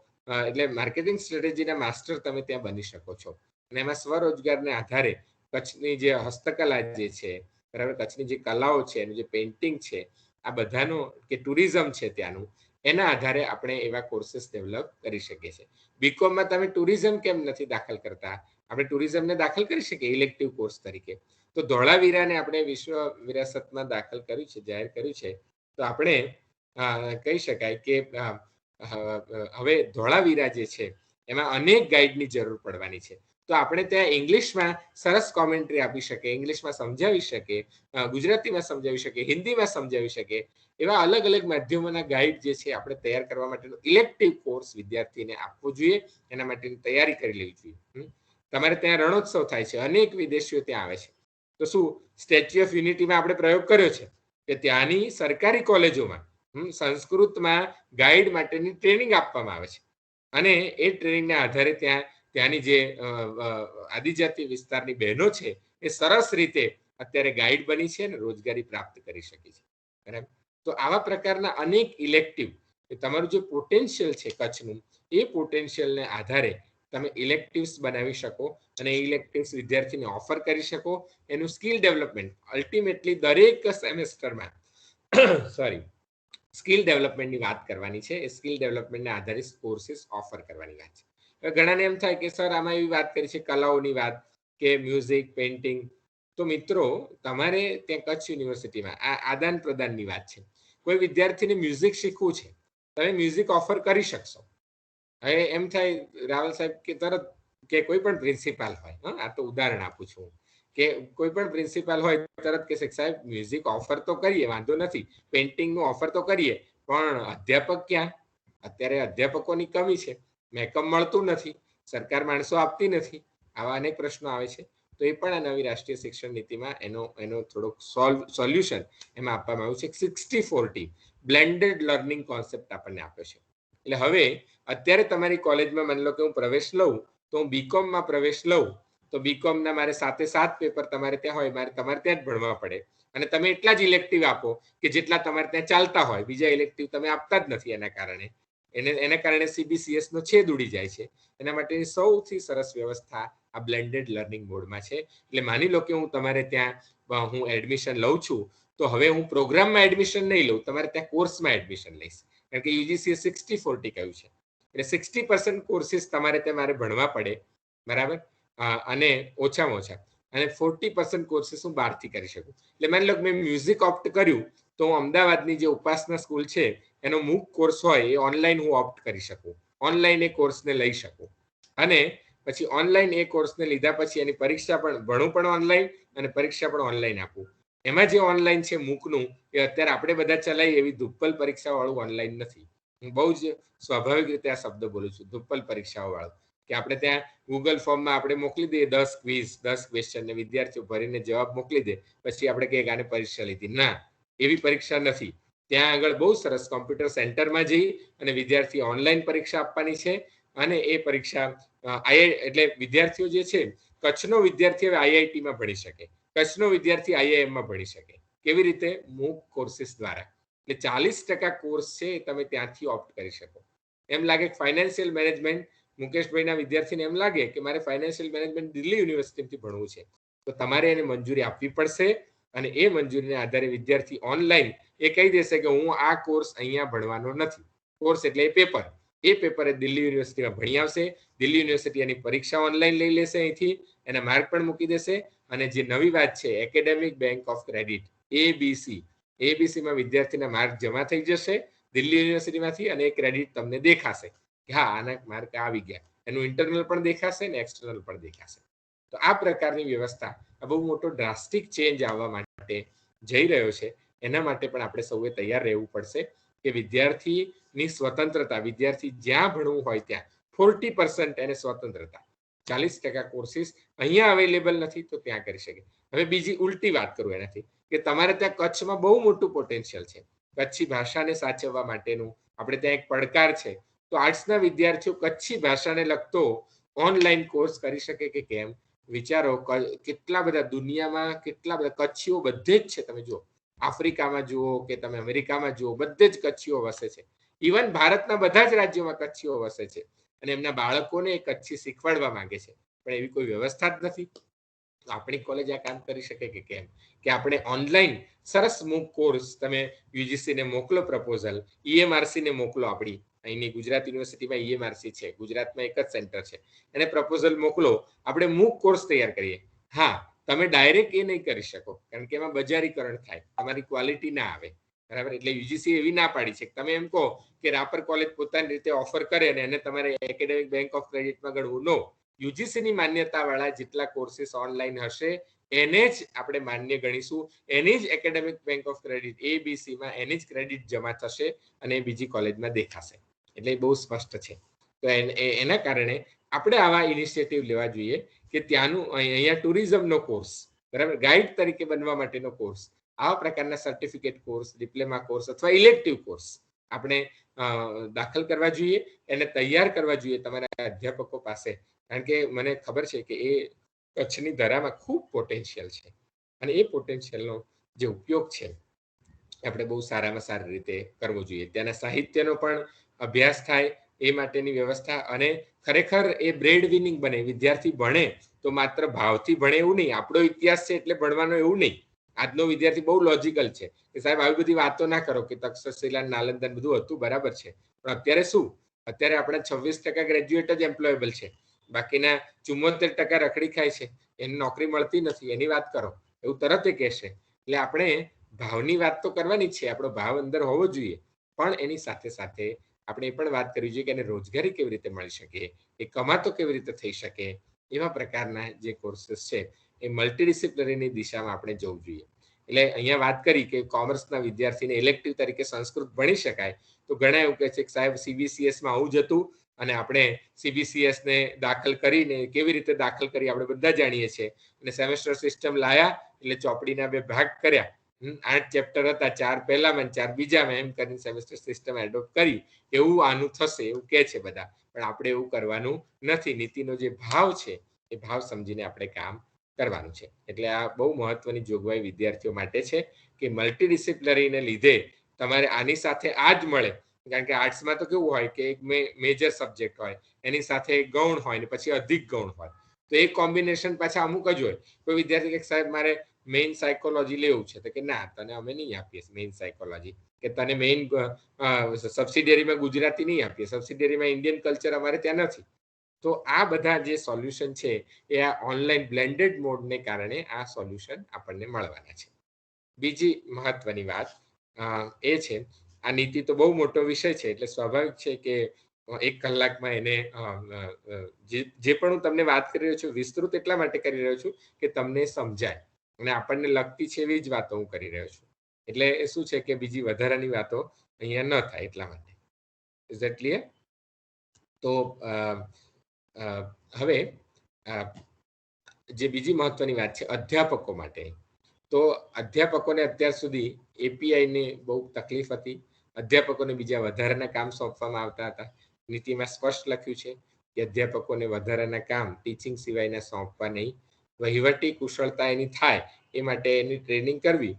એટલે માર્કેટિંગ સ્ટ્રેટેજીના માસ્ટર તમે ત્યાં બની શકો છો. અને એમાં સ્વરોજગારને આધારે કચ્છની જે હસ્તકલા જે છે, બરાબર, કચ્છની જે કલાઓ છે, એનું જે પેઇન્ટિંગ છે, આ બધાનો કે ટુરિઝમ છે ત્યાંનું, એના આધારે આપણે એવા કોર્સીસ ડેવલપ કરી શકીએ છીએ. બીકોમમાં તમે ટુરિઝમ કેમ નથી દાખલ કરતા? આપણે ટુરિઝમને દાખલ કરી શકીએ ઇલેક્ટિવ કોર્સ તરીકે. તો ધોળાવીરાને આપણે વિશ્વ વિરાસતમાં દાખલ કર્યું છે, જાહેર કર્યું છે. તો આપણે કહી શકાય કે હવે ધોળાવીરા જે છે એમાં અનેક ગાઈડની જરૂર પડવાની છે. તો આપણે ત્યાં ઇંગ્લિશમાં સરસ કોમેન્ટ્રી આપી શકીએ, ઇંગ્લિશમાં સમજાવી શકીએ, ગુજરાતીમાં સમજાવી શકીએ, હિન્દીમાં સમજાવી શકીએ, એવા અલગ અલગ માધ્યમોના ગાઈડ જે છે આપણે તૈયાર કરવા માટેનો ઇલેક્ટિવ કોર્સ વિદ્યાર્થીને આપવો જોઈએ. એના માટેની તૈયારી કરી લેવી જોઈએ. તમારે ત્યાં રણોત્સવ થાય છે, અનેક વિદેશીઓ ત્યાં આવે છે. તો શું સ્ટેચ્યુ ઓફ યુનિટીમાં આપણે પ્રયોગ કર્યો છે કે ત્યાંની સરકારી કોલેજોમાં સંસ્કૃતમાં ગાઈડ માટેની ટ્રેનિંગ આપવામાં આવે છે, અને એ ટ્રેનિંગના આધારે ત્યાંની જે આદિજાતિ વિસ્તારની બહેનો છે એ સરસ રીતે અત્યારે ગાઈડ બની છે અને રોજગારી પ્રાપ્ત કરી શકી છે. બરાબર, તો આવા પ્રકારના અનેક ઇલેક્ટિવ, તમારું જે પોટેન્શિયલ છે કચ્છનું, એ પોટેન્શિયલને આધારે તમે ઇલેક્ટિવ્સ બનાવી શકો અને ઇલેક્ટિવ્સ વિદ્યાર્થીને ઓફર કરી શકો. એનું સ્કિલ ડેવલપમેન્ટ અલ્ટિમેટલી દરેક સેમેસ્ટરમાં સ્કિલ ડેવલપમેન્ટની વાત કરવાની છે. એ સ્કિલ ડેવલપમેન્ટને આધારિત કોર્સીસ ઓફર કરવાની વાત છે. ઘણાને એમ થાય કે સર આમાં એવી વાત કરી છે કલાઓની વાત કે મ્યુઝિક, પેઇન્ટિંગ. તો મિત્રો, તમારે ત્યાં કચ્છ યુનિવર્સિટીમાં આ આદાન પ્રદાનની વાત છે. કોઈ વિદ્યાર્થીને મ્યુઝિક શીખવું છે, તમે મ્યુઝિક ઓફર કરી શકશો. હવે એમ થાય રાવલ સાહેબ કે તરત કે કોઈ પણ પ્રિન્સિપાલ હોય, આ તો ઉદાહરણ આપું છું, કે કોઈ પણ પ્રિન્સિપાલ હોય તરત કે સાહેબ મ્યુઝિક ઓફર તો કરીએ, વાંધો નથી, પેઇન્ટિંગનું ઓફર તો કરીએ, પણ અધ્યાપક ક્યાં? અત્યારે અધ્યાપકોની કમી છે, મેકઅપ મળતું નથી, સરકાર માણસો આપતી નથી, આવા અનેક પ્રશ્નો આવે છે. તો એ પણ આ નવી રાષ્ટ્રીય શિક્ષણ નીતિમાં એનો થોડોક સોલ્યુશન એમાં આપવામાં આવ્યું છે. 60-40 બ્લેન્ડેડ લર્નિંગ કોન્સેપ્ટ આપણને આપ્યો છે. એટલે હવે અત્યારે તમારી કોલેજમાં માની લો કે હું પ્રવેશ લઉં, તો હું બીકોમમાં પ્રવેશ લઉં, તો બીકોમના મારે 7 પેપર તમારે ત્યાં હોય, તમારે ત્યાં જ ભણવા પડે, અને તમે એટલા જ ઇલેક્ટિવ આપો કે જેટલા તમારે ત્યાં ચાલતા હોય. બીજા ઇલેક્ટિવ તમે આપતા જ નથી. એના કારણે CBCS નો છેદ ઉડી જાય છે. એના માટેની સૌથી સરસ વ્યવસ્થા આ બ્લેન્ડેડ લર્નિંગ મોડમાં છે. એટલે માની લો કે હું તમારે ત્યાં હું એડમિશન લઉં છું, તો હવે હું પ્રોગ્રામમાં એડમિશન નહીં લઉં, તમારે ત્યાં કોર્સમાં એડમિશન લઈશ. કારણ કે UGC 60-40 કહ્યું છે. એટલે 60% કોર્સીસ તમારે ત્યાં મારે ભણવા પડે, બરાબર, અને ઓછામાં ઓછા, અને 40% કોર્સીસ હું બહારથી કરી શકું. એટલે માની લો કે મેં મ્યુઝિક ઓપ્ટ કર્યું, તો હું અમદાવાદની જે ઉપાસના સ્કૂલ છે એનો મૂક કોર્સ હોય એ ઓનલાઈન હું ઓપ્ટ કરી શકું, ઓનલાઈન એ કોર્સને લઈ શકું, અને પછી ઓનલાઈન એ કોર્સને લીધા પછી એની પરીક્ષા પણ ભણું પણ ઓનલાઈન અને પરીક્ષા પણ ઓનલાઈન આપું. એમાં જે ઓનલાઈન છે મૂકનું, એ અત્યારે આપણે બધા ચલાવી એવી ધુપ્પલ પરીક્ષા વાળું ઓનલાઈન નથી. હું બહુ જ સ્વાભાવિક રીતે આ શબ્દ બોલું છું, ધુપ્પલ પરીક્ષાઓ વાળું, કે આપણે ત્યાં ગૂગલ ફોર્મમાં આપણે મોકલી દઈએ 10 ક્વિઝ 10 ક્વેશ્ચન ને વિદ્યાર્થીઓ ભરીને જવાબ મોકલી દે, પછી આપણે કહીએ આને પરીક્ષા લીધી. ના, એવી પરીક્ષા નથી. ત્યાં આગળ બહુ સરસ કોમ્પ્યુટર સેન્ટરમાં જઈ અને વિદ્યાર્થી ઓનલાઈન પરીક્ષા આપવાની છે. અને એ પરીક્ષા એટલે વિદ્યાર્થીઓ જે છે, કચ્છનો વિદ્યાર્થી હવે IIT-માં ભણી શકે, કચ્છનો વિદ્યાર્થી IIM-માં ભણી શકે. કેવી રીતે? મૂક કોર્સીસ દ્વારા. એટલે 40% કોર્સ છે એ તમે ત્યાંથી ઓપ્ટ કરી શકો. એમ લાગે કે ફાઇનાન્શિયલ મેનેજમેન્ટ, મુકેશભાઈના વિદ્યાર્થીને એમ લાગે કે મારે ફાઇનાન્શિયલ મેનેજમેન્ટ દિલ્હી યુનિવર્સિટીથી ભણવું છે, તો તમારે એને મંજૂરી આપવી પડશે. અને એ મંજૂરીને આધારે વિદ્યાર્થી ઓનલાઈન એ કહી દેશે કે હું આ કોર્સ અહીંયા ભણવાનો નથી. કોર્સ એટલે એ પેપર એ દિલ્હી યુનિવર્સિટીમાં ભણી આવશે. દિલ્હી યુનિવર્સિટી એની પરીક્ષા ઓનલાઈન લઈ લેશે, અહીંથી એના માર્ક પણ મૂકી દેશે. અને જે નવી વાત છે એકેડેમિક બેંક ઓફ ક્રેડિટ ABCમાં વિદ્યાર્થીના માર્ક જમા થઈ જશે દિલ્હી યુનિવર્સિટીમાંથી, અને એ ક્રેડિટ તમને દેખાશે કે હા આના માર્ક આવી ગયા. એનું ઇન્ટરનલ પણ દેખાશે ને એક્સટર્નલ પણ દેખાશે. તો આ પ્રકારની વ્યવસ્થા બહુ મોટો ડ્રાસ્ટિક ચેન્જ આવવા માટે જઈ રહ્યો છે. એના માટે પણ આપણે સૌએ તૈયાર રહેવું પડશે કે વિદ્યાર્થીની સ્વતંત્રતા, વિદ્યાર્થી જ્યાં ભણવું હોય ત્યાં 40% એને સ્વતંત્રતા, 40% કોર્સિસ અહીંયા અવેલેબલ નથી તો ત્યાં કરી શકે. હવે બીજી ઉલટી વાત કરું એનાથી કે તમારે ત્યાં કચ્છમાં બહુ મોટું પોટેન્શિયલ છે, કચ્છી ભાષાને સાચવવા માટેનું આપણે ત્યાં એક પડકાર છે, તો આર્ટ્સના વિદ્યાર્થીઓ કચ્છી ભાષાને લગતો ઓનલાઈન કોર્સ કરી શકે કે કેમ? વિચારો, કેટલા બધા દુનિયામાં કેટલા બધા કચ્છીઓ બધે જ છે. તમે જુઓ, આફ્રિકામાં જુઓ કે તમે અમેરિકામાં જુઓ, બધે જ કચ્છીઓ વસે છે. ઇવન ભારતના બધા જ રાજ્યોમાં કચ્છીઓ વસે છે અને એમના બાળકોને કચ્છી શીખવાડવા માંગે છે, પણ એવી કોઈ વ્યવસ્થા જ નથી. આપણી કોલેજ આ કામ કરી શકે કે કેમ? કે આપણે ઓનલાઈન સરસ મૂક કોર્સ, તમે યુજીસી ને મોકલો પ્રપોઝલ, EMRC ને મોકલો, આપણી અહીંની ગુજરાત યુનિવર્સિટીમાં EMRC છે, ગુજરાતમાં એક જ સેન્ટર છે, એને પ્રપોઝલ મોકલો, આપણે મૂક કોર્સ તૈયાર કરીએ. હા, તમે ડાયરેક્ટ એ નહીં કરી શકો કારણ કે એમાં બજારીકરણ થાય, તમારી ક્વોલિટી ના આવે, બરાબર? એટલે યુજીસી એવી ના પાડી છે કે તમે એમ કહો કે રાપર કોલેજ પોતાની રીતે ઓફર કરે અને એને તમારે એકેડેમિક બેંક ઓફ ક્રેડિટમાં ગણવું. નો, યુજીસીની માન્યતા વાળા જેટલા કોર્સિસ ઓનલાઈન હશે એને જ આપણે માન્ય ગણીશું, એની જ academic bank of credit ABC માં એની જ ક્રેડિટ જમા થશે અને બીજી કોલેજમાં દેખાશે. એટલે બહુ સ્પષ્ટ છે. તો એના કારણે આપણે આવા ઇનિશિયેટિવ લેવા જોઈએ કે ત્યાંનું અહીંયા ટુરિઝમનો કોર્સ, બરાબર, ગાઈડ તરીકે બનવા માટેનો કોર્સ, આવા પ્રકારના સર્ટિફિકેટ કોર્સ, ડિપ્લોમા કોર્સ અથવા ઇલેક્ટિવ કોર્સ આપણે દાખલ કરવા જોઈએ, એને તૈયાર કરવા જોઈએ તમારા અધ્યાપકો પાસે. કારણ કે મને ખબર છે કે એ કચ્છની ધરામાં ખૂબ પોટેન્શિયલ છે અને એ પોટેન્શિયલનો જે ઉપયોગ છે આપણે બહુ સારામાં સારી રીતે કરવો જોઈએ. ત્યાંના સાહિત્યનો પણ અભ્યાસ થાય એ માટેની વ્યવસ્થા, અને ખરેખર એ બ્રેડ વિનિંગ બને. વિદ્યાર્થી ભણે તો માત્ર ભાવથી ભણે એવું નહીં, આપણો ઇતિહાસ છે એટલે ભણવાનો એવું નહીં. આજનો વિદ્યાર્થી બહુ લોજિકલ છે કે સાહેબ આવી બધી વાતો ના કરો કે તક્ષશિલા, નાલંદા બધું હતું, બરાબર છે, પણ અત્યારે શું? અત્યારે આપણે 26% ગ્રેજ્યુએટ જ એમ્પ્લોયેબલ છે, બાકીના 74% રખડી ખાય છે, એને નોકરી મળતી નથી, એની વાત કરો એવું તરત એ કહેશે. એટલે આપણે ભાવની વાત તો કરવાની જ છે, આપણો ભાવ અંદર હોવો જોઈએ, પણ એની સાથે સાથે આપણે એ પણ વાત કરવી જોઈએ કે એને રોજગારી કેવી રીતે મળી શકે, એ કમાતો કેવી રીતે થઈ શકે. એવા પ્રકારના જે કોર્સીસ છે એ મલ્ટીડિસિપ્લિનરીની દિશામાં આપણે જવું જોઈએ. એટલે અહીંયા વાત કરી કે કોમર્સના વિદ્યાર્થીને ઇલેક્ટિવ તરીકે સંસ્કૃત ભણી શકાય, તો ઘણા એવું કહે છે કે સાહેબ CBCSમાં આવું જ હતું અને આપણે CBCSને દાખલ કરીને કેવી રીતે દાખલ કરી આપણે બધા જાણીએ છીએ, અને સેમેસ્ટર સિસ્ટમ લાયા એટલે ચોપડીના 2 ભાગ કર્યા, 8 ચેપ્ટર હતા, 4 પહેલામાં 4 બીજામાં, એમ કરીને સેમેસ્ટર સિસ્ટમ એડોપ્ટ કરી, એવું આનું થશે એવું કહે છે બધા, પણ આપણે એવું કરવાનું નથી. નીતિનો જે ભાવ છે એ ભાવ સમજીને આપણે કામ કરવાનું છે. એટલે આ બહુ મહત્વની જોગવાઈ વિદ્યાર્થીઓ માટે છે કે મલ્ટીડિસિપ્લિનરીને લીધે તમારે આની સાથે આ જ મળે. કારણ કે આર્ટ્સમાં તો કેવું હોય કે એક મેજર સબ્જેક્ટ હોય, એની સાથે ગૌણ હોય ને પછી અધિક ગૌણ હોય, તો એ કોમ્બિનેશન પાછા અમુક જ હોય. કોઈ વિદ્યાર્થી કે સાહેબ મારે મેઇન સાયકોલોજી લેવું છે, તો કે ના, તને અમે નહીં આપીએ મેઇન સાયકોલોજી, કે તને મેઇન સબસિડિયરીમાં ગુજરાતી નહીં આપીએ, સબસિડિયરીમાં ઇન્ડિયન કલ્ચર અમારે ત્યાં નથી. તો આ બધા જે સોલ્યુશન છે એ આ ઓનલાઈન બ્લેન્ડેડ મોડને કારણે આ સોલ્યુશન આપણને મળવાના છે. બીજી મહત્વની વાત એ છે, આ નીતિ તો બહુ મોટો વિષય છે એટલે સ્વાભાવિક છે કે 1 કલાકમાં એને જે પણ હું તમને વાત કરી રહ્યો છું વિસ્તૃત એટલા માટે કરી રહ્યો છું કે તમને સમજાય અને આપણને લગતી છે એવી જ વાતો હું કરી રહ્યો છું. એટલે શું છે કે બીજી વધારાની વાતો અહીંયા ન થાય એટલા માટે. Is that clear? તો હવે જે બીજી મહત્વની વાત છે અધ્યાપકો માટે, તો અધ્યાપકોને અત્યાર સુધી API ને બહુ તકલીફ હતી, અધ્યાપકોને બીજા વધારાના કામ સોંપવામાં આવતા હતા. નીતિમાં સ્પષ્ટ લખ્યું છે કે અધ્યાપકોને વધારાના કામ ટીચિંગ સિવાયના સોંપવા નહીં, વહીવટી કુશળતા એની થાય એ માટે એની ટ્રેનિંગ કરવી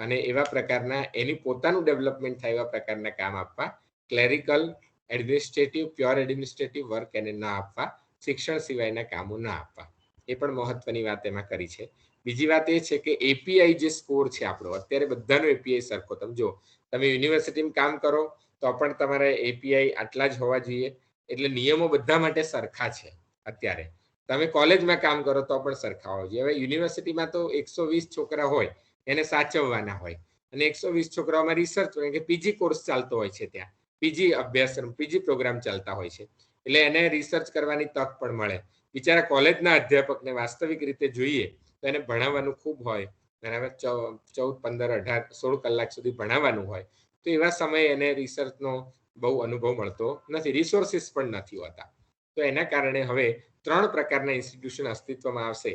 અને એવા પ્રકારના એની પોતાનું ડેવલપમેન્ટ થાય એવા પ્રકારના કામ આપવા, clerical, administrative, pure administrative work એને ના આપવા, શિક્ષણ સિવાયના કામો ના આપવા. એ પણ મહત્વની વાત એમાં કરી છે. બીજી વાત એ છે કે API જે સ્કોર છે આપણો, અત્યારે બધાનો API સરખો. તમે જો, તમે યુનિવર્સિટીમાં કામ કરો તો પણ તમારે API આટલા જ હોવા જોઈએ, એટલે નિયમો બધા માટે સરખા છે. અત્યારે તમે કોલેજમાં કામ કરો તો પણ સરખા હોવા જોઈએ. હવે યુનિવર્સિટીમાં તો 120 છોકરા હોય એને સાચવવાના હોય, અને 120 છોકરાઓમાં રિસર્ચ હોય કે PG કોર્સ ચાલતો હોય છે, ત્યાં PG અભ્યાસક્રમ, PG પ્રોગ્રામ ચાલતા હોય છે, એટલે એને રિસર્ચ કરવાની તક પણ મળે. બિચારા કોલેજના અધ્યાપકને વાસ્તવિક રીતે જોઈએ તો એને ભણાવવાનું ખૂબ હોય, બરાબર, 14, 15, 18, 16 કલાક સુધી ભણાવવાનું હોય તો એવા સમયે એને રિસર્ચનો બહુ અનુભવ મળતો નથી, રિસોર્સિસ પણ નથી હોતા. તો એના કારણે હવે 3 પ્રકારના ઇન્સ્ટિટ્યુશન અસ્તિત્વમાં આવશે.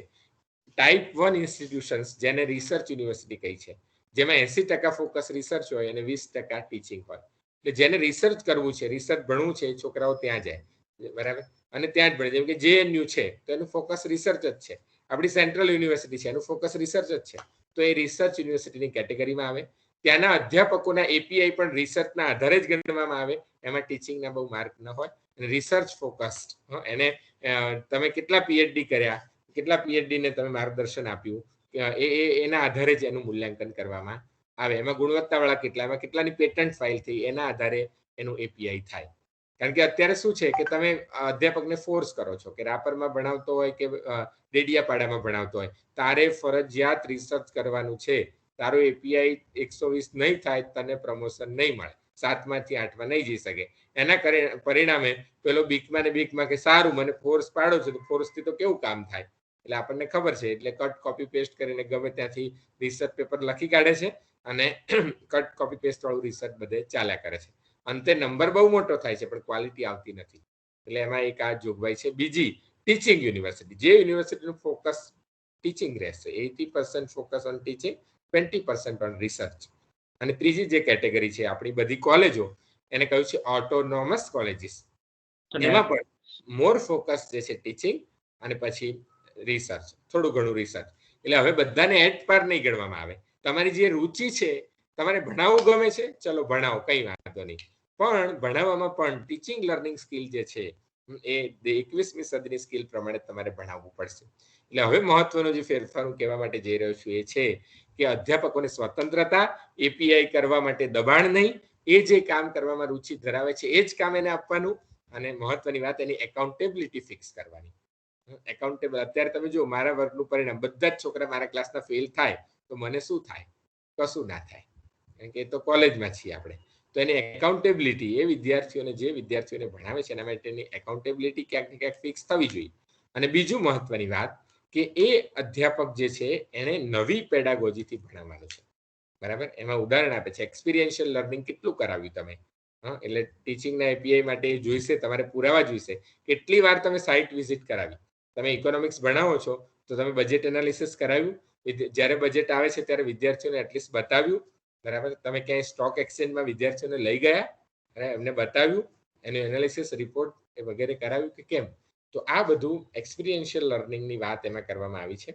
ટાઈપ 1 ઇન્સ્ટિટ્યુશન્સ, જેને રિસર્ચ યુનિવર્સિટી કહી છે, જેમાં 80% ફોકસ રિસર્ચ હોય અને 20% ટીચિંગ હોય. એટલે જેને રિસર્ચ કરવું છે, રિસર્ચ ભણવું છે, એ છોકરાઓ ત્યાં જાય, બરાબર, અને ત્યાં જ ભણે. જેમ કે JNU છે તો એનું ફોકસ રિસર્ચ જ છે, આપણી સેન્ટ્રલ યુનિવર્સિટી છે એનું ફોકસ રિસર્ચ જ છે, તો એ રિસર્ચ યુનિવર્સિટીની કેટેગરીમાં આવે. ત્યાંના અધ્યાપકોના API પણ રિસર્ચના આધારે જ ગણવામાં આવે, એમાં ટીચિંગના બહુ માર્ક ન હોય. રિસર્ચ ફોકસ્ડ, એને તમે કેટલા PhD કર્યા, કેટલા PhD ને તમે માર્ગદર્શન આપ્યું, એના આધારે જ એનું મૂલ્યાંકન કરવામાં આવે. એમાં ગુણવત્તાવાળા કેટલા, એમાં કેટલાની પેટન્ટ ફાઇલ થઈ, એના આધારે એનું API થાય. કારણ કે અત્યારે શું છે કે તમે અધ્યાપકને ફોર્સ કરો છો કે રાપરમાં ભણાવતો હોય કે ડેડિયાપાડામાં ભણાવતો હોય, તારે ફરજિયાત રિસર્ચ કરવાનું છે. તારો API 120 નહીં થાય, તને પ્રમોશન નહીં મળે, 7માંથી 8માં નહીં જઈ શકે. એના પરિણામે પેલો બીકમાં ને બીકમાં કે સારું મને ફોર્સ પાડો છો, તો ફોર્સથી તો કેવું કામ થાય, એટલે આપણને ખબર છે. એટલે કટ કોપી પેસ્ટ કરીને ગમે ત્યાંથી રિસર્ચ પેપર લખી કાઢે છે અને કટ કોપી પેસ્ટ વાળું રિસર્ચ બધે ચાલ્યા કરે છે. અંતે નંબર બહુ મોટો થાય છે પણ ક્વોલિટી આવતી નથી. એટલે એમાં એક આ જોગવાઈ છે. બીજી, ટીચિંગ યુનિવર્સિટી, જે યુનિવર્સિટીનું ફોકસ ટીચિંગ રહેશે, 80% focus on teaching, 20% on research. અને ત્રીજી જે કેટેગરી છે આપણી બધી કોલેજો, એને કહ્યું છે ઓટોનોમસ કોલેજીસ. એમાં પણ મોર ફોકસ જે છે ટીચિંગ અને પછી રિસર્ચ, થોડું ઘણું રિસર્ચ. એટલે હવે બધાને એટ પર નહીં ગણવામાં આવે. તમારી જે રુચિ છે, તમારે ભણાવવું ગમે છે, ચલો ભણાવો, કઈ વાંધો નહીં, પણ ભણાવવામાં પણ ટીચિંગ લર્નિંગ સ્કિલ જે છે એ 21મી સદીની સ્કિલ પ્રમાણે તમારે ભણાવવું પડશે. એટલે હવે મહત્વનો જે ફેરફાર હું કહેવા માટે જઈ રહ્યો છું એ છે કે અધ્યાપકોને સ્વતંત્રતા, API કરવા માટે દબાણ નહીં, એ જે કામ કરવામાં રુચિ ધરાવે છે એ જ કામ એને આપવાનું. અને મહત્વની વાત, એની એકાઉન્ટેબિલિટી ફિક્સ કરવાની. એકાઉન્ટેબલ, અત્યારે તમે જો મારા વર્ગનું પરિણામ, બધા જ છોકરા મારા ક્લાસના ફેલ થાય તો મને શું થાય? કશું ના થાય, કારણ કે એ તો કોલેજમાં છીએ આપણે. તો એની એકાઉન્ટેબિલિટી, એ વિદ્યાર્થીઓને, જે વિદ્યાર્થીઓને ભણાવે છે એના માટેની એકાઉન્ટેબિલિટી ક્યાંક ને ક્યાંક ફિક્સ થવી જોઈએ. અને બીજું મહત્વની વાત કે એ અધ્યાપક જે છે એને નવી પેડાગોજીથી ભણાવવાનું છે, બરાબર. એમાં ઉદાહરણ આપે છે એક્સપિરિયન્શિયલ લર્નિંગ કેટલું કરાવ્યું તમે. એટલે ટીચિંગના API માટે જોઈશે, તમારે પુરાવા જોઈશે. કેટલી વાર તમે સાઇટ વિઝિટ કરાવી? તમે ઇકોનોમિક્સ ભણાવો છો તો તમે બજેટ એનાલિસિસ કરાવ્યું? જ્યારે બજેટ આવે છે ત્યારે વિદ્યાર્થીઓને એટલીસ્ટ બતાવ્યું, બરાબર. તમે ક્યાંય સ્ટોક એક્સચેન્જમાં વિદ્યાર્થીઓને લઈ ગયા અને એમને બતાવ્યું, એનું એનાલિસિસ રિપોર્ટ એ વગેરે કરાવ્યું કે કેમ? તો આ બધું એક્સપિરિયન્શિયલ લર્નિંગની વાત એમાં કરવામાં આવી છે.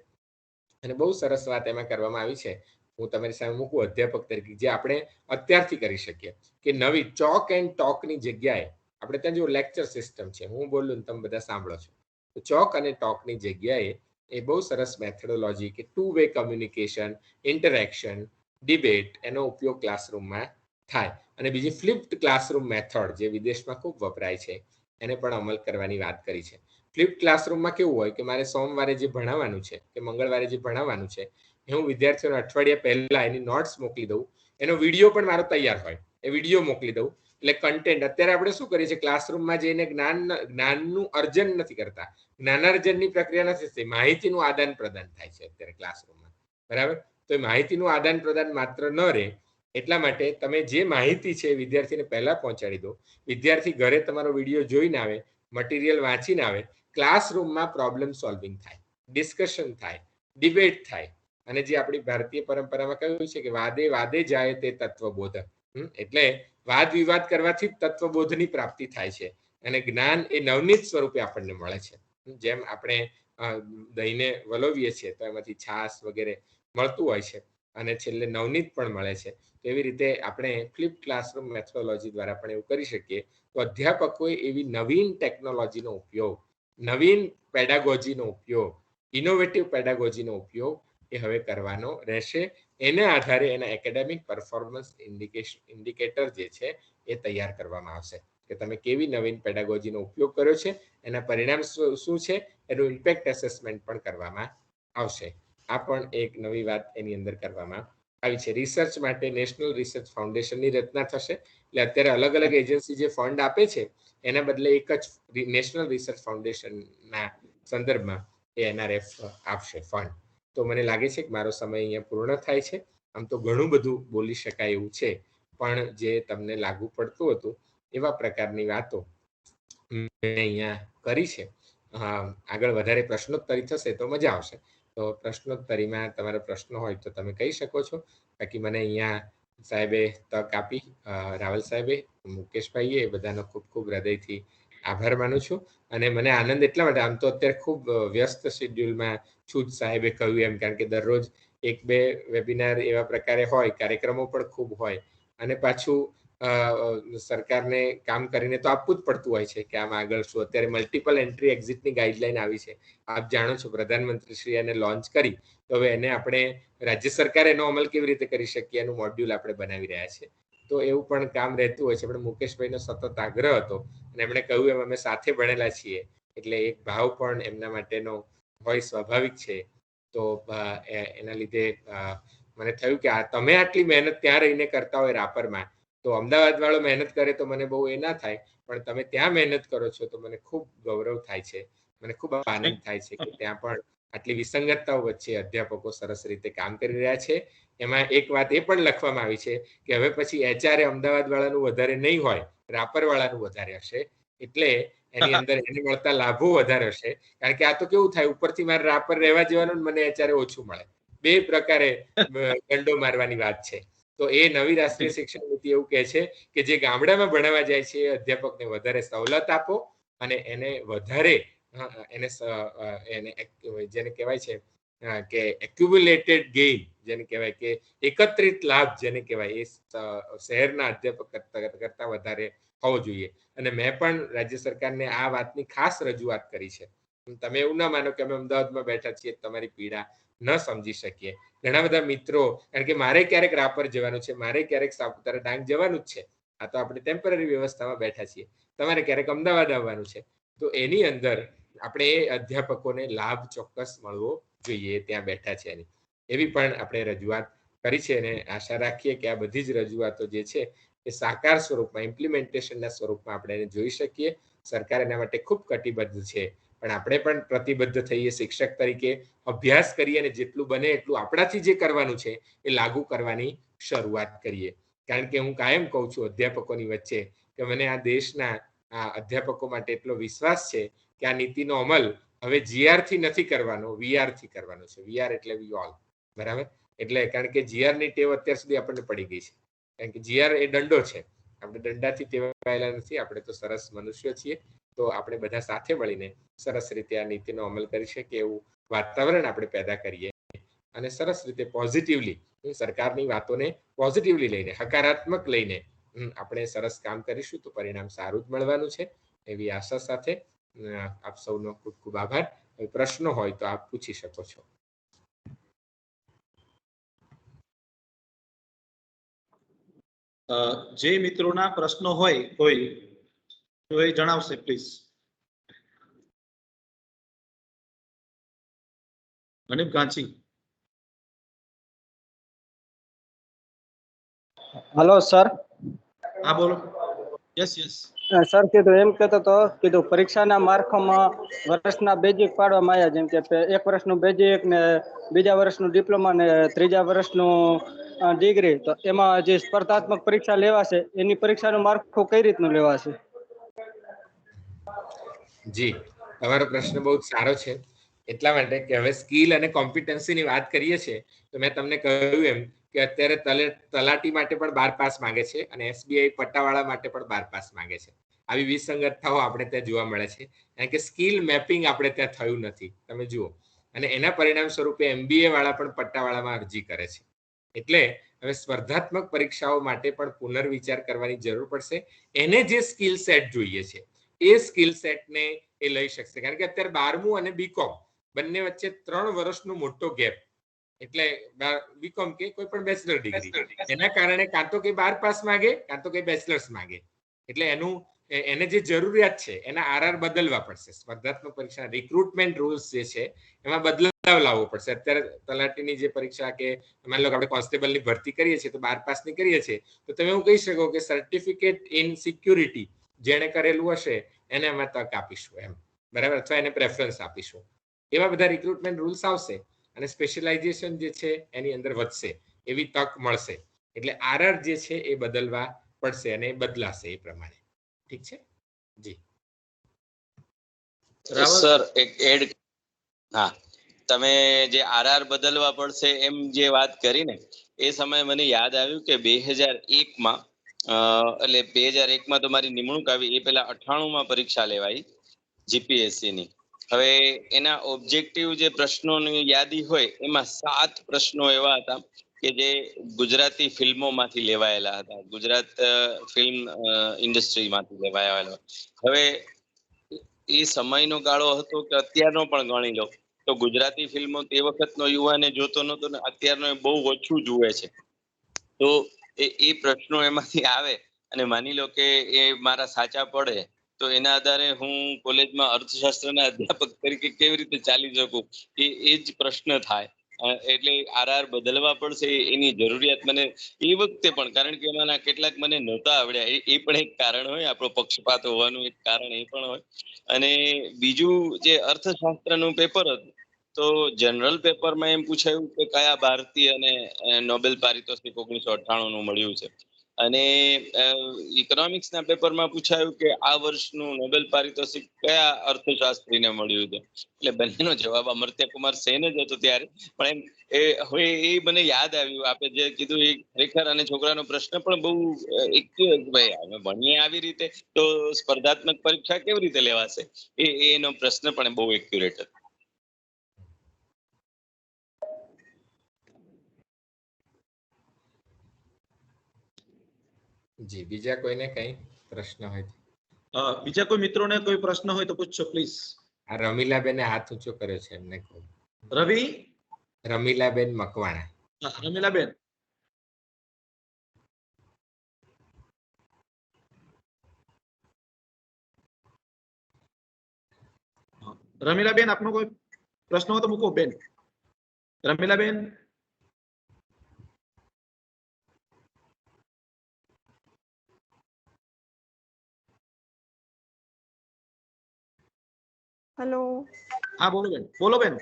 અને બહુ સરસ વાત એમાં કરવામાં આવી છે. હું તમારી સામે મૂકું અધ્યાપક તરીકે, જે આપણે અત્યારથી કરી શકીએ કે નવી ચોક એન્ડ ટોકની જગ્યાએ આપણે ત્યાં જો લેક્ચર સિસ્ટમ છે, હું બોલું ને તમે બધા સાંભળો છો, તો ચોક અને ટોકની જગ્યાએ એ બહુ સરસ મેથોડોલોજી કે 2 વે કમ્યુનિકેશન, ઇન્ટરેક્શન, ડિબેટ, એનો ઉપયોગ ક્લાસરૂમમાં થાય. અને બીજી ફ્લિપ્ડ ક્લાસરૂમ મેથડ, જે વિદેશમાં ખૂબ વપરાય છે, એને પણ અમલ કરવાની વાત કરી છે. ફ્લિપ્ડ ક્લાસરૂમમાં કેવું હોય કે મારે સોમવારે જે ભણાવવાનું છે કે મંગળવારે જે ભણાવવાનું છે એ હું વિદ્યાર્થીઓને અઠવાડિયા પહેલા એની નોટ્સ મોકલી દઉં, એનો વિડીયો પણ મારો તૈયાર હોય, એ વિડીયો મોકલી દઉં. એટલે કન્ટેન્ટ, અત્યારે આપણે શું કરીએ છીએ, ક્લાસરૂમમાં જઈને જ્ઞાનનું અર્જન નથી કરતા, જ્ઞાનાર્જનની પ્રક્રિયા નથી થતી, માહિતીનું આદાન પ્રદાન થાય છે અત્યારે ક્લાસરૂમમાં, બરાબર. તો એ માહિતીનું આદાન પ્રદાન માત્ર ન રહે એટલા માટે તમે જે માહિતી છે વિદ્યાર્થીને પહેલા પહોંચાડી દો. વિદ્યાર્થી ઘરે તમારો વિડીયો જોઈને આવે, મટીરિયલ વાંચીને આવે, ક્લાસરૂમમાં પ્રોબ્લેમ સોલ્વિંગ થાય, ડિસ્કશન થાય, ડિબેટ થાય. અને જે આપણી ભારતીય પરંપરામાં કહ્યું છે કે વાદે વાદે જાય તે તત્વબોધ, એટલે વાદ વિવાદ કરવાથી જ તત્વબોધની પ્રાપ્તિ થાય છે. અને જ્ઞાન એ નવનીત સ્વરૂપે આપણને મળે છે. જેમ આપણે દહીંને વલોવીએ છીએ તો એમાંથી છાશ વગેરે મળતું હોય છે અને છેલ્લે નવનીત પણ મળે છે. તો એવી રીતે આપણે ફ્લિપ ક્લાસરૂમ મેથોડોલોજી દ્વારા પણ એવું કરી શકીએ. તો અધ્યાપકોએ એવી નવીન ટેકનોલોજીનો ઉપયોગ, નવીન પેડાગોજીનો ઉપયોગ, ઇનોવેટિવ પેડાગોજીનો ઉપયોગ એ હવે કરવાનો રહેશે. એના આધારે એના એકેડેમિક પરફોર્મન્સ ઇન્ડિકેટર જે છે એ તૈયાર કરવામાં આવશે કે તમે કેવી નવીન પેડાગોજીનો ઉપયોગ કર્યો છે, એના પરિણામ શું છે, એનું ઇમ્પેક્ટ એસેસમેન્ટ પણ કરવામાં આવશે. આ પણ એક નવી વાત એની અંદર કરવામાં આવી છે. રિસર્ચ માટે નેશનલ રિસર્ચ ફાઉન્ડેશનની રચના થશે. એટલે અત્યારે અલગ અલગ એજન્સી જે ફંડ આપે છે એના બદલે એક જ નેશનલ રિસર્ચ ફાઉન્ડેશનના સંદર્ભમાં એ NRF આપશે ફંડ. તો મને લાગે છે કે મારો સમય અહીંયા પૂર્ણ થાય છે. આમ તો ઘણું બધું બોલી શકાય એવું છે, પણ જે તમને લાગુ પડતું હતું એવા પ્રકારની વાતો મેં અહીંયા કરી છે. આગળ વધારે પ્રશ્નોત્તરી થશે તો મજા આવશે. તો પ્રશ્નોત્તરીમાં તમારા પ્રશ્નો હોય તો તમે કહી શકો છો. બાકી મને અહીંયા સાહેબે તક આપી, રાવલ સાહેબે, મુકેશભાઈએ, એ બધાનો ખૂબ ખૂબ હૃદયથી આભાર માનું છું. અને મને આનંદ એટલા માટે, આમ તો અત્યારે ખૂબ વ્યસ્ત શેડ્યુલમાં છું જ, સાહેબે કહ્યું એમ, કારણ કે દરરોજ 1-2 વેબિનાર એવા પ્રકારે હોય, કાર્યક્રમો પણ ખૂબ હોય, અને પાછું સરકારને કામ કરીને તો આપવું જ પડતું હોય છે કે આમ આગળ શું. અત્યારે મલ્ટિપલ એન્ટ્રી એક્ઝિટની ગાઈડલાઈન આવી છે, આપ જાણો છો. પ્રધાનમંત્રી શ્રી એને લોન્ચ કરી, તો હવે એને આપણે રાજ્ય સરકાર એનો અમલ કેવી રીતે કરી શકીએ એનું મોડ્યુલ આપણે બનાવી રહ્યા છે. તો એવું પણ કામ રહેતું હોય છે. પણ મુકેશભાઈનો સતત આગ્રહ હતો અને એમણે કહ્યું એમ અમે સાથે ભણેલા છીએ, એટલે એક ભાવ પણ એમના માટેનો હોય, સ્વાભાવિક છે. તો એના લીધે મને થયું કે તમે આટલી મહેનત ત્યાં રહીને કરતા હોય રાપરમાં, તો અમદાવાદ વાળો મહેનત કરે તો મને બહુ એ ના થાય, પણ તમે ત્યાં મહેનત કરો છો તો મને ખૂબ ગૌરવ થાય છે. મને ખૂબ આનંદ થાય છે કે ત્યાં પણ આટલી વિસંગતતાઓ વચ્ચે અધ્યાપકો સરસ રીતે કામ કરી રહ્યા છે. એમાં એક વાત એ પણ લખવામાં આવી છે કે હવે પછી HR અમદાવાદ વાળાનું વધારે નહીં હોય, રાપર વાળાનું વધારે હશે. એટલે એની અંદર એને મળતા લાભો વધારે હશે. કારણ કે આ તો કેવું થાય, ઉપરથી મારે રાપર રહેવા જવાનું, મને HR ઓછું મળે. બે પ્રકારે દંડો મારવાની વાત છે. તો એ નવી રાષ્ટ્રીય શિક્ષણ નીતિ એવું કહે છે કે જે ગામડામાં ભણાવવા જાય છે એ અધ્યાપકને વધારે સવલત આપો અને એને વધારે એને જેને કહેવાય છે કે એક્યુમ્યુલેટેડ ગેઇન, જેને કહેવાય કે એકત્રિત લાભ, જેને કહેવાય એ શહેરના અધ્યાપક કરતા વધારે હોવો જોઈએ. અને મેં પણ રાજ્ય સરકારને આ વાતની ખાસ રજૂઆત કરી છે. તમે એવું ના માનો કે અમે અમદાવાદમાં બેઠા છીએ, તમારી પીડા ન સમજી શકીએ. ઘણા બધા મિત્રો, કારણ કે મારે ક્યારેક રાપર જવાનું છે, મારે ક્યારેક સાપુતારા ડાંગ જવાનું જ છે. આ તો આપણે ટેમ્પરરી વ્યવસ્થામાં બેઠા છીએ. તમારે ક્યારેક અમદાવાદ આવવાનું છે. તો એની અંદર આપણે એ અધ્યાપકોને લાભ ચોક્કસ મળવો જોઈએ ત્યાં બેઠા છે એની. એવી પણ આપણે રજૂઆત કરી છે અને આશા રાખીએ કે આ બધી જ રજૂઆતો જે છે એ સાકાર સ્વરૂપમાં, ઇમ્પ્લિમેન્ટેશનના સ્વરૂપમાં આપણે એને જોઈ શકીએ. સરકાર એના માટે ખૂબ કટિબદ્ધ છે, પણ આપણે પણ પ્રતિબદ્ધ થઈએ શિક્ષક તરીકે, અભ્યાસ કરીએ અને જેટલું બને એટલું આપણાથી જે કરવાનું છે એ લાગુ કરવાની શરૂઆત કરીએ. કારણ કે હું કાયમ કહું છું અધ્યાપકોની વચ્ચે કે મને આ દેશના અધ્યાપકો માટે એટલો વિશ્વાસ છે કે આ નીતિનો અમલ હવે GR થી નથી કરવાનો, VR થી કરવાનો છે. VR એટલે વી ઓલ, બરાબર? એટલે કારણ કે GR ની ટેવ અત્યાર સુધી આપણને પડી ગઈ છે. કારણ કે GR એ દંડો છે, આપણે દંડાથી ટેવાયેલા નથી. આપણે તો સરસ મનુષ્યો છીએ. તો આપણે બધા સાથે મળીને સરસ રીતે આ નીતિનો અમલ કરી શકીએ એવું વાતાવરણ આપણે પેદા કરીએ અને સરસ રીતે પોઝિટિવલી સરકારની વાતોને પોઝિટિવલી લઈને, હકારાત્મક લઈને આપણે સરસ કામ કરીશું તો પરિણામ સારું જ મળવાનું છે, એવી આશા સાથે આપ સૌનો ખૂબ ખૂબ આભાર. પ્રશ્નો હોય તો આપ પૂછી શકો છો. જે મિત્રોના પ્રશ્નો હોય કોઈ તો એ જણાવશે પ્લીઝ. ગણિત ગાંચી. Hello sir. હા બોલો. યસ યસ સર, કીધું એમ કહેતો તો, કીધું પરીક્ષાના માળખામાં વર્ષના બેઝિક પાડવામાં આવ્યા, જેમ કે એક વર્ષનું બેઝિક ને બીજા વર્ષનું ડિપ્લોમા ને ત્રીજા વર્ષનું ડિગ્રી. તો એમાં જે સ્પર્ધાત્મક પરીક્ષા લેવાશે એની પરીક્ષાનું માળખું કઈ રીતનું લેવાશે? જી, તમારો પ્રશ્ન બહુ સારો છે. એટલા માટે કે હવે સ્કિલ અને કોમ્પિટન્સીની વાત કરીએ છીએ તો મેં તમને કહ્યું એમ કે અત્યારે તલાટી માટે પણ 12 પાસ માંગે છે અને SBI પટ્ટાવાળા માટે પણ 12 પાસ માંગે છે. આવી વિસંગતતાઓ આપણે ત્યાં જોવા મળે છે, કારણ કે સ્કિલ મેપિંગ આપણે ત્યાં થયું નથી. તમે જુઓ, અને એના પરિણામ સ્વરૂપે MBA વાળા પણ પટ્ટાવાળામાં અરજી કરે છે. એટલે હવે સ્પર્ધાત્મક પરીક્ષાઓ માટે પણ પુનર્વિચાર કરવાની જરૂર પડશે. એને જે સ્કિલ સેટ જોઈએ છે એ સ્કિલ સેટને એ લઈ શકશે. કારણ કે અત્યારે 12મું અને બીકોમ બંને વચ્ચે 3 વર્ષનો મોટો ગેપ. એટલે બીકોમ કે કોઈ પણ બેચલર ડિગ્રી, એના કારણે કાં તો કે 12 પાસ માંગે, કાં તો કે બેચલર્સ માંગે. એટલે એને જે જરૂરિયાત છે એના RR બદલવા પડશે. સ્પર્ધાત્મક પરીક્ષા રિક્રુટમેન્ટ રૂલ્સ જે છે એમાં બદલાવ લાવવો પડશે. અત્યારે તલાટીની જે પરીક્ષા કે માની લો કે આપણે કોન્સ્ટેબલની ભરતી કરીએ છીએ તો 12 પાસની કરીએ છીએ, તો તમે એવું કહી શકો કે સર્ટિફિકેટ ઇન સિક્યુરિટી જેણે કરેલું હશે એને અમે તક આપીશું એમ, બરાબર, અથવા એને પ્રેફરન્સ આપીશું. એવા બધા રિક્રુટમેન્ટ રૂલ્સ આવશે અને સ્પેશિયલાઇઝેશન જે છે એની અંદર વધશે એવી તક મળશે. એટલે આરઆર જે છે એ બદલવા પડશે અને એ બદલાશે એ પ્રમાણે. ઠીક છે જી. સર એક એડ, હા, તમે જે આરઆર બદલવા પડશે એમ જે વાત કરી ને, એ સમયે મને યાદ આવ્યું કે 2001માં એટલે 2001માં તો મારી નિમણૂક આવી, એ પહેલા 98માં પરીક્ષા લેવાઈ જીપીએસસી ની. હવે એના ઓબ્જેક્ટિવ જે પ્રશ્નોની યાદી હોય એમાં 7 પ્રશ્નો એવા હતા કે જે ગુજરાતી ફિલ્મોમાંથી લેવાયેલા હતા, ગુજરાત ફિલ્મ ઇન્ડસ્ટ્રીમાંથી લેવાયેલા. હવે એ સમયનો ગાળો હતો કે અત્યારનો પણ ગણી લો તો ગુજરાતી ફિલ્મો તે વખતનો યુવાને જોતો નતો ને અત્યારનો બહુ ઓછું જુએ છે. તો એ પ્રશ્નો એમાંથી આવે અને માની લો કે એ મારા સાચા પડે તો એના આધારે હું કોલેજમાં અર્થશાસ્ત્રના અધ્યાપક તરીકે કેવી રીતે ચાલી શકું, એ જ પ્રશ્ન થાય. એટલે આરઆર બદલવા પડશે એની જરૂરિયાત મને એ વખતે પણ, કારણ કે એમાંના કેટલાક મને નહોતા આવડ્યા, એ પણ એક કારણ હોય, આપણો પક્ષપાત હોવાનું એક કારણ એ પણ હોય. અને બીજું જે અર્થશાસ્ત્રનું પેપર હતું તો જનરલ પેપરમાં એમ પૂછાયું કે કયા ભારતીયને નોબેલ પારિતોષિક 1998નું મળ્યું છે, અને ઇકોનોમિક્સના પેપરમાં પૂછાયું કે આ વર્ષનું નોબેલ પારિતોષિક કયા અર્થશાસ્ત્રીને મળ્યું છે. એટલે બંનેનો જવાબ અમર્ત્ય કુમાર સેન જ હતો ત્યારે. પણ એમ હવે એ મને યાદ આવ્યું, આપે જે કીધું એ ખરેખર, અને છોકરાનો પ્રશ્ન પણ બહુ ભાઈ અમે ભણીએ આવી રીતે તો સ્પર્ધાત્મક પરીક્ષા કેવી રીતે લેવાશે, એનો પ્રશ્ન પણ બહુ એક્યુરેટ હતો. જી, બીજા કોઈને કઈ પ્રશ્ન હોય? બીજા કોઈ મિત્રોને કોઈ પ્રશ્ન હોય તો પૂછો પ્લીઝ. આ રમીલાબેને હાથ ઊંચો કર્યો છે, એમને કહું. રવિ? રમીલાબેન મકવાણા. રમીલાબેન, રમીલાબેન આપનો કોઈ પ્રશ્ન હોય તો મૂકો બેન. રમીલાબેન? હેલો. હા બોલો બેન, બોલો બેન.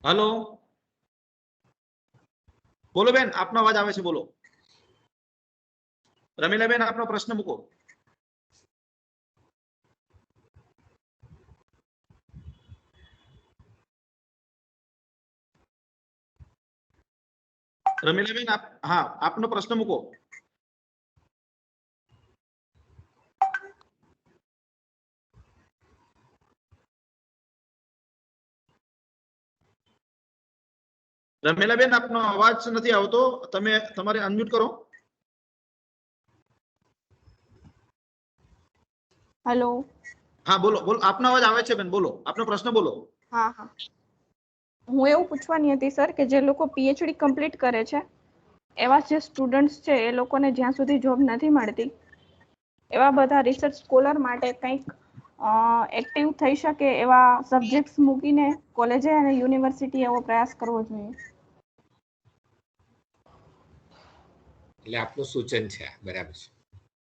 હેલો, બોલો બેન, આપનો અવાજ આવે છે, બોલો. રમીલાબેન, આપનો પ્રશ્ન મૂકો. રમીલાબેન, હા, આપનો પ્રશ્ન મૂકો. રમીલાબેન, આપનો અવાજ નથી આવતો, તમે તમારે અનમ્યુટ કરો. હેલો. હા બોલો, બોલો, આપનો અવાજ આવે છે બેન, બોલો, આપનો પ્રશ્ન બોલો. હા હા, હું એવું પૂછવાની હતી સર કે જે લોકો પીએચડી કમ્પ્લીટ કરે છે એવા જે સ્ટુડન્ટ્સ છે એ લોકોને જ્યાં સુધી જોબ નથી મળતી, એવા બધા રિસર્ચ સ્કોલર માટે કંઈક એક્ટિવ થઈ શકે એવા સબ્જેક્ટ્સ મૂકીને કોલેજે અને યુનિવર્સિટી એવો પ્રયાસ કરવો જોઈએ. એટલે આપનું સૂચન છે, બરાબર છે.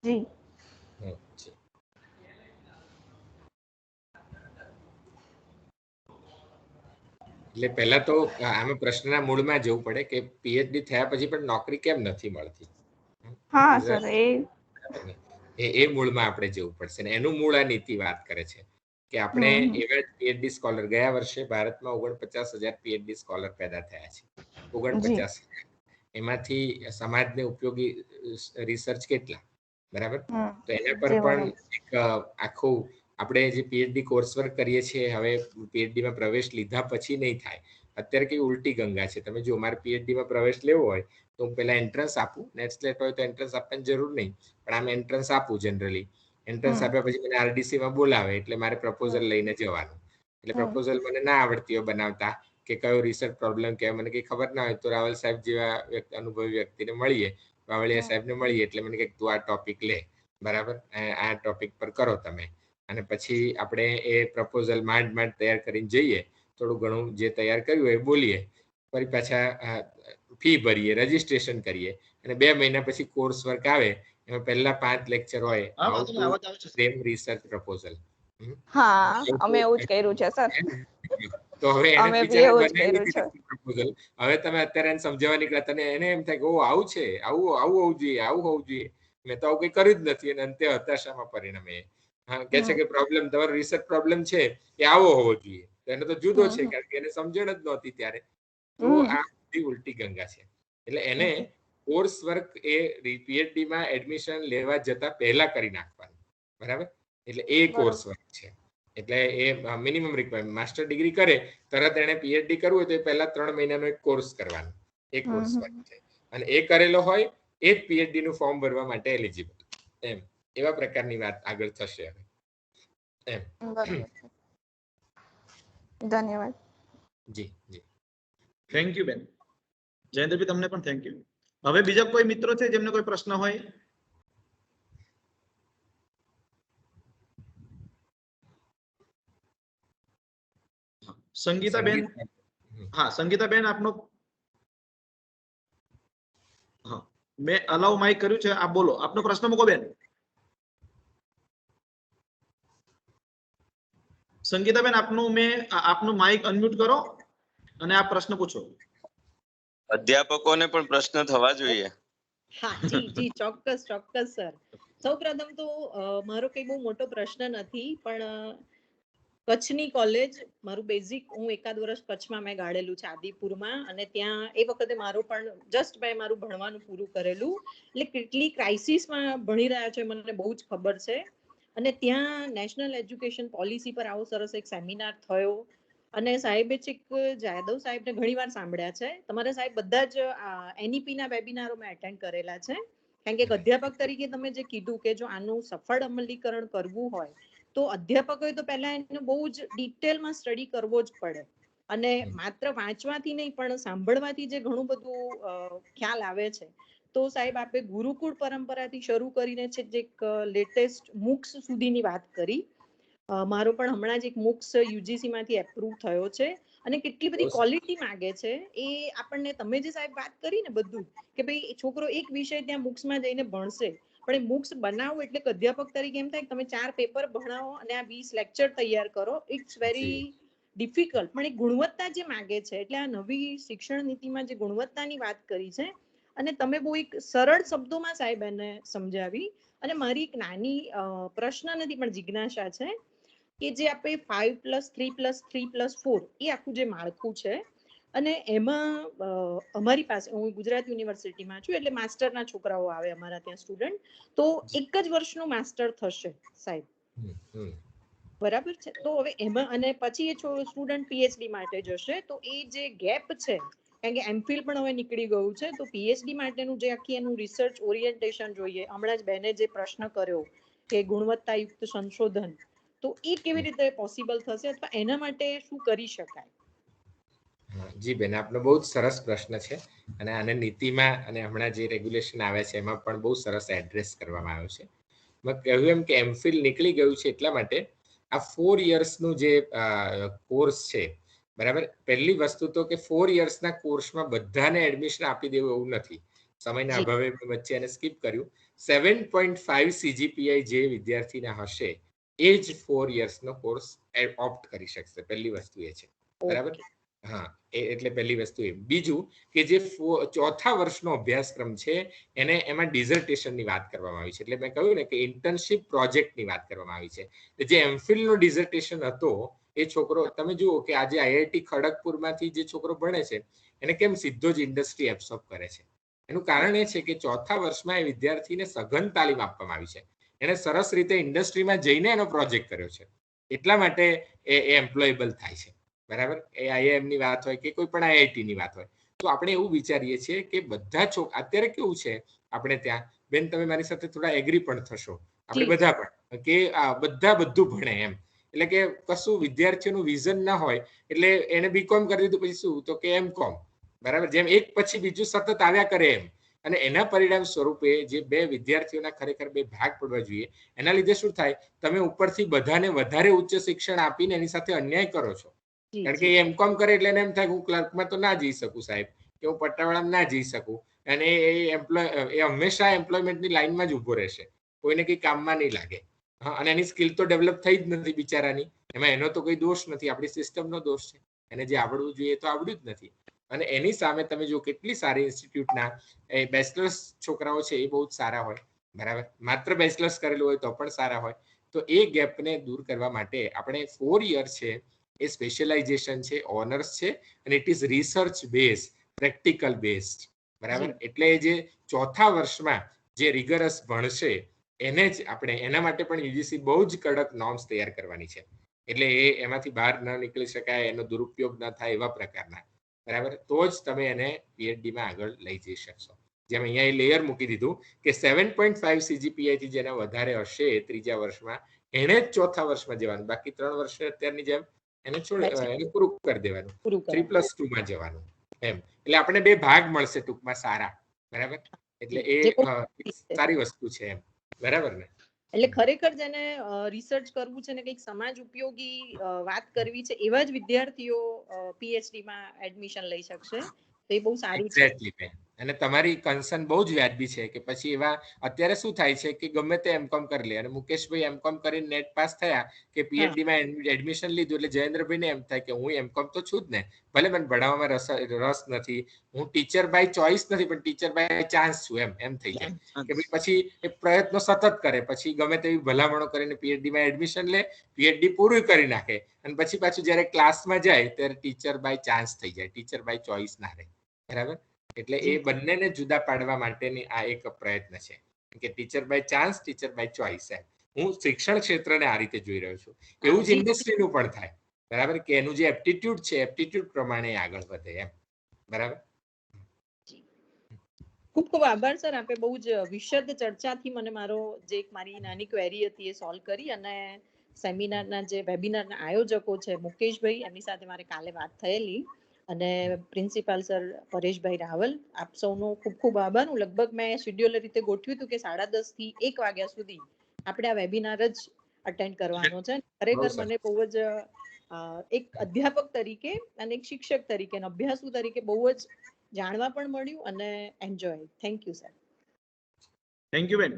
જી. એટલે પહેલા તો આમાં પ્રશ્નના મૂળમાં જવું પડે કે પીએચડી થયા પછી પણ નોકરી કેમ નથી મળતી. હા સર, એ મૂળમાં આપણે જવું પડશે, ને એનું મૂળ આ નીતિ વાત કરે છે કે આપણે એવા પીએચડી સ્કોલર, ગયા વર્ષે ભારતમાં 49,000 પીએચડી સ્કોલર પેદા થયા છે. 49,000. એમાંથી સમાજને ઉપયોગી રિસર્ચ કેટલા, બરાબર? તો એના પર પણ એક આખું આપણે જે પીએચડી કોર્સ વર્ક કરીએ છીએ, હવે પીએચડીમાં પ્રવેશ લીધા પછી નહીં થાય. અત્યારે કઈ ઉલટી ગંગા છે. તમે જો મારે પીએચડીમાં પ્રવેશ લેવો હોય તો હું પહેલા એન્ટ્રન્સ આપું, નેટ સ્લેટ હોય તો એન્ટ્રન્સ આપવાની જરૂર નહીં, પણ આમ એન્ટ્રન્સ આપું જનરલી. એન્ટ્રન્સ આપ્યા પછી મને આરડીસીમાં બોલાવે એટલે મારે પ્રપોઝલ લઈને જવાનું. એટલે પ્રપોઝલ મને ના આવડતી હોય બનાવતા, કે કયો રિસર્ચ પ્રોબ્લેમ કે મને કઈ ખબર ના હોય તો રાવલ સાહેબ જેવા અનુભવી વ્યક્તિને મળીએ, બાવળિયા સાહેબને મળીએ, એટલે મને કે તું આ ટોપિક લે, બરાબર, આ ટોપિક પર કરો તમે. અને પછી આપણે એ પ્રપોઝલ માંડ તૈયાર કરીને જઈએ, થોડું ઘણું જે તૈયાર કર્યું હોય એ બોલીએ, ફરી પાછા ફી ભરીએ, રજીસ્ટ્રેશન કરીએ, અને 2 મહિના પછી કોર્સ વર્ક આવે એમાં પહેલા 5 લેક્ચર હોય હા, હાઉ વાંધો નહીં, ટુ અવાજ આવે છે. Frame research proposal. હા અમે એવું જ કર્યું છે સર. તો હવે એને અમે બી બિચારા એવું જ બનાવી કર્યું છે. દીધું પ્રપોઝલ. હવે તમે અત્યારે એને સમજાવવા નીકળ્યા, તને એને એમ થાય કે ઓ આવું છે, આવું આવું હોવું જોઈએ, આવું હોવું જોઈએ. મેં તો આવું કંઈ કર્યું જ નથી, અને અંતે હતાશામાં પરિણમે. હા, કે છે કે પ્રોબ્લેમ, તમારો રિસર્ચ પ્રોબ્લેમ છે એ આવો હોવો જોઈએ. તો એને તો જુદો છે, કારણ કે એને સમજણ જ નહોતી ત્યારે. તો આ બધી ઉલટી ગંગા છે. એટલે એને કોર્સ વર્ક એ પીએચડી માં એડમિશન લેવા જતા પહેલા કરી નાખવાનું, બરાબર? એટલે એ કોર્સ વર્ક છે. એટલે એ મિનિમમ રિક્વાયરમેન્ટ. માસ્ટર ડિગ્રી કરે તરત એને પીએચડી કરવું હોય તો એ પહેલા 3 મહિનાનો એક કોર્સ કરવાનો, એ કોર્સ વર્ક છે. અને એ કરેલો હોય એ જ પીએચડી નું ફોર્મ ભરવા માટે એલિજિબલ. એમ એવા પ્રકારની વાત આગળ થશે હવે. એમ. ધન્યવાદ. જી જી. થેન્ક યુ બેન. જયેન્દ્રભાઈ, તમને પણ થેન્ક યુ. હવે બીજા કોઈ મિત્રો છે જેમને કોઈ પ્રશ્ન હોય? સંગીતાબેન, હા સંગીતાબેન આપનો, હા મેં અલાઉ માઇક કર્યું છે, આપ બોલો, આપનો પ્રશ્ન મૂકો બેન. સંગીતાબેન, આપનું માઇક અનમ્યુટ કરો અને આપ પ્રશ્ન પૂછો. અધ્યાપકોને પણ પ્રશ્ન થવા જોઈએ. હા જી જી, ચોક્કસ ચોક્કસ સર. સૌપ્રથમ તો મારો કઈ બહુ મોટો પ્રશ્ન નથી, પણ કચ્છની કોલેજ, મારું બેઝિક, હું એકાદ વર્ષ કચ્છમાં મેં ગાળેલું છે આદિપુરમાં, અને ત્યાં એ વખતે મારું પણ જસ્ટ મેં મારું ભણવાનું પૂરું કરેલું, એટલે કેટલી ક્રાઇસિસમાં ભણી રહ્યા છે મને બહુ જ ખબર છે. અને ત્યાં નેશનલ એજ્યુકેશન પોલિસી પર આવો સરસ એક સેમિનાર થયો, અને સાહેબે ચેક જાદવ સાહેબને ઘણીવાર સાંભળ્યા છે. તમારા સાહેબ બધા જ એનઈપી ના વેબિનારો મેં એટેન્ડ કરેલા છે. કારણ કે એક અધ્યાપક તરીકે તમે જે કીધું કે જો આનું સફળ અમલીકરણ કરવું હોય તો અધ્યાપકોએ તો પહેલા એનો બહુ જ ડિટેલમાં સ્ટડી કરવો જ પડે. અને માત્ર વાંચવાથી નહીં પણ સાંભળવાથી જે ઘણું બધું ખ્યાલ આવે છે. તો સાહેબ આપે ગુરુકુળ પરંપરાથી શરૂ કરીને છે જે લેટેસ્ટ મૂક્સ સુધીની વાત કરી. મારો પણ હમણાં જ એક મૂક્સ યુજીસી માંથી એપ્રુવ થયો છે, અને કેટલી બધી ક્વોલિટી માંગે છે એ આપણને, તમે જે સાહેબ વાત કરી ને બધું કે ભાઈ છોકરો એક વિષય ત્યાં મૂક્સમાં જઈને ભણશે, પણ એ મૂક્સ બનાવો એટલે અધ્યાપક તરીકે એમ થાય કે તમે 4 પેપર ભણાવો અને આ 20 લેક્ચર તૈયાર કરો, ઇટ્સ વેરી ડિફિકલ્ટ. પણ એ ગુણવત્તા જે માંગે છે, એટલે આ નવી શિક્ષણ નીતિમાં જે ગુણવત્તાની વાત કરી છે, અને તમે બહુ એક સરળ શબ્દોમાં સાહેબ એને સમજાવી. અને મારી એક નાની પ્રશ્ન નથી પણ જિજ્ઞાસા છે કે જે આપણે 5+3+3+4 એ આખું જે માળખું છે, અને એમાં અમારી પાસે, હું ગુજરાત યુનિવર્સિટીમાં છું, એટલે માસ્ટરના છોકરાઓ આવે અમારા ત્યાં સ્ટુડન્ટ, તો એક જ વર્ષનું માસ્ટર થશે સાહેબ, બરાબર છે? તો હવે એમાં, અને પછી એ સ્ટુડન્ટ પીએચડી માટે જશે, તો એ જે ગેપ છે, કારણ કે એમફિલ પણ હવે નીકળી ગયું છે, તો પીએચડી માટેનું જે આખી એનું રિસર્ચ ઓરિએન્ટેશન જોઈએ, હમણાં જ બેને જે પ્રશ્ન કર્યો કે ગુણવત્તાયુક્ત સંશોધન, તો એ કેવી રીતે પોસિબલ થશે, અથવા એના માટે શું કરી શકાય? જી બેન, આપનો બહુ જ સરસ પ્રશ્ન છે, અને આને નીતિમાં અને હમણાં જે રેગ્યુલેશન આવે છે એમાં પણ બહુ સરસ એડ્રેસ કરવામાં આવ્યો છે. મેં કહ્યું એમ કે એમફિલ નીકળી ગયું છે એટલા માટે આ 4 યર્સનું જે કોર્સ છે, બરાબર? પહેલી વસ્તુ તો કે 4 યર્સના કોર્સમાં બધાને એડમિશન આપી દેવું એવું નથી. સમયના અભાવે વચ્ચે એને સ્કીપ કર્યું. 7.5 સીજીપીઆઈ જે વિદ્યાર્થીના હશે એ જ 4 યર્સનો કોર્સ ઓપ્ટ કરી શકશે. પહેલી વસ્તુ એ છે, બરાબર? હા, એટલે પહેલી વસ્તુ એ. બીજું કે જે ચોથા વર્ષનો અભ્યાસક્રમ છે એને એમાં ડિઝર્ટેશનની વાત કરવામાં આવી છે. એટલે મેં કહ્યું ને કે ઇન્ટર્નશિપ પ્રોજેક્ટની વાત કરવામાં આવી છે. જે એમફિલ નો ડિઝર્ટેશન હતો એ છોકરો, તમે જુઓ કે આજે આઈઆઈટી ખડગપુરમાંથી જે છોકરો ભણે છે એને કેમ સીધો જ ઇન્ડસ્ટ્રી એબ્સોર્બ કરે છે? એનું કારણ એ છે કે ચોથા વર્ષમાં એ વિદ્યાર્થીને સઘન તાલીમ આપવામાં આવી છે. એને સરસ રીતે ઇન્ડસ્ટ્રીમાં જઈને એનો પ્રોજેક્ટ કર્યો છે, એટલા માટે એ એમ્પ્લોયેબલ થાય છે, બરાબર? એ આઈઆઈએમ ની વાત હોય કે કોઈ પણ આઈઆઈટી ની વાત હોય, તો આપણે એવું વિચારીએ છીએ કે બધા અત્યારે કેવું છે આપણે ત્યાં, બેન તમે મારી સાથે થોડા એગ્રી પણ થશો, આપણે બધા પણ કે બધા બધું ભણે એમ, એટલે કે કશું વિદ્યાર્થીઓનું વિઝન ના હોય, એટલે એને બીકોમ કરી દીધું, પછી શું તો કે એમકોમ, બરાબર? જેમ એક પછી બીજું સતત આવ્યા કરે એમ. અને એના પરિણામ સ્વરૂપે જે બે વિદ્યાર્થીઓના ખરેખર બે ભાગ પડવા જોઈએ, એના લીધે શું થાય, તમે ઉપરથી બધાને વધારે ઉચ્ચ શિક્ષણ આપીને એની સાથે અન્યાય કરો છો. કારણ કે એમકોમ કરે એટલે એને એમ થાય હું ક્લર્કમાં તો ના જઈ શકું સાહેબ, કે હું પટ્ટાવાળામાં ના જઈ શકું, અને એ હંમેશા એમ્પ્લોયમેન્ટની લાઈનમાં જ ઊભો રહેશે, કોઈને કંઈ કામમાં નહીં લાગે. હા, અને એની સ્કિલ તો ડેવલપ થઈ જ નથી બિચારાની, એમાં એનો તો કોઈ દોષ નથી, આપણી સિસ્ટમનો દોષ છે. એને જે આવડવું જોઈએ તો આવડ્યું જ નથી. અને એની સામે તમે જો કેટલી સારી ઇન્સ્ટિટ્યૂટના એ બેચલર્સ છોકરાઓ છે એ બહુ જ સારા હોય, બરાબર, માત્ર બેચલર્સ કરેલું હોય તો પણ સારા હોય. તો એ ગેપને દૂર કરવા માટે આપણે 4 યર છે એ સ્પેશિયલાઇઝેશન છે, ઓનર્સ છે, અને it is research base, practical based, બરાબર. એટલે જે ચોથા વર્ષમાં જે રિગરસ ભણશે એને જ આપણે એના માટે પણ યુજીસી બહુ જ કડક નોર્મ્સ તૈયાર કરવાની છે. એટલે એમાંથી બહાર ન નીકળી શકાય, એનો દુરુપયોગ ન થાય એવા પ્રકારના, બરાબર, તો જ તમે એને પીએચડીમાં આગળ લઈ જઈ શકશો. જેમ અહીંયા એ લેયર મૂકી દીધું કે 7.5 CGPA થી જેના વધારે હશે ત્રીજા વર્ષમાં એને જ ચોથા વર્ષમાં જવાનું, બાકી 3 વર્ષે અત્યારની જેમ એને પૂરું કરી દેવાનું, 3+2 માં જવાનું એમ. એટલે આપણે 2 ભાગ મળશે ટૂંકમાં સારા, બરાબર. એટલે એ સારી વસ્તુ છે એમ, બરાબર ને. એટલે ખરેખર જેને રિસર્ચ કરવું છે ને કંઈક સમાજ ઉપયોગી વાત કરવી છે એવા જ વિદ્યાર્થીઓ પીએચડી માં એડમિશન લઈ શકશે. તો એ બહુ સારું છે. એક્ઝેક્ટલી. અને તમારી કન્સર્ન બહુ જ વ્યાજબી છે કે પછી એવા અત્યારે શું થાય છે કે ગમે તે એમકોમ કરી લે, અને મુકેશભાઈ એમકોમ કરીને નેટ પાસ થયા કે પીએચડી માં એડમિશન લીધું એટલે જયેન્દ્રભાઈ ને એમ થાય કે હું એમકોમ તો છું જ ને, ભલે મને ભણાવવામાં રસ નથી, હું ટીચર બાય ચોઇસ નથી પણ ટીચર બાય ચાન્સ છું, એમ થઈ જાય કે પછી એ પ્રયત્નો સતત કરે, પછી ગમે તેવી ભલામણો કરીને પીએચડી માં એડમિશન લે, પીએચડી પૂરું કરી નાખે, અને પછી પાછું જ્યારે ક્લાસમાં જાય ત્યારે ટીચર બાય ચાન્સ થઈ જાય, ટીચર બાય ચોઇસ ના રહે, બરાબર. એટલે એ બંનેને જુદા પાડવા માટેની આ એક પ્રયત્ન છે કે teacher by chance, teacher by choice. હું શિક્ષણ ક્ષેત્રને આ રીતે જોઈ રહ્યો છું. એવું જ ઇન્ડસ્ટ્રીનું પણ થાય, બરાબર, કે એનું જે એપ્ટિટ્યુડ છે એપ્ટિટ્યુડ પ્રમાણે આગળ વધે એમ, બરાબર. ખૂબ ખૂબ આભાર સર, આપે બહુ જ વિશદ ચર્ચાથી મને મારી નાની ક્વેરી હતી એ સોલ્વ કરી. અને સેમિનારના જે વેબિનારના આયોજકો છે મુકેશભાઈ, એમની સાથે મારે કાલે વાત થયેલી, અને પ્રિન્સિપાલ સર પરેશભાઈ રાવલ, આપ સૌનો ખૂબ ખૂબ આભાર. હું લગભગ મેં શેડ્યુલ રીતે ગોઠવ્યું હતું કે 10:30 થી 1 વાગ્યા સુધી આપણે આ વેબિનાર જ અટેન્ડ કરવાનો છે. ખરેખર મને બહુ જ એક અધ્યાપક તરીકે અને એક શિક્ષક તરીકે અને અભ્યાસુ તરીકે બહુ જ જાણવા પણ મળ્યું અને enjoy. Thank you sir. Thank you બેન.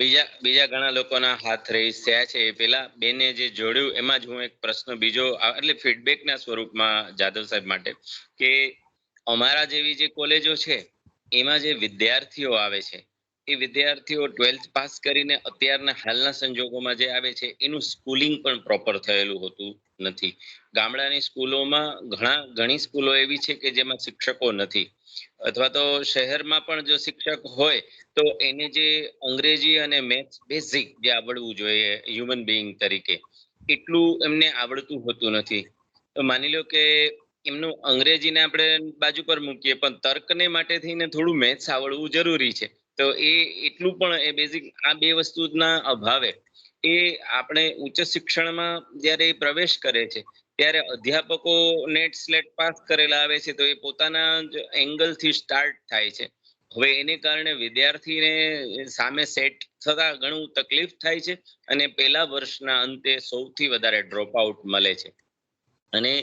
બીજા ઘણા લોકોના હાથ રેઇઝ થયા છે. પેલા બેને જે જોડ્યું એમાં જ હું એક પ્રશ્ન બીજો, એટલે ફીડબેકના સ્વરૂપમાં જાદવ સાહેબ માટે, કે અમારા જેવી જે કોલેજો છે એમાં જે વિદ્યાર્થીઓ આવે છે એ વિદ્યાર્થીઓ 12th પાસ કરીને અત્યારના હાલના સંજોગોમાં જે આવે છે એનું સ્કૂલિંગ પણ પ્રોપર થયેલું હોતું નથી. ગામડાની સ્કૂલોમાં ઘણી સ્કૂલો એવી છે કે જેમાં શિક્ષકો નથી, અથવા તો શહેરમાં પણ જો શિક્ષક હોય તો એને જે અંગ્રેજી અને મેથ્સ બેઝિક જે આવડવું જોઈએ હ્યુમન બીઈંગ તરીકે, એટલું એમને આવડતું હોતું નથી. તો માની લો કે એમનું અંગ્રેજીને આપણે બાજુ પર મૂકીએ, પણ તર્કને માટે થઈને થોડું મેથ્સ આવડવું જરૂરી છે. તો એ એટલું પણ એ બેઝિક આ બે વસ્તુના અભાવે એ આપણે ઉચ્ચ શિક્ષણમાં જ્યારે પ્રવેશ કરે છે ત્યારે અધ્યાપકો નેટ સ્લેટ પાસ કરેલા આવે છે, તો એ પોતાના જ એંગલથી સ્ટાર્ટ થાય છે. હવે એને કારણે વિદ્યાર્થીને સામે સેટ થતા ઘણું તકલીફ થાય છે, અને પહેલા વર્ષના અંતે સૌથી વધારે ડ્રોપ આઉટ મળે છે. અને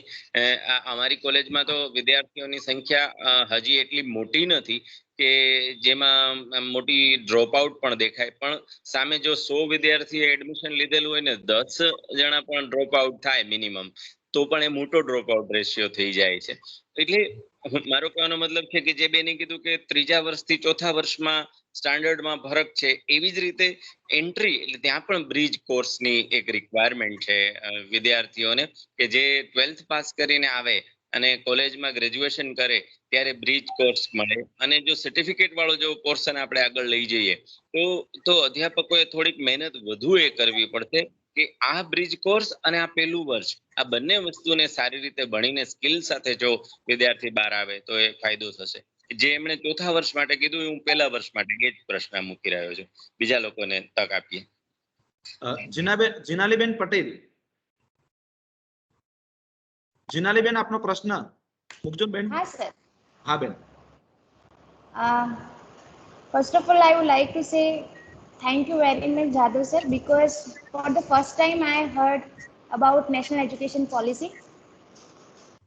અમારી કોલેજમાં તો વિદ્યાર્થીઓની સંખ્યા હજી એટલી મોટી નથી કે જેમાં મોટી ડ્રોપ આઉટ પણ દેખાય, પણ સામે જો 100 વિદ્યાર્થીએ એડમિશન લીધેલું હોય ને 10 જણા પણ ડ્રોપ આઉટ થાય મિનિમમ, તો પણ એ મોટો ડ્રોપ આઉટ રેશિયો થઈ જાય છે. એટલે મારો કહેવાનો મતલબ છે કે જે બેને કીધું કે ત્રીજા વર્ષથી ચોથા વર્ષમાં સ્ટાન્ડર્ડમાં ફરક છે, એવી જ રીતે એન્ટ્રી એટલે ત્યાં પણ બ્રિજ કોર્સની એક રિક્વાયરમેન્ટ છે વિદ્યાર્થીઓને, કે જે 12th પાસ કરીને આવે અને કોલેજમાં ગ્રેજ્યુએશન કરે ત્યારે બ્રિજ કોર્સ મળે. અને જો સર્ટિફિકેટ વાળો જો પોર્શન આપણે આગળ લઈ જઈએ તો અધ્યાપકોએ થોડીક મહેનત વધુ એ કરવી પડશે કે આ બ્રિજ કોર્સ અને આ પહેલું વર્ષ, આ બંને વસ્તુને સારી રીતે ભણીને સ્કિલ સાથે જો વિદ્યાર્થી બહાર આવે તો એ ફાયદો થશે. જે એમણે ચોથા વર્ષ માટે કીધું હું પહેલા વર્ષ માટે એ જ પ્રશ્ન મૂકી રહ્યો છું. બીજા લોકોને તક આપીએ. જીનાલીબેન પટેલ. જીનાલીબેન, આપનો પ્રશ્ન મૂકજો બેન. હા સર. હા બેન. First of all, I would like to say thank you very much, Jadhav sir, because for the first time I heard about national education policy.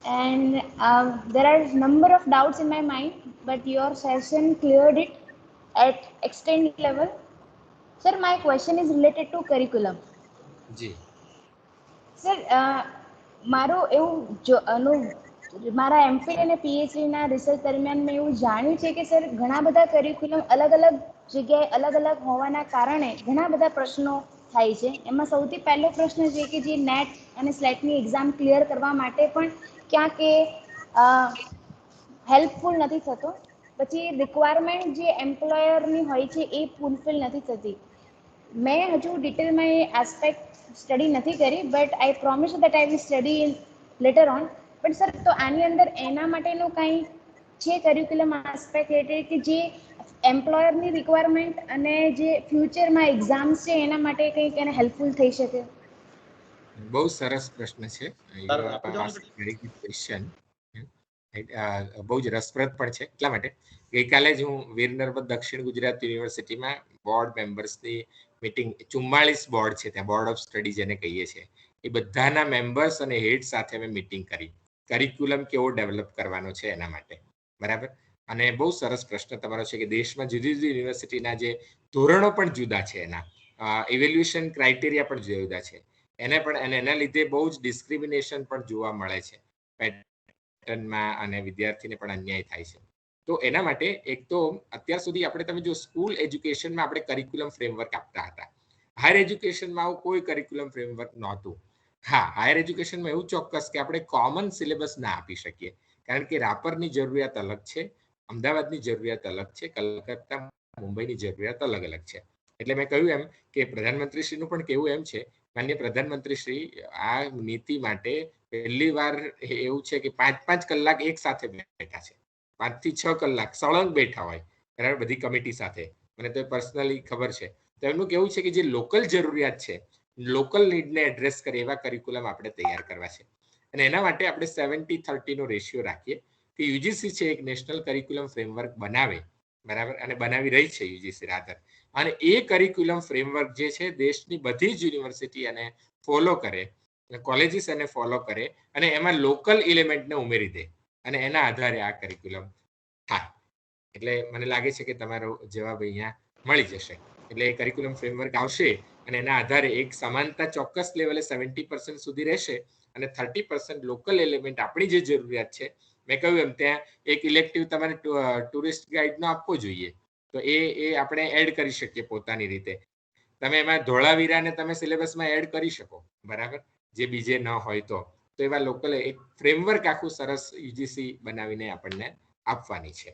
and there are number of doubts in my mind, but your session cleared it at extent level. Sir, my question is related to curriculum. જી sir મારું એવું મારા MPhil અને પીએચડીના research દરમિયાન મેં એવું જાણ્યું છે કે સર ઘણા બધા કરિક્યુલમ અલગ અલગ જગ્યાએ અલગ અલગ હોવાના કારણે ઘણા બધા પ્રશ્નો થાય છે. એમાં સૌથી પહેલો પ્રશ્ન છે કે જે નેટ અને સ્લેટની એક્ઝામ ક્લિયર કરવા માટે પણ ક્યાંક એ હેલ્પફુલ નથી થતો. પછી રિક્વાયરમેન્ટ જે એમ્પ્લોયરની હોય છે એ ફૂલફિલ નથી થતી. મેં હજુ ડિટેલમાં એ એસ્પેક્ટ સ્ટડી નથી કરી, but I promise that I will study in letter on. But sir તો આની અંદર એના માટેનું કાંઈ છે કરિક્યુલમ આસ્પેક્ટ રિલેટેડ કે જે એમ્પ્લોયરની રિક્વાયરમેન્ટ અને જે ફ્યુચરમાં એક્ઝામ્સ છે એના માટે કંઈક એને હેલ્પફુલ થઈ શકે? બહુ સરસ પ્રશ્ન છે. સર, આપી દો ને વેરી ગુડ ક્વેશ્ચન. બહુ જ રસપ્રદ પણ છે. એટલા માટે ગઈકાલે જ હું વીર નર્મદ દક્ષિણ ગુજરાત યુનિવર્સિટીમાં બોર્ડ મેમ્બર્સની મીટિંગ 44 બોર્ડ છે ત્યાં, બોર્ડ ઓફ સ્ટડી જેને કહીએ છીએ, એ બધાના મેમ્બર્સ અને હેડ સાથે મેં મીટિંગ કરી કરિક્યુલમ કેવો ડેવલપ કરવાનો છે એના માટે. બરાબર. અને બહુ સરસ પ્રશ્ન તમારો છે કે દેશમાં જુદી જુદી યુનિવર્સિટીના જે ધોરણો પણ જુદા છે, એના ઇવેલ્યુએશન ક્રાઇટેરિયા પણ જુદા જુદા છે, એને પણ અને એના લીધે બહુ જ ડિસ્ક્રિમિનેશન પણ જોવા મળે છે પેટર્નમાં અને વિદ્યાર્થીને પણ અન્યાય થાય છે. તો એના માટે એક તો અત્યાર સુધી આપણે તમે જો સ્કૂલ એજ્યુકેશનમાં આપણે કરિક્યુલમ ફ્રેમવર્ક આપતા હતા. હાયર એજ્યુકેશનમાં આવું કોઈ કરિક્યુલમ ફ્રેમવર્ક નહોતું. હા, હાયર એજ્યુકેશનમાં એવું ચોક્કસ કે આપણે કોમન સિલેબસ ના આપી શકીએ, કારણ કે રાપરની જરૂરિયાત અલગ છે, અમદાવાદની જરૂરિયાત અલગ છે, કલકત્તા મુંબઈની જરૂરિયાત અલગ અલગ છે. એટલે મેં કહ્યું એમ કે પ્રધાનમંત્રીશ્રીનું પણ કહેવું એમ છે, માનનીય પ્રધાનમંત્રીશ્રી આ નીતિ માટે પહેલી વાર એવું છે કે 5-5 કલાક એક સાથે બેઠા છે, 5 થી 6 કલાક સળંગ બેઠા હોય બરાબર, બધી કમિટી સાથે. મને તો પર્સનલી ખબર છે. તો એમનું કેવું છે કે જે લોકલ જરૂરિયાત છે, લોકલ નીડને એડ્રેસ કરે એવા કરિક્યુલમ આપણે તૈયાર કરવા છે. અને એના માટે આપણે 70-30 નો રેશિયો રાખીએ કે યુજીસી છે એક નેશનલ કરિક્યુલમ ફ્રેમવર્ક બનાવે, બરાબર, અને બનાવી રહી છે યુજીસી રાધર. અને એ કરિક્યુલમ ફ્રેમવર્ક જે છે દેશની બધી જ યુનિવર્સિટી અને ફોલો કરે, કોલેજીસ એને ફોલો કરે અને એમાં લોકલ એલિમેન્ટને ઉમેરી દે અને એના આધારે આ કરિક્યુલમ થાય. એટલે મને લાગે છે કે તમારો જવાબ અહીંયા મળી જશે. એટલે એ કરિક્યુલમ ફ્રેમવર્ક આવશે અને એના આધારે એક સમાનતા ચોક્કસ લેવલે 70% સુધી રહેશે અને 30% લોકલ એલિમેન્ટ આપણી જે જરૂરિયાત છે, મેં કહ્યું એમ ત્યાં એક ઇલેક્ટિવ તમારે ટુરિસ્ટ ગાઈડનો આપવો જોઈએ, તો એ આપણે એડ કરી શકીએ પોતાની રીતે. તમે એમાં ધોળાવીરાને તમે સિલેબસમાં એડ કરી શકો, બરાબર, જે બીજે ન હોય તો એવા લોકલ એક ફ્રેમવર્ક આખું સરસ યુજીસી બનાવીને આપણને આપવાની છે.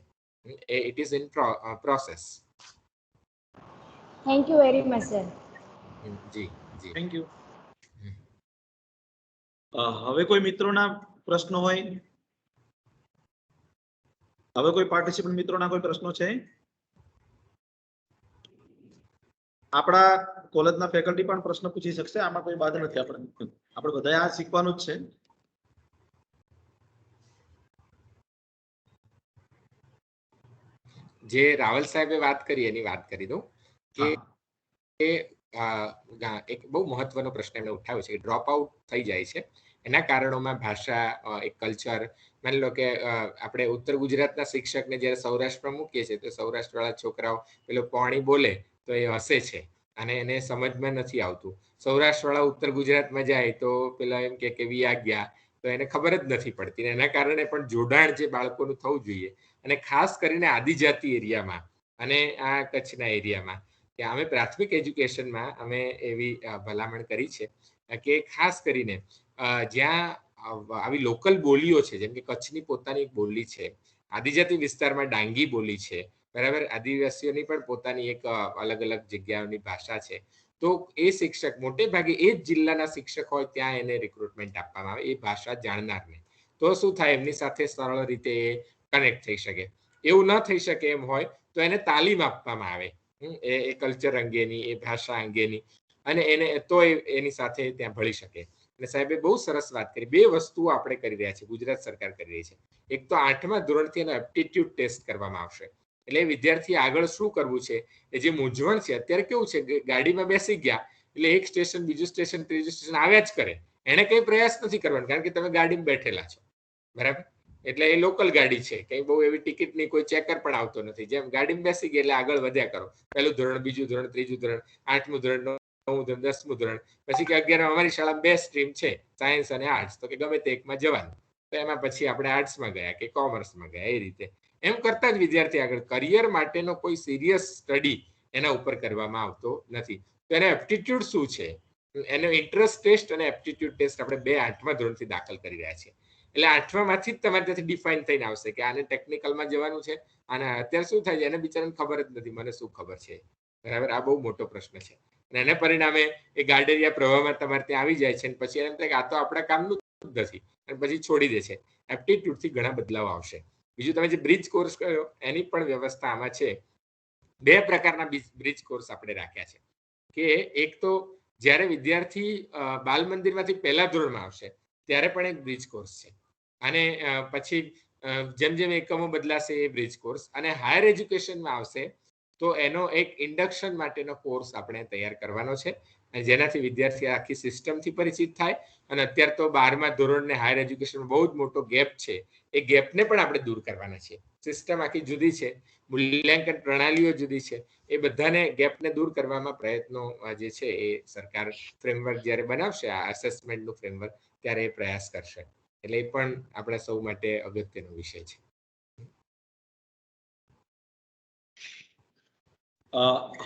It is in process. Thank you very much sir. જી જી, થેન્ક યુ. હવે કોઈ મિત્રોના પ્રશ્નો હોય? હવે કોઈ પાર્ટિસિપન્ટ મિત્રોના કોઈ પ્રશ્નો છે? આપણા કોલેજના ફેકલ્ટી પણ પ્રશ્ન પૂછી શકશે, આમાં કોઈ બાધ નથી. આપણે બધા આ શીખવાનું જ છે. જે રાવલ સાહેબે વાત કરી એની વાત કરી દઉં કે એક બહુ મહત્વનો પ્રશ્ન એમણે ઉઠાવ્યો છે કે ડ્રોપ આઉટ થઈ જાય છે. એના કારણોમાં ભાષા, એક કલ્ચર. માની લો કે આપણે ઉત્તર ગુજરાતના શિક્ષકને જ્યારે સૌરાષ્ટ્રમાં મૂકીએ છીએ તો સૌરાષ્ટ્ર વાળા છોકરાઓ પેલો પોણી બોલે તો એ હસે છે અને એને સમજમાં નથી આવતું. સૌરાષ્ટ્ર વાળા ઉત્તર ગુજરાતમાં જાય તો પેલા એમ કે વિયા ગયા, તો એને ખબર જ નથી પડતી. એના કારણે પણ જોડાણ જે બાળકોનું થવું જોઈએ, અને ખાસ કરીને આદિજાતિ એરિયામાં અને આ કચ્છના એરિયામાં, કે અમે પ્રાથમિક એજ્યુકેશનમાં અમે એવી ભલામણ કરી છે કે ખાસ કરીને જ્યાં આવી લોકલ બોલીઓ છે, જેમ કે કચ્છની પોતાની એક બોલી છે, આદિજાતિ વિસ્તારમાં ડાંગી બોલી છે, બરાબર, આદિવાસીઓની પણ પોતાની એક અલગ અલગ જગ્યાઓની ભાષા છે. તો એ શિક્ષક મોટે ભાગે એ જ જિલ્લાના શિક્ષક હોય ત્યાં એને રિક્રુટમેન્ટ આપવામાં આવે, એ ભાષા જાણનારને. તો શું થાય, એમની સાથે સરળ રીતે કનેક્ટ થઈ શકે. એવું ન થઈ શકે એમ હોય તો એને તાલીમ આપવામાં આવે એ કલ્ચર અંગેની, એ ભાષા અંગેની, અને એને તો એની સાથે ત્યાં ભળી શકે. અને સાહેબે બહુ સરસ વાત કરી. 2 વસ્તુઓ આપણે કરી રહ્યા છીએ, ગુજરાત સરકાર કરી રહી છે. એક તો 8મા ધોરણથી એનો એપ્ટિટ્યુડ ટેસ્ટ કરવામાં આવશે. એટલે વિદ્યાર્થી આગળ શું કરવું છે એ જે મૂંઝવણ છે, અત્યારે કેવું છે ગાડીમાં બેસી ગયા એટલે એક સ્ટેશન, બીજું સ્ટેશન, ત્રીજું સ્ટેશન આવ્યા જ કરે, એને કઈ પ્રયાસ નથી કરવાનો, કારણ કે તમે ગાડીમાં બેઠેલા છો. બરાબર. એટલે એ લોકલ ગાડી છે, કઈ બહુ એવી ટિકિટની કોઈ ચેકર પણ આવતો નથી. જેમ ગાડીમાં બેસી ગયા એટલે આગળ વધ્યા કરો, પહેલું ધોરણ, બીજું ધોરણ, ત્રીજું ધોરણ, 8મું ધોરણ, 9મું ધોરણ, 10મું ધોરણ, પછી કે 11 અમારી શાળામાં 2 સ્ટ્રીમ છે, સાયન્સ અને આર્ટ્સ, તો કે ગમે તે એકમાં જવાનું. તો એમાં પછી આપણે આર્ટ્સમાં ગયા કે કોમર્સમાં ગયા, એ રીતે એમ કરતા જ વિદ્યાર્થી આગળ કરિયર માટેનો કોઈ સિરિયસ સ્ટડી એના ઉપર કરવામાં આવતો નથી. તો એને એપ્ટિટ્યુડ શું છે, એનો ઇન્ટરેસ્ટ ટેસ્ટ અને એપ્ટિટ્યુડ ટેસ્ટ આપણે 8મા ધોરણથી દાખલ કરી રહ્યા છીએ. એટલે 8મામાંથી જ તમારે ત્યાંથી ડિફાઇન થઈને આવશે કે આને ટેકનિકલમાં જવાનું છે, અને અત્યારે શું થાય છે એને બિચારાને ખબર જ નથી, મને શું ખબર છે, બરાબર. આ બહુ મોટો પ્રશ્ન છે. અને એને પરિણામે એ ગાર્ડેરિયા પ્રવાહમાં તમારે ત્યાં આવી જાય છે, અને પછી એમ થાય કે આ તો આપણા કામનું જ નથી, અને પછી છોડી દે છે. એપ્ટિટ્યુડથી ઘણા બદલાવ આવશે. બીજું તમે જે બ્રિજ કોર્સ કહ્યો એની પણ વ્યવસ્થા આમાં છે. 2 પ્રકારના બ્રિજ કોર્સ આપણે રાખ્યા છે. કે એક તો જ્યારે વિદ્યાર્થી બાલ મંદિરમાંથી પહેલા ધોરણમાં આવશે ત્યારે પણ એક બ્રિજ કોર્સ છે, અને પછી જેમ જેમ એકમો બદલાશે એ બ્રિજ કોર્સ, અને હાયર એજ્યુકેશનમાં આવશે તો એનો એક ઇન્ડક્શન માટેનો કોર્સ આપણે તૈયાર કરવાનો છે, જેનાથી વિદ્યાર્થી આખી સિસ્ટમથી પરિચિત થાય. અને અત્યારે તો 12મા ધોરણ ને હાયર એજ્યુકેશનમાં બહુ જ મોટો ગેપ છે, એ ગેપને પણ આપણે દૂર કરવાના છીએ. સિસ્ટમ આખી જુદી છે, મૂલ્યાંકન પ્રણાલીઓ જુદી છે, એ બધાને ગેપને દૂર કરવામાં પ્રયત્નો જે છે એ સરકાર ફ્રેમવર્ક જ્યારે બનાવશે, આ અસેસમેન્ટનું ફ્રેમવર્ક, ત્યારે એ પ્રયાસ કરશે. એટલે એ પણ આપણા સૌ માટે અગત્યનો વિષય છે.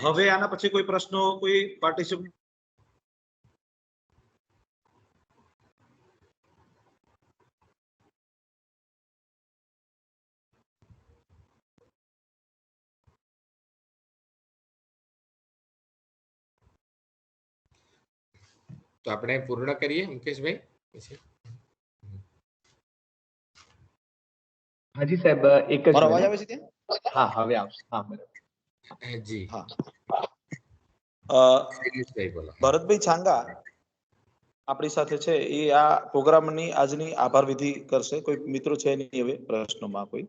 હવે આના પછી કોઈ પ્રશ્નો, કોઈ પાર્ટિસિપન્ટ? તો આપણે પૂર્ણ કરીએ મુકેશભાઈ પછી. હાજી સાહેબ, એક જ મારો અવાજ મિનિટ. આવે છે ત્યાં? હા, હવે આવશે. હા, બરાબર. જી હા. શૈલેષભાઈ બોલો. ભરતભાઈ છાંગા આપણી સાથે છે, એ આ પ્રોગ્રામની આજની આભાર વિધિ કરશે. કોઈ મિત્રો છે નહીં હવે પ્રશ્નોમાં કોઈ?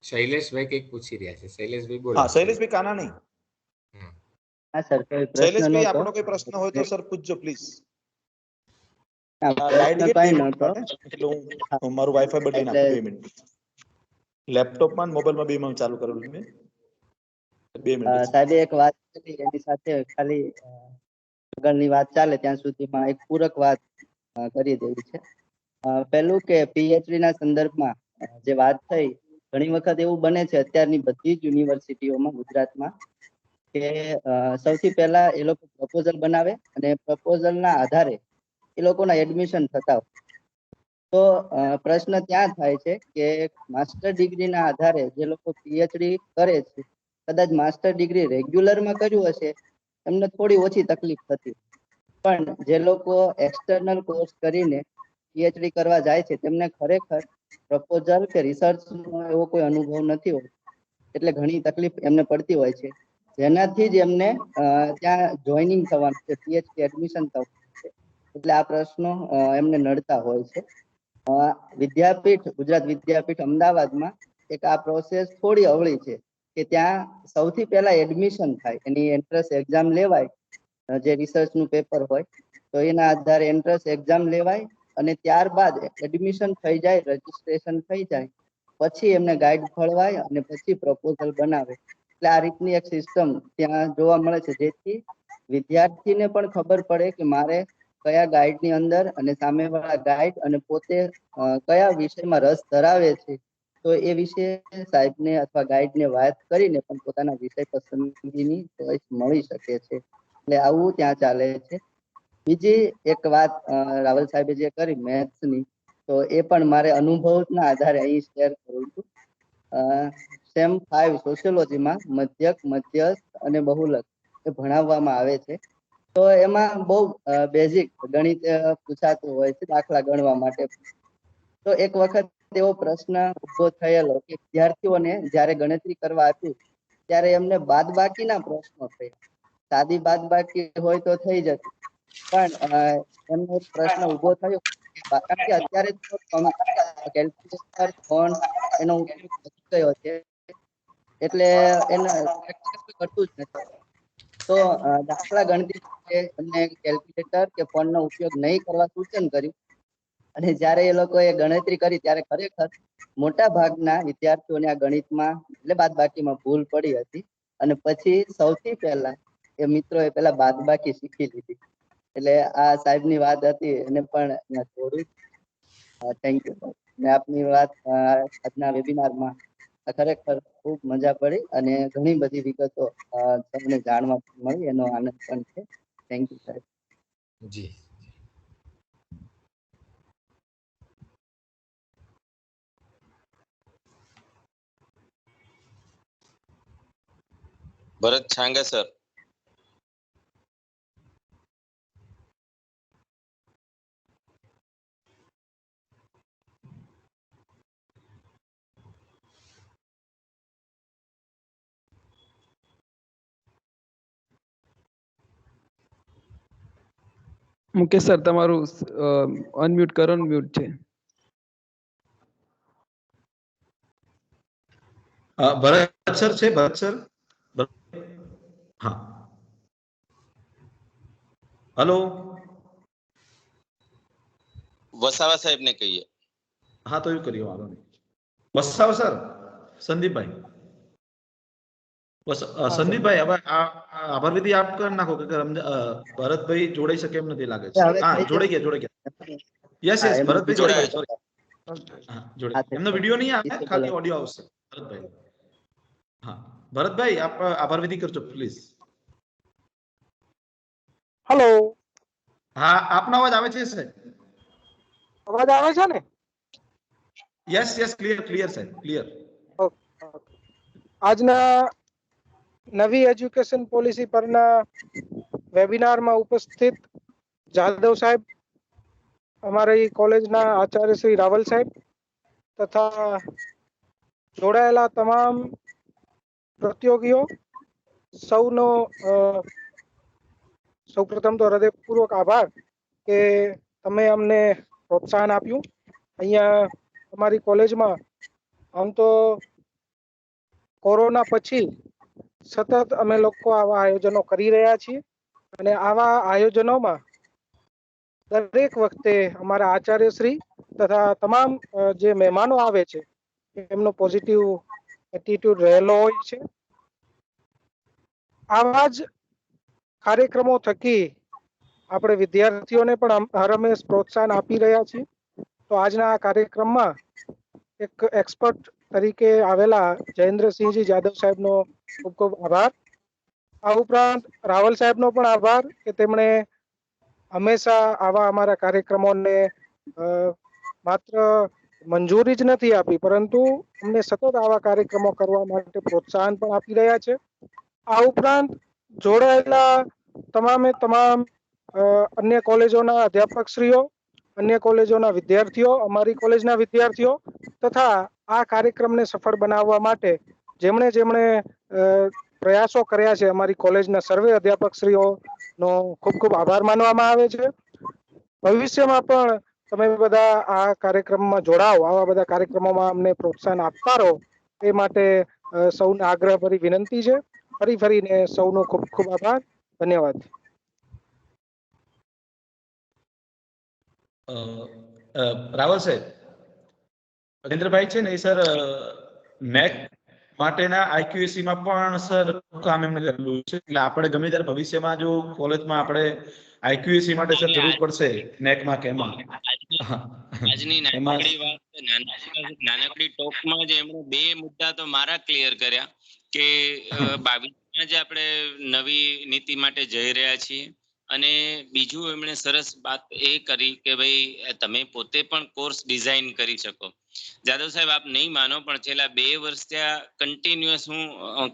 શૈલેષભાઈ કંઈક પૂછી રહ્યા છે. શૈલેષભાઈ બોલો. હા, શૈલેષભાઈ કાનાણી. હા સર, કોઈ પ્રશ્ન શૈલેષભાઈ, નહોતો. આપણો કોઈ પ્રશ્ન હોય તો સર પૂછજો પ્લીઝ. હા, લાઈટ પ્રશ્ન ગઈ 2 કઈ મિનિટ નહોતો. માટે, એટલે હું મારું વાઈફાઈ બદલી એટલે નાખું. 2 મિનિટ. લેપટોપમાં અને મોબાઈલમાં બેમાં ચાલુ કરેલું મેં. 2 મિનિટ. સાહેબે એક વાત કરી, એની સાથે ખાલી આગળની વાત ચાલે ત્યાં સુધીમાં એક પૂરક વાત કરી દેવી છે. પહેલું કે પીએચડી ના સંદર્ભમાં જે વાત થઈ, ઘણી વખત એવું બને છે અત્યારની બધી જ યુનિવર્સિટીઓમાં ગુજરાતમાં કે સૌથી પહેલા એ લોકો પ્રપોઝલ બનાવે અને પ્રપોઝલના આધારે એ લોકોના એડમિશન થતા હોય. તો પ્રશ્ન ત્યાં થાય છે કે માસ્ટર ડિગ્રીના આધારે જે લોકો પીએચડી કરે છે, કદાચ માસ્ટર ડિગ્રી રેગ્યુલરમાં કર્યું હશે એમને થોડી ઓછી તકલીફ થતી, પણ જે લોકો એક્સટર્નલ કોર્સ કરીને પીએચડી કરવા જાય છે તેમને ખરેખર પ્રપોઝલ કે રિસર્ચનો એવો કોઈ અનુભવ નથી હોતો, એટલે ઘણી તકલીફ એમને પડતી હોય છે, જેનાથી જ એમને ત્યાં જોઈનિંગ થવાનું છે, પીએચડી એડમિશન થવાનું છે. એટલે આ પ્રશ્નો એમને નડતા હોય છે. વિદ્યાપીઠ, ગુજરાત વિદ્યાપીઠ અમદાવાદમાં એક આ પ્રોસેસ થોડી અવળી છે કે ત્યાં સૌથી પહેલા એડમિશન થાય, એની એન્ટ્રન્સ એક્ઝામ લેવાય, જે રિસર્ચનું પેપર હોય તો એના આધારે એન્ટ્રન્સ એક્ઝામ લેવાય, અને ત્યારબાદ એડમિશન થઈ જાય, રજીસ્ટ્રેશન થઈ જાય, પછી એમને ગાઈડ ખોલવાય અને પછી પ્રપોઝલ બનાવે. એટલે આ રીતની એક સિસ્ટમ ત્યાં જોવા મળે છે, જેથી વિદ્યાર્થીને પણ ખબર પડે કે મારે કયા ગાઈડની અંદર અને સામેવાળા ગાઈડ અને પોતે કયા વિષયમાં રસ ધરાવે છે, તો એ વિશે સાહેબને અથવા ગાઈડને વાત કરીને પણ પોતાના વિષય પસંદગીની ચોઈસ મળી શકે છે. એટલે આવું ત્યાં ચાલે છે. બીજી એક વાત રાવલ સાહેબે જે કરી મેથ્સની, તો એ પણ મારે અનુભવના આધારે અહીં શેર કરું છું. સેમ 5 સોશિયોલોજીમાં મધ્યક, મધ્યસ્થ અને બહુલક એ ભણાવવામાં આવે છે. તો એમાં બહુ બેઝિક ગણિત પૂછાતું હોય છે, દાખલા ગણવા માટે. તો એક વખત એવો પ્રશ્ન ઉભો થયેલો કે વિદ્યાર્થીઓને જ્યારે ગણતરી કરવા આપ્યું ત્યારે એમને બાદબાકીના પ્રશ્નો થયા. સાદી બાદબાકી હોય તો થઈ જતી, પણ એમને એક પ્રશ્ન ઉભો થયો કારણ કે અત્યારે કેલ્ક્યુલેટર, ફોન એનો ઉપયોગ વધી ગયો છે, એટલે એને કરતું જ નથી. તો દાખલા ગણતી એમને કેલ્ક્યુલેટર કે ફોનનો ઉપયોગ નહીં કરવા સૂચન કર્યું, અને જ્યારે એ લોકોએ ગણતરી કરી ત્યારે ખરેખર મોટા ભાગના વિદ્યાર્થીઓને આ ગણિતમાં એટલે બાદબાકીમાં ભૂલ પડી હતી. અને પછી સૌથી પહેલા એ મિત્રોએ પેલા બાદબાકી શીખી લીધી. એટલે આ સાહેબની વાત હતી એને પણ અહીંયા જોડું. Thank you. ને આપની વાત આજના વેબિનારમાં ખરેખર ખૂબ મજા પડી અને ઘણી બધી વિગતો તમને જાણવા મળી, એનો આનંદ પણ છે. થેન્ક યુ સાહેબ. જી ભરત છાંગા સર. મુકેશ સર તમારું અનમ્યુટ કરો ને મ્યુટ છે. ભરત સર છે? ભરત સર? હા, હલો. વસાવા સાહેબ ને કહીએ. હા, તો એવું કર્યું. હાલો નહીં. વસાવા સર, સંદીપભાઈ, સંદીપભાઈ હવે આભાર વિધિ આપ કરી નાખો કે ભરતભાઈ જોડાઈ શકે એમ નથી લાગે છે. હા, જોડાઈ ગયા. યસ યસ, ભરતભાઈ જોડાઈ ગયા. સોરી, હા જોડાઈ. એમનો વિડિયો નહીં આવે, ખાલી ઓડિયો આવશે. ભરતભાઈ, હા ભરતભાઈ આપ આભાર વિધિ કરજો પ્લીઝ. હેલો. હા, આપનો અવાજ આવે છે સાહેબ? અવાજ આવે છે ને? યસ યસ, ક્લિયર ક્લિયર સાહેબ, ક્લિયર. આજના નવી એજ્યુકેશન પોલિસી પરના વેબિનારમાં ઉપસ્થિત જાદવ સાહેબ, અમારી કોલેજના આચાર્ય શ્રી રાવલ સાહેબ તથા જોડાયેલા તમામ પ્રતિયોગીઓ સૌનો સૌપ્રથમ તો હૃદયપૂર્વક આભાર કે તમે અમને પ્રોત્સાહન આપ્યું. અહીંયા અમારી કોલેજમાં આમ તો કોરોના પછી સતત અમે લોકો આવા આયોજનો કરી રહ્યા છીએ અને આવા આયોજનોમાં દરેક વખતે અમારા આચાર્યશ્રી તથા તમામ જે મહેમાનો આવે છે એમનો પોઝિટિવ એટીટ્યુડ રહેલો હોય છે. આવા જ કાર્યક્રમો થકી આપણે વિદ્યાર્થીઓને પણ હરહંમેશ પ્રોત્સાહન આપી રહ્યા છીએ. તો આજના આ કાર્યક્રમમાં એક એક્સપર્ટ તરીકે આવેલા જયેન્દ્રસિંહજી જાદવ સાહેબનો ખૂબ ખૂબ આભાર. આ ઉપરાંત રાવલ સાહેબનો પણ આભાર કે તેમણે હંમેશા આવા અમારા કાર્યક્રમોને માત્ર મંજૂરી જ નથી આપી પરંતુ અમને સતત આવા કાર્યક્રમો કરવા માટે પ્રોત્સાહન પણ આપી રહ્યા છે. આ ઉપરાંત જોડાયેલા તમામે તમામ અન્ય કોલેજોના અધ્યાપકશ્રીઓ, અન્ય કોલેજોના વિદ્યાર્થીઓ, અમારી કોલેજના વિદ્યાર્થીઓ તથા આ કાર્યક્રમને સફળ બનાવવા માટે જેમણે જેમણે પ્રયાસો કર્યા છે અમારી કોલેજના સર્વે અધ્યાપકશ્રીઓનો ખૂબ ખૂબ આભાર માનવામાં આવે છે. ભવિષ્યમાં પણ તમે બધા આ કાર્યક્રમમાં જોડાઓ, આવા બધા કાર્યક્રમોમાં અમને પ્રોત્સાહન આપતા રહો એ માટે સૌને આગ્રહભરી વિનંતી છે. ફરીને સૌનો ખૂબ ખૂબ આભાર. ધન્યવાદ. રાવલ સાહેબ, રવિન્દ્રભાઈ છે ને એ સર નેટ માટેના આઈક્યુએસી માં પણ સર કામ એમને કરેલું છે. એટલે આપણે ગમે ત્યારે ભવિષ્યમાં જો કોલેજમાં આપણે આઈક્યુએસી માટે સર જરૂર પડશે નેકમાં કે એમાં આજની નાનકડી વાત, નાનકડી ટોકમાં જે એમણે બે મુદ્દા તો મારા ક્લિયર કર્યા કે 22માં જે આપણે નવી નીતિ માટે જઈ રહ્યા છીએ અને બીજું એમણે સરસ વાત એ કરી કે ભાઈ તમે પોતે પણ કોર્સ ડિઝાઇન કરી શકો. જાદવ સાહેબ, આપ નહીં માનો પણ છેલ્લા 2 વર્ષ ત્યાં કન્ટિન્યુઅસ હું,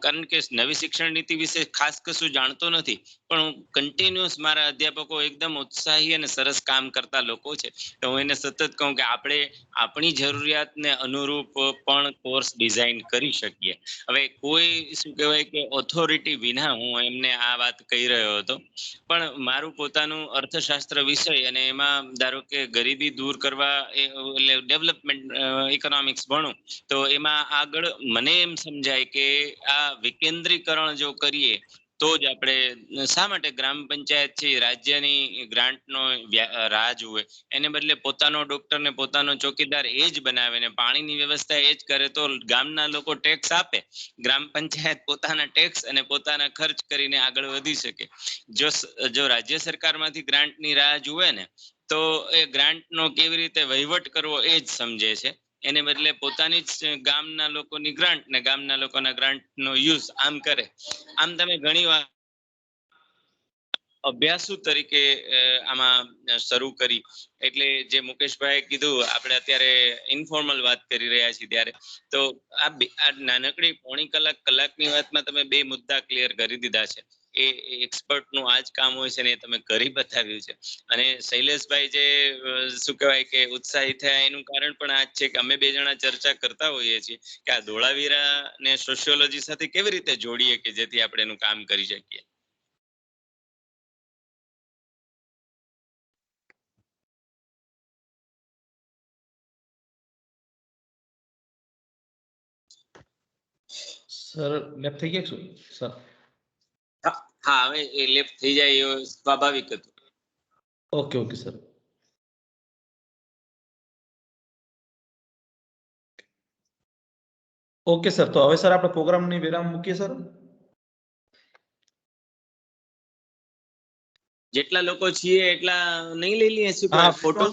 કારણ કે નવી શિક્ષણ નીતિ વિશે ખાસ કશું જાણતો નથી, પણ હું કન્ટિન્યુઅસ મારા અધ્યાપકો એકદમ ઉત્સાહી અને સરસ કામ કરતા લોકો છે તો હું એને સતત કહું કે આપણે આપણી જરૂરિયાતને અનુરૂપ પણ કોર્સ ડિઝાઇન કરી શકીએ. હવે કોઈ શું કહેવાય કે ઓથોરિટી વિના હું એમને આ વાત કહી રહ્યો હતો, પણ મારું પોતાનું અર્થશાસ્ત્ર વિષય અને એમાં ધારો કે ગરીબી દૂર કરવા એટલે ડેવલપમેન્ટ ઇકોનોમિક્સ ભણું તો એમાં આગળ મને એમ સમજાય કે આ વિકેન્દ્રીકરણ જો કરીએ તો જ આપણે શા માટે ગ્રામ પંચાયત છે એ રાજ્યની ગ્રાન્ટનો રાહ જુએ, એને બદલે પોતાનો ડોક્ટર ને પોતાનો ચોકીદાર એ જ બનાવે ને પાણીની વ્યવસ્થા એ જ કરે તો ગામના લોકો ટેક્સ આપે, ગ્રામ પંચાયત પોતાના ટેક્સ અને પોતાના ખર્ચ કરીને આગળ વધી શકે. જો રાજ્ય સરકારમાંથી ગ્રાન્ટની રાહ જુએ ને તો એ ગ્રાન્ટનો કેવી રીતે વહીવટ કરવો એ જ સમજે છે. એને બદલે પોતાની જ ગામના લોકોની ગ્રાન્ટ ને ગામના લોકોના ગ્રાન્ટનો યુઝ આમ કરે. આમ તમે ઘણી વાર અભ્યાસુ તરીકે આમાં શરૂ કરી. એટલે જે મુકેશભાઈએ કીધું, આપણે અત્યારે ઇન્ફોર્મલ વાત કરી રહ્યા છીએ ત્યારે, તો આ નાનકડી પોણી કલાકની વાતમાં તમે 2 મુદ્દા ક્લિયર કરી દીધા છે. એ એક્સપર્ટનું આ જ કામ હોય છે ને એ તમે કરી બતાવ્યું છે. અને શૈલેષભાઈ જે શું કહેવાય કે ઉત્સાહિત થયા એનું કારણ પણ આ જ છે કે અમે 2 જણા ચર્ચા કરતા હોઈએ છીએ કે આ ધોળાવીરા ને સોશિયોલોજી સાથે કેવી રીતે જોડીએ કે જેથી આપણે એનું કામ કરી શકીએ. સર લેફ્ટ થઈ ગયા શું સર? હા, હવે એ લેફ્ટ થઈ જાય એ સ્વાભાવિક હતું. Okay okay sir. Okay sir, તો હવે સર આપણે પ્રોગ્રામની વિરામ મૂકીએ સર. જેટલા લોકો છીએ એટલા નહીં લઈ લઈએ શું ફોટો?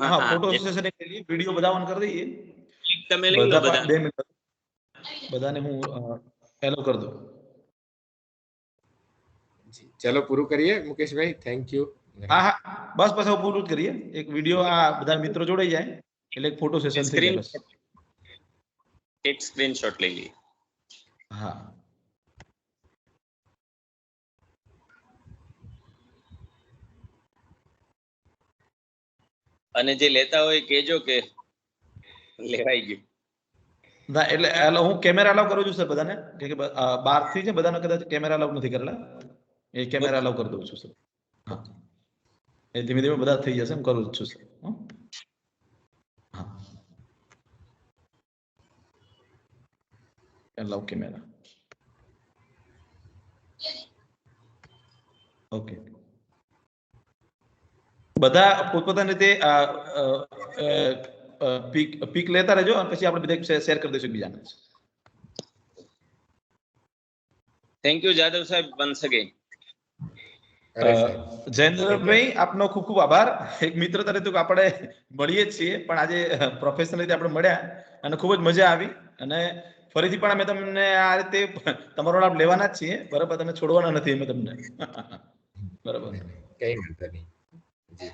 હા, ફોટો સેશન એક લઈએ, વિડિયો બધા ઓન કરી દઈએ. તમે લઈ લો બધા. 2 મિનિટ બધાને હું એલો કરી દઉં. ચલો પૂરું કરીએ મુકેશભાઈ, થેન્ક યુ. હા હા, બસ હવે પૂરું જ કરીએ. એક વિડિયો આ બધા મિત્રો જોડાઈ જાય એટલે એક ફોટો સેશન થઈ જાય બસ. એક સ્ક્રીનશોટ લઈ લઈએ. હા. અને જે લેતા હોય કેજો કે લેવાઈ ગયું. ના એટલે હું કેમેરા અલાઉ કરું છું સર બધાને, કે બહારથી છે બધાને કદાચ કેમેરા અલાઉ નથી કરેલા, એ કેમેરા અલાઉ કરી દઉં છું સર. હા, એ ધીમે ધીમે બધા થઈ જશે એમ કરું છું સર. હા, અલાઉ કેમેરા. ઓકે, બધા પોતપોતાની રીતે પીક લેતા રહેજો અને પછી આપણે બધા શેર કરી દઈશું બીજાને. થેન્ક યુ જાદવ સાહેબ વન્સ અગેન. જયેન્દ્રભાઈ આપનો ખૂબ ખૂબ આભાર. એક મિત્ર તરીકે આપણે મળીએ જ છીએ પણ આજે પ્રોફેશનલ રીતે આપણે મળ્યા અને ખૂબ જ મજા આવી. અને ફરીથી પણ અમે તમને આ રીતે તમારો લાભ લેવાના જ છીએ, બરાબર? તમે છોડવાના નથી અમે તમને. બરાબર, કઈ વાંધો નહીં. જી.